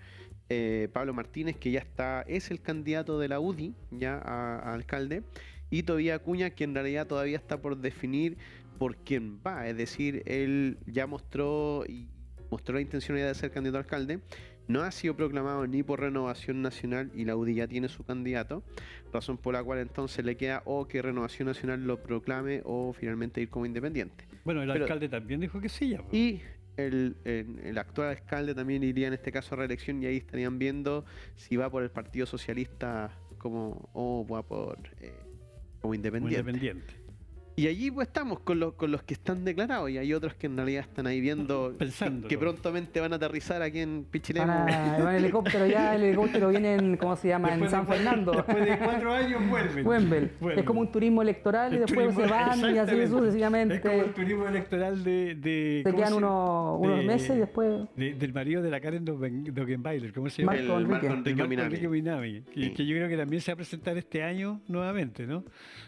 Pablo Martínez, que ya es el candidato de la UDI ya a alcalde, y Tobías Acuña, que en realidad todavía está por definir por quién va, es decir, él ya mostró la intencionalidad de ser candidato a alcalde. No ha sido proclamado ni por Renovación Nacional y la UDI ya tiene su candidato, razón por la cual entonces le queda o que Renovación Nacional lo proclame o finalmente ir como independiente. bueno, el Pero- alcalde también dijo que sí. Ya, pues. Y el actual alcalde también iría en este caso a reelección y ahí estarían viendo si va por el Partido Socialista o va por como Como independiente. independiente. Y allí pues estamos con los que están declarados y hay otros que en realidad están ahí viendo Pensándolo. que prontamente van a aterrizar aquí en Pichilemu. Van en helicóptero ya, el helicóptero viene en, ¿cómo se llama? En San Fernando. Después de 4 años vuelven. Vuelven. Vuelven. Es como un turismo electoral y El después turismo- se van y así exactamente. sucesivamente. Es como el turismo electoral de Se ¿cómo quedan unos de- meses y después. del marido de la Karen Dogenbailer, ¿cómo se llama? Marco Enrique. Marco Enrique Marco Minami. Enrique Minami, que, Sí. que yo creo que también se va a presentar este año nuevamente, ¿no?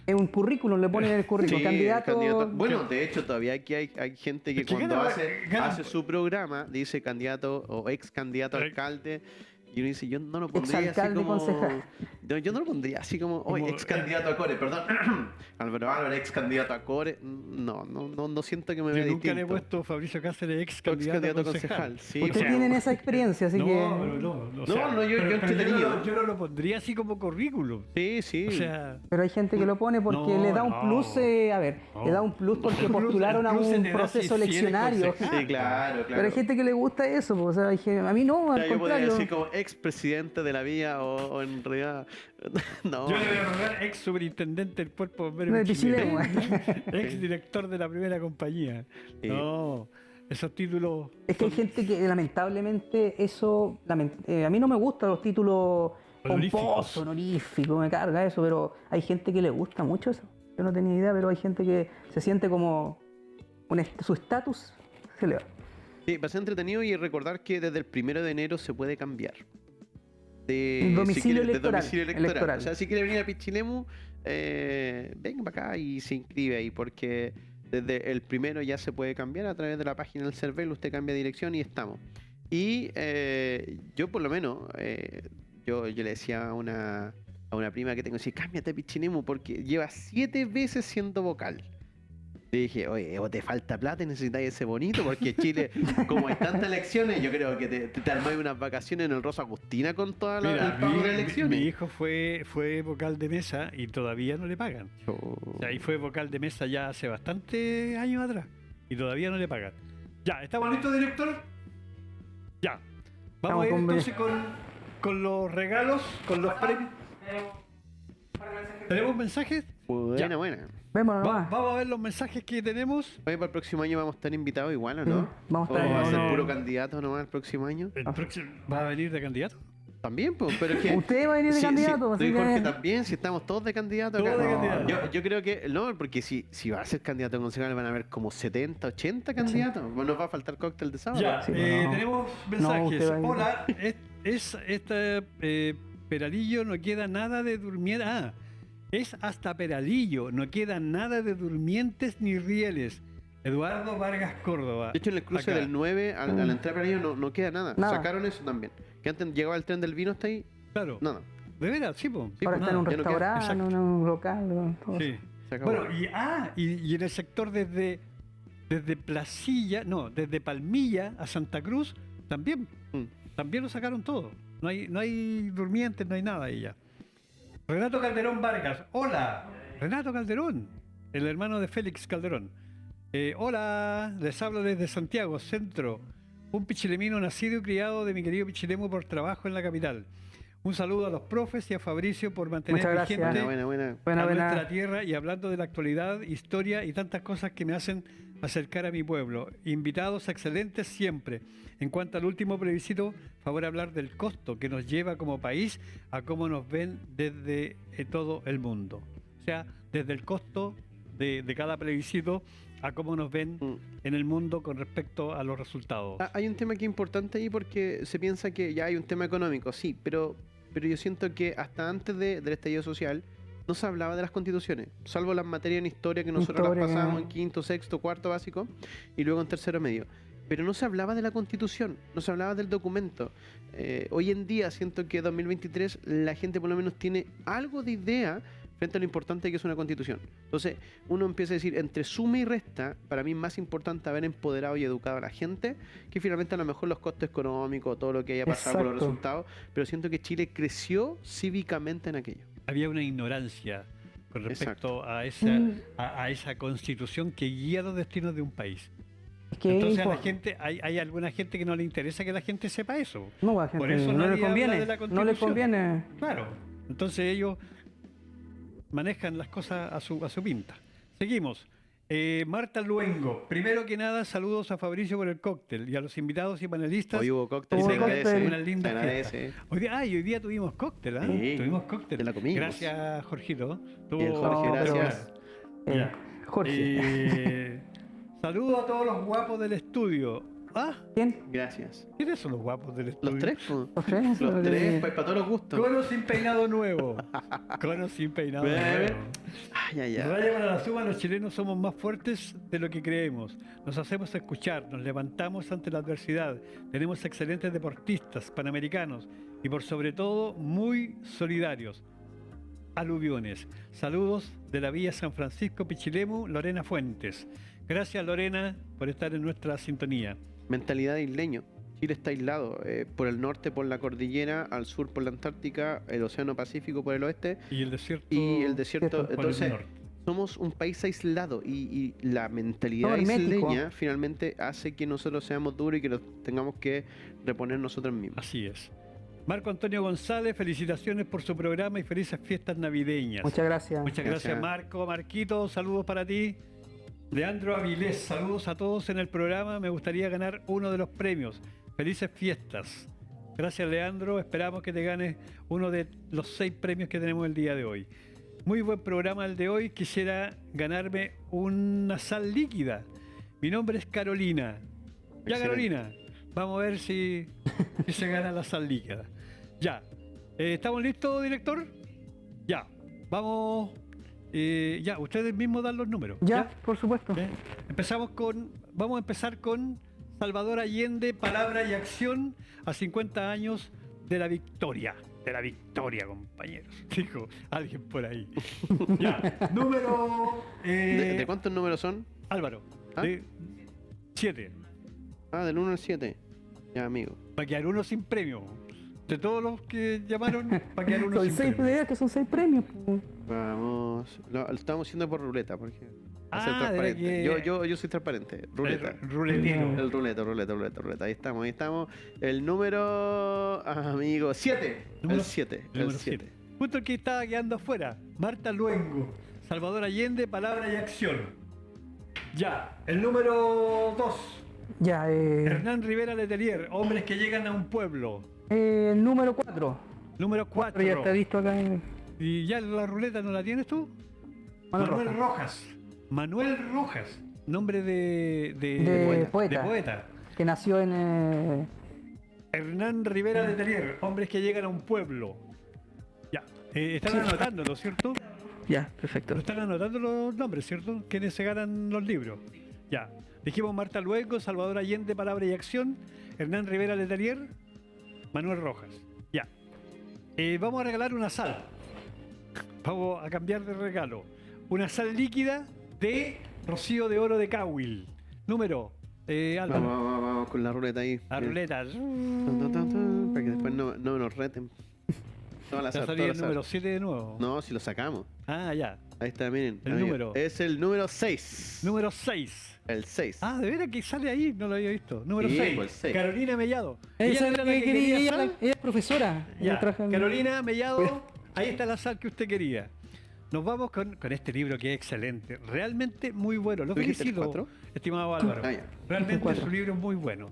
Es un currículum, le ponen en el currículum. Sí, candidato. Bueno, de hecho, todavía aquí hay gente que Es que cuando gana- hace gana- su programa dice candidato o ex candidato a alcalde. Y uno dice, yo no lo pondría así Exalcalde, como. concejal. No, yo no lo pondría así como, Como- ex candidato a Core, perdón. Álvaro, ex candidato a Core. No siento que me Yo vea nunca le he distinto. puesto Fabricio Cáceres ex Ex candidato a concejal. Sí, Ustedes o sea, tienen esa experiencia, así no, que. pero no, o sea, No, yo pero entretenido. yo no lo pondría así como currículum. Sí. O sea, Pero hay gente que lo pone porque No, le da un no. plus, a ver, No. le da un plus porque El plus- postularon el a plus se un te da proceso si eres eleccionario. concejal. Sí, claro. Pero hay gente que le gusta eso, pues, o sea, a mí no, O al sea, yo podría contrario. decir como ex presidente de la vía o en realidad. No. yo le voy a poner ex superintendente del cuerpo de bomberos De de Chile. Pichilemu. Ex director de la primera compañía. Sí. No, esos títulos. Es que hay gente que lamentablemente eso, a mí no me gustan los títulos Honoríficos. pomposos, honoríficos, me carga eso, pero hay gente que le gusta mucho eso. Yo no tenía idea, pero hay gente que se siente como su estatus se le va. Sí, va a ser entretenido y recordar que desde el 1 de enero se puede cambiar. Domicilio de electoral, domicilio electoral. electoral. O sea, si quiere venir a Pichilemu, venga para acá y se inscribe ahí, porque desde el 1 ya se puede cambiar a través de la página del CERVEL, usted cambia dirección y estamos. Y yo por lo menos, yo le decía a una prima que tengo, decía, cámbiate a Pichilemu porque lleva 7 veces siendo vocal. Le dije, oye, o te falta plata y necesitas ese bonito, porque Chile, como hay tantas elecciones, yo creo que te armáis unas vacaciones en el Rosa Agustina con toda el Mira, pago de mi elecciones. hijo fue vocal de mesa y todavía no le pagan. Oh. O sea, y fue vocal de mesa ya hace bastantes años atrás y todavía no le pagan. Ya, ¿estamos listos, director? Ya. Vamos a ir Estamos con- entonces con los regalos, con los premios. ¿Tenemos mensajes? Buena, buena. Vémonos nomás. Vamos a ver los mensajes que tenemos. Oye, para el próximo año vamos a estar invitados igual, ¿o no? Vamos a ¿O estar va a ser no. puro candidato nomás el próximo año? El próximo, ¿va a venir de candidato? También, pues, pero es que... Usted va a venir de candidato, sí, así Jorge que- también, si estamos todos de candidato Todos acá. de candidato. Yo creo que, no, porque si va a ser candidato a concejal van a haber como 70, 80 candidatos. Bueno, nos va a faltar cóctel de sábado. Ya, Sí, no. tenemos No, mensajes. usted va a ir. Hola, Peralillo no queda nada de durmientes. Ah, es hasta Peralillo, no queda nada de durmientes ni rieles. Eduardo Vargas Córdoba. De hecho, en el cruce Acá. del 9, al entrar para ellos no queda nada. Nada. Sacaron eso también. Que antes llegaba el tren del vino hasta ahí, Claro. nada. De veras, sí, po. Sí, Ahora pues está en un nada, ya no queda. restaurante, Exacto. en un local, todo Sí. eso. Se acabó. Bueno, y en el sector desde Placilla, no, desde Palmilla a Santa Cruz, también lo sacaron todo. No hay durmientes, no hay nada ahí ya. Renato Calderón Vargas, hola. Renato Calderón, el hermano de Félix Calderón. Hola, les hablo desde Santiago, centro. Un pichilemino nacido y criado de mi querido Pichilemu por trabajo en la capital. Un saludo a los profes y a Fabricio por mantener Muchas gracias. vigente buena. Buena, a buena. nuestra tierra y hablando de la actualidad, historia y tantas cosas que me hacen acercar a mi pueblo. Invitados excelentes siempre. En cuanto al último plebiscito, favor hablar del costo que nos lleva como país a cómo nos ven desde todo el mundo. O sea, desde el costo de cada plebiscito a cómo nos ven en el mundo con respecto a los resultados. Hay un tema que es importante ahí porque se piensa que ya hay un tema económico, sí, pero pero yo siento que hasta antes del estallido social no se hablaba de las constituciones, salvo las materias en historia que nosotros las pasábamos en quinto, sexto, cuarto básico y luego en tercero medio. Pero no se hablaba de la constitución, no se hablaba del documento. Hoy en día siento que 2023 la gente por lo menos tiene algo de idea frente a lo importante que es una constitución. Entonces uno empieza a decir, entre suma y resta, para mí es más importante haber empoderado y educado a la gente que finalmente a lo mejor los costos económicos, todo lo que haya pasado con los resultados, pero siento que Chile creció cívicamente en aquello. Había una ignorancia con respecto a esa constitución que guía los destinos de un país. Entonces a la gente, hay alguna gente que no le interesa que la gente sepa eso. No, a la gente por eso no le nadie habla conviene. de la No le Constitución. conviene. Claro. Entonces ellos manejan las cosas a su pinta. Seguimos. Marta Luengo. Primero que nada, saludos a Fabricio por el cóctel y a los invitados y panelistas. Hoy hubo cóctel, Hubo se agradece. cóctel. Una linda Se agradece. fiesta. Hoy día tuvimos cóctel, ¿ah? Sí, Tuvimos cóctel. te la comimos. Gracias, Jorgito. Bien, Jorge, No, pero- gracias. Ya. Jorge. Saludos a todos los guapos del estudio. ¿Ah? ¿Quién? Gracias. ¿Quiénes son los guapos del estudio? Los tres, po. ¿Los tres? Los tres, pues para todos los gustos. Cono sin peinado nuevo. Cono sin peinado Ve, ve. nuevo. Ay, ay, ay. Raya para la suma, los chilenos somos más fuertes de lo que creemos. Nos hacemos escuchar, nos levantamos ante la adversidad. Tenemos excelentes deportistas, panamericanos y por sobre todo muy solidarios. Aluviones. Saludos de la Villa San Francisco Pichilemu, Lorena Fuentes. Gracias, Lorena, por estar en nuestra sintonía. Mentalidad de isleño. Chile está aislado. Por el norte por la cordillera, al sur por la Antártica, el Océano Pacífico por el oeste Y el desierto. y el desierto. por el Entonces, norte. somos un país aislado y la mentalidad Todo hermético. isleña finalmente hace que nosotros seamos duros y que nos tengamos que reponer nosotros mismos. Así es. Marco Antonio González, felicitaciones por su programa y felices fiestas navideñas. Muchas gracias. Muchas gracias, Gracias. Marco. Marquito, saludos para ti. Leandro Avilés, saludos a todos en el programa. Me gustaría ganar uno de los premios. Felices fiestas. Gracias, Leandro. Esperamos que te ganes uno de los 6 premios que tenemos el día de hoy. Muy buen programa el de hoy. Quisiera ganarme una sal líquida. Mi nombre es Carolina. Ya, Excelente. Carolina. Vamos a ver si se gana la sal líquida. Ya. ¿Estamos listos, director? Ya. Vamos. Ya, ustedes mismos dan los números. Ya, por supuesto. Bien. Vamos a empezar con Salvador Allende, palabra y acción a 50 años de la victoria. De la victoria, compañeros. Dijo alguien por ahí. Ya, número. ¿De cuántos números son? Álvaro. ¿Ah? 7. Ah, del 1 al 7. Ya, amigo. Va a quedar uno sin premio. De todos los que llamaron, va a quedar uno Son sin 6 premio. que son 6 premios. po. Vamos. Lo estamos haciendo por ruleta, porque. Va a ser Ah, transparente. de que- Yo soy transparente. Ruleta. Ruletero. El ruleta. Ahí estamos. El número. Amigo, 7. Número- El 7. El Número 7. 7. Justo el que estaba quedando afuera. Marta Luengo. Salvador Allende, palabra y acción. Ya. El número 2. Ya, Hernán Rivera Letelier. Hombres que llegan a un pueblo. el número 4. Número Pero 4. ya está visto acá. ¿Y ya la ruleta no la tienes tú? Manuel Manuel Rojas. Manuel Rojas. Nombre De poeta. de poeta. Que nació en. Hernán Rivera Letelier. Hombres que llegan a un pueblo. Ya. Están anotándolo, ¿cierto? Ya, perfecto. Pero están anotando los nombres, ¿cierto? Quienes se ganan los libros. Ya. Dijimos Marta Luengo, Salvador Allende, palabra y acción. Hernán Rivera Letelier, Manuel Rojas. Ya. Vamos a regalar una sal. Vamos a cambiar de regalo. Una sal líquida de Rocío de Oro de Cahuil. Número, Álvaro. Vamos con la ruleta ahí. A ruletas. Para que después no nos reten. Todo al Ya azar, salía todo al el azar. número 7 de nuevo. No, si lo sacamos. Ah, ya. Ahí está, miren. El amigo. número. Es el número 6. Número 6. El 6. Ah, de veras que sale ahí, no lo había visto. Número Sí, 6. pues, 6. Carolina Mellado. Ella, era la que quería ella, sal. ella es profesora. Ya, Ella trabaja en- Carolina Mellado, ahí está la sal que usted quería. Nos vamos con este libro que es excelente, realmente muy bueno. Lo ¿Tú dijiste el felicito, 4? estimado Álvaro. Ah, ya. Realmente cuatro. su libro es muy bueno.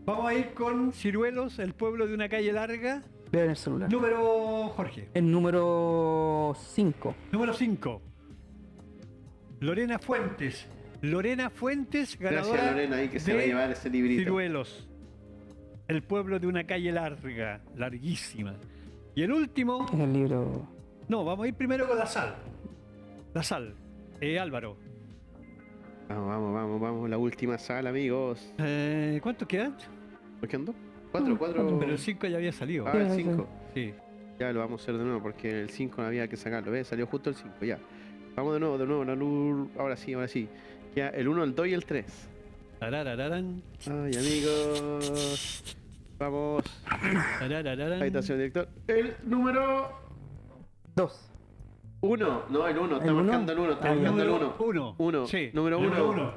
Vamos a ir con Ciruelos, el pueblo de una calle larga. Veo en el celular. Número, Jorge. El número 5. Número 5. Lorena Fuentes. Lorena Fuentes, ganadora Gracias, Lorena, ahí que se va a de llevar ese librito. Ciruelos. El pueblo de una calle larga, larguísima. Y el último, Es el libro. no, vamos a ir primero con la sal. La sal. Álvaro, Vamos, la última sala, amigos. ¿cuántos quedan? ¿Por qué ando? Cuatro. Pero el 5 ya había salido. Ah, el Sí, 5. Sí. Ya lo vamos a hacer de nuevo porque el 5 no había que sacarlo, ¿ves? Salió justo el 5, ya. Vamos de nuevo, la luz. Ahora sí. Ya, el 1, el 2 y el 3. Tararararán, Ay, amigos. Vamos. tararararán. Ahí está, señor director. El número 2. 1. No, el 1. Está ¿El uno? marcando el 1. Está Ah, ya. marcando el Número 1. uno. Uno. Sí. Número uno.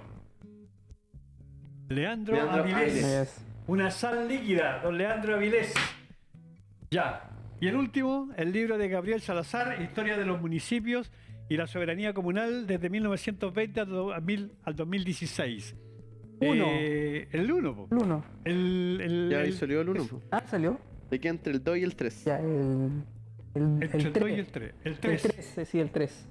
Leandro Leandro Avilés. Avilés. Una sal líquida, don Leandro Avilés. Ya. Y el último, el libro de Gabriel Salazar, Historia de los municipios y la soberanía comunal desde 1920 al 2016. Uno. El 1. El 1. Ya ahí salió el 1. Ah, salió. De que entre el 2 y el 3. Ya, el Entre el 2 y 3. el 3. El El 3. 3, sí, el 3.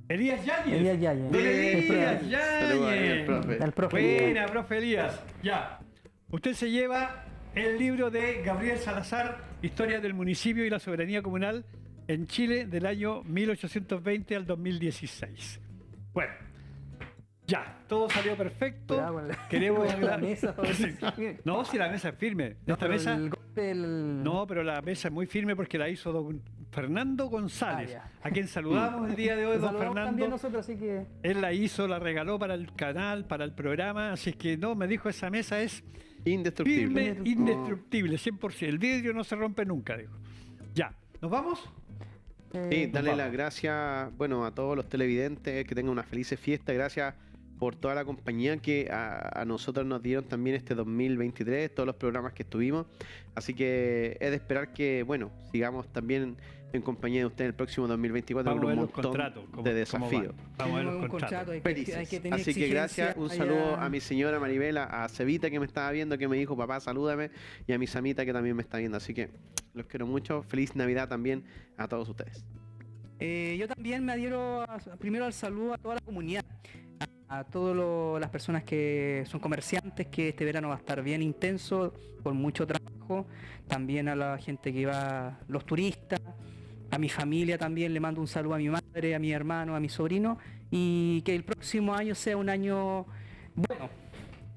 Elías Yáñez. Elías Yáñez. Don Elías Saludos ahí al Yáñez. profe. El profe. Buena, profe Elías. Ya. Usted se lleva el libro de Gabriel Salazar, Historia del municipio y la soberanía comunal en Chile del año 1820 al 2016. Bueno, ya, todo salió perfecto. Cuidado con la- Queremos cuidado con la mesa, Sí. No, si la mesa es firme. No, Esta pero mesa. el golpe del- No, pero la mesa es muy firme porque la hizo don Fernando González, Ah, a quien saludamos el día de hoy, Lo don saludamos también Fernando. nosotros, así que Él la hizo, la regaló para el canal, para el programa, así que no, me dijo esa mesa es Indestructible. firme, indestructible, 100%. El vidrio no se rompe nunca, dijo. Ya, ¿nos vamos? Sí, darle vamos. las gracias, bueno, a todos los televidentes, que tengan una feliz fiesta. Gracias por toda la compañía que a nosotros nos dieron también este 2023, todos los programas que estuvimos. Así que es de esperar que, bueno, sigamos también en compañía de usted en el próximo 2024 Vamos a con ver un los montón contratos. cómo- de cómo desafíos. van. Vamos a ver los tenemos un contratos. contrato, hay Felices. que tener Así que gracias, un exigencia saludo allá. a mi señora Maribela, a Cevita que me estaba viendo, que me dijo papá salúdame, y a mi Samita que también me está viendo. Así que los quiero mucho. Feliz Navidad también a todos ustedes. Yo también me adhiero primero al saludo a toda la comunidad, a todas las personas que son comerciantes, que este verano va a estar bien intenso, con mucho trabajo, también a la gente que va, los turistas, a mi familia también le mando un saludo a mi madre, a mi hermano, a mi sobrino, y que el próximo año sea un año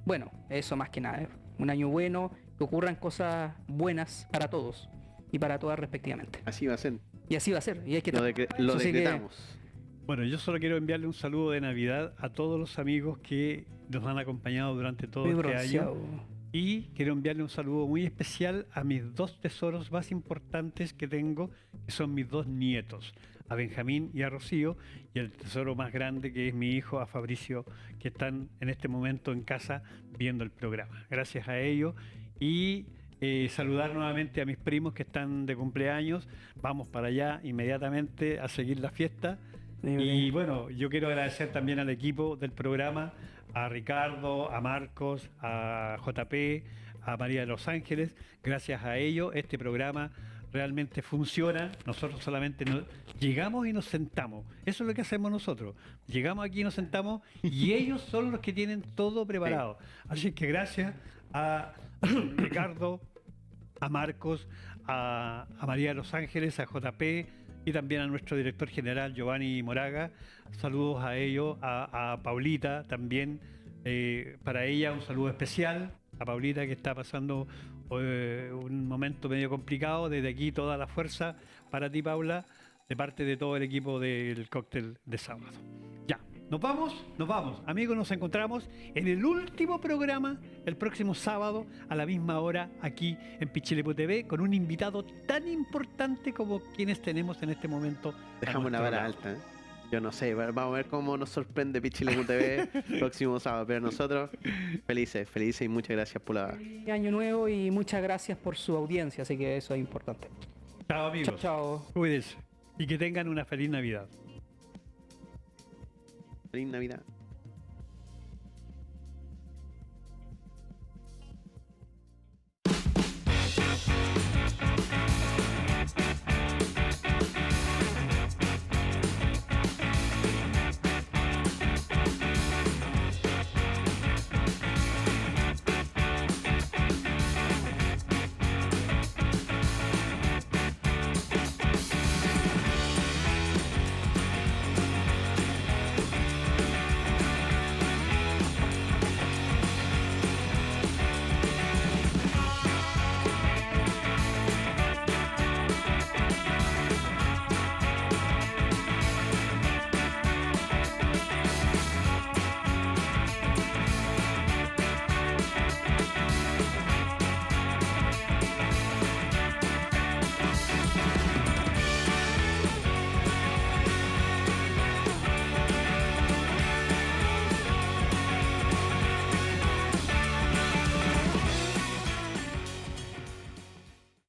bueno, eso más que nada, un año bueno, que ocurran cosas buenas para todos y para todas respectivamente. Así va a ser. Y así va a ser, y hay que Lo trabajar para lo eso, así que- decretamos. Bueno, yo solo quiero enviarle un saludo de Navidad a todos los amigos que nos han acompañado durante todo Muy este bronceado. año. Y quiero enviarle un saludo muy especial a mis dos tesoros más importantes que tengo, que son mis dos nietos, a Benjamín y a Rocío, y el tesoro más grande que es mi hijo, a Fabricio, que están en este momento en casa viendo el programa. Gracias a ellos. Y saludar nuevamente a mis primos que están de cumpleaños. Vamos para allá inmediatamente a seguir la fiesta. Y bueno, yo quiero agradecer también al equipo del programa, a Ricardo, a Marcos, a JP, a María de los Ángeles. Gracias a ellos este programa realmente funciona. Nosotros solamente llegamos y nos sentamos. Eso es lo que hacemos nosotros. Llegamos aquí y nos sentamos y ellos son los que tienen todo preparado. Así que gracias a Ricardo, a Marcos, a María de los Ángeles, a JP y también a nuestro director general Giovanni Moraga. Saludos a ellos, a Paulita también, para ella un saludo especial, a Paulita que está pasando un momento medio complicado. Desde aquí toda la fuerza para ti, Paula, de parte de todo el equipo del cóctel de sábado. Ya, nos vamos. Amigos, nos encontramos en el último programa el próximo sábado a la misma hora aquí en Pichilemu TV con un invitado tan importante como quienes tenemos en este momento. a Dejamos la nuestro vara lado. alta, ¿eh? Yo no sé, vamos a ver cómo nos sorprende Pichilemu TV próximo sábado. Pero nosotros, felices y muchas gracias por la... Feliz año nuevo y muchas gracias por su audiencia, así que eso es importante. Chao, amigos. Chao. Cuídense y que tengan una feliz Navidad. Feliz Navidad.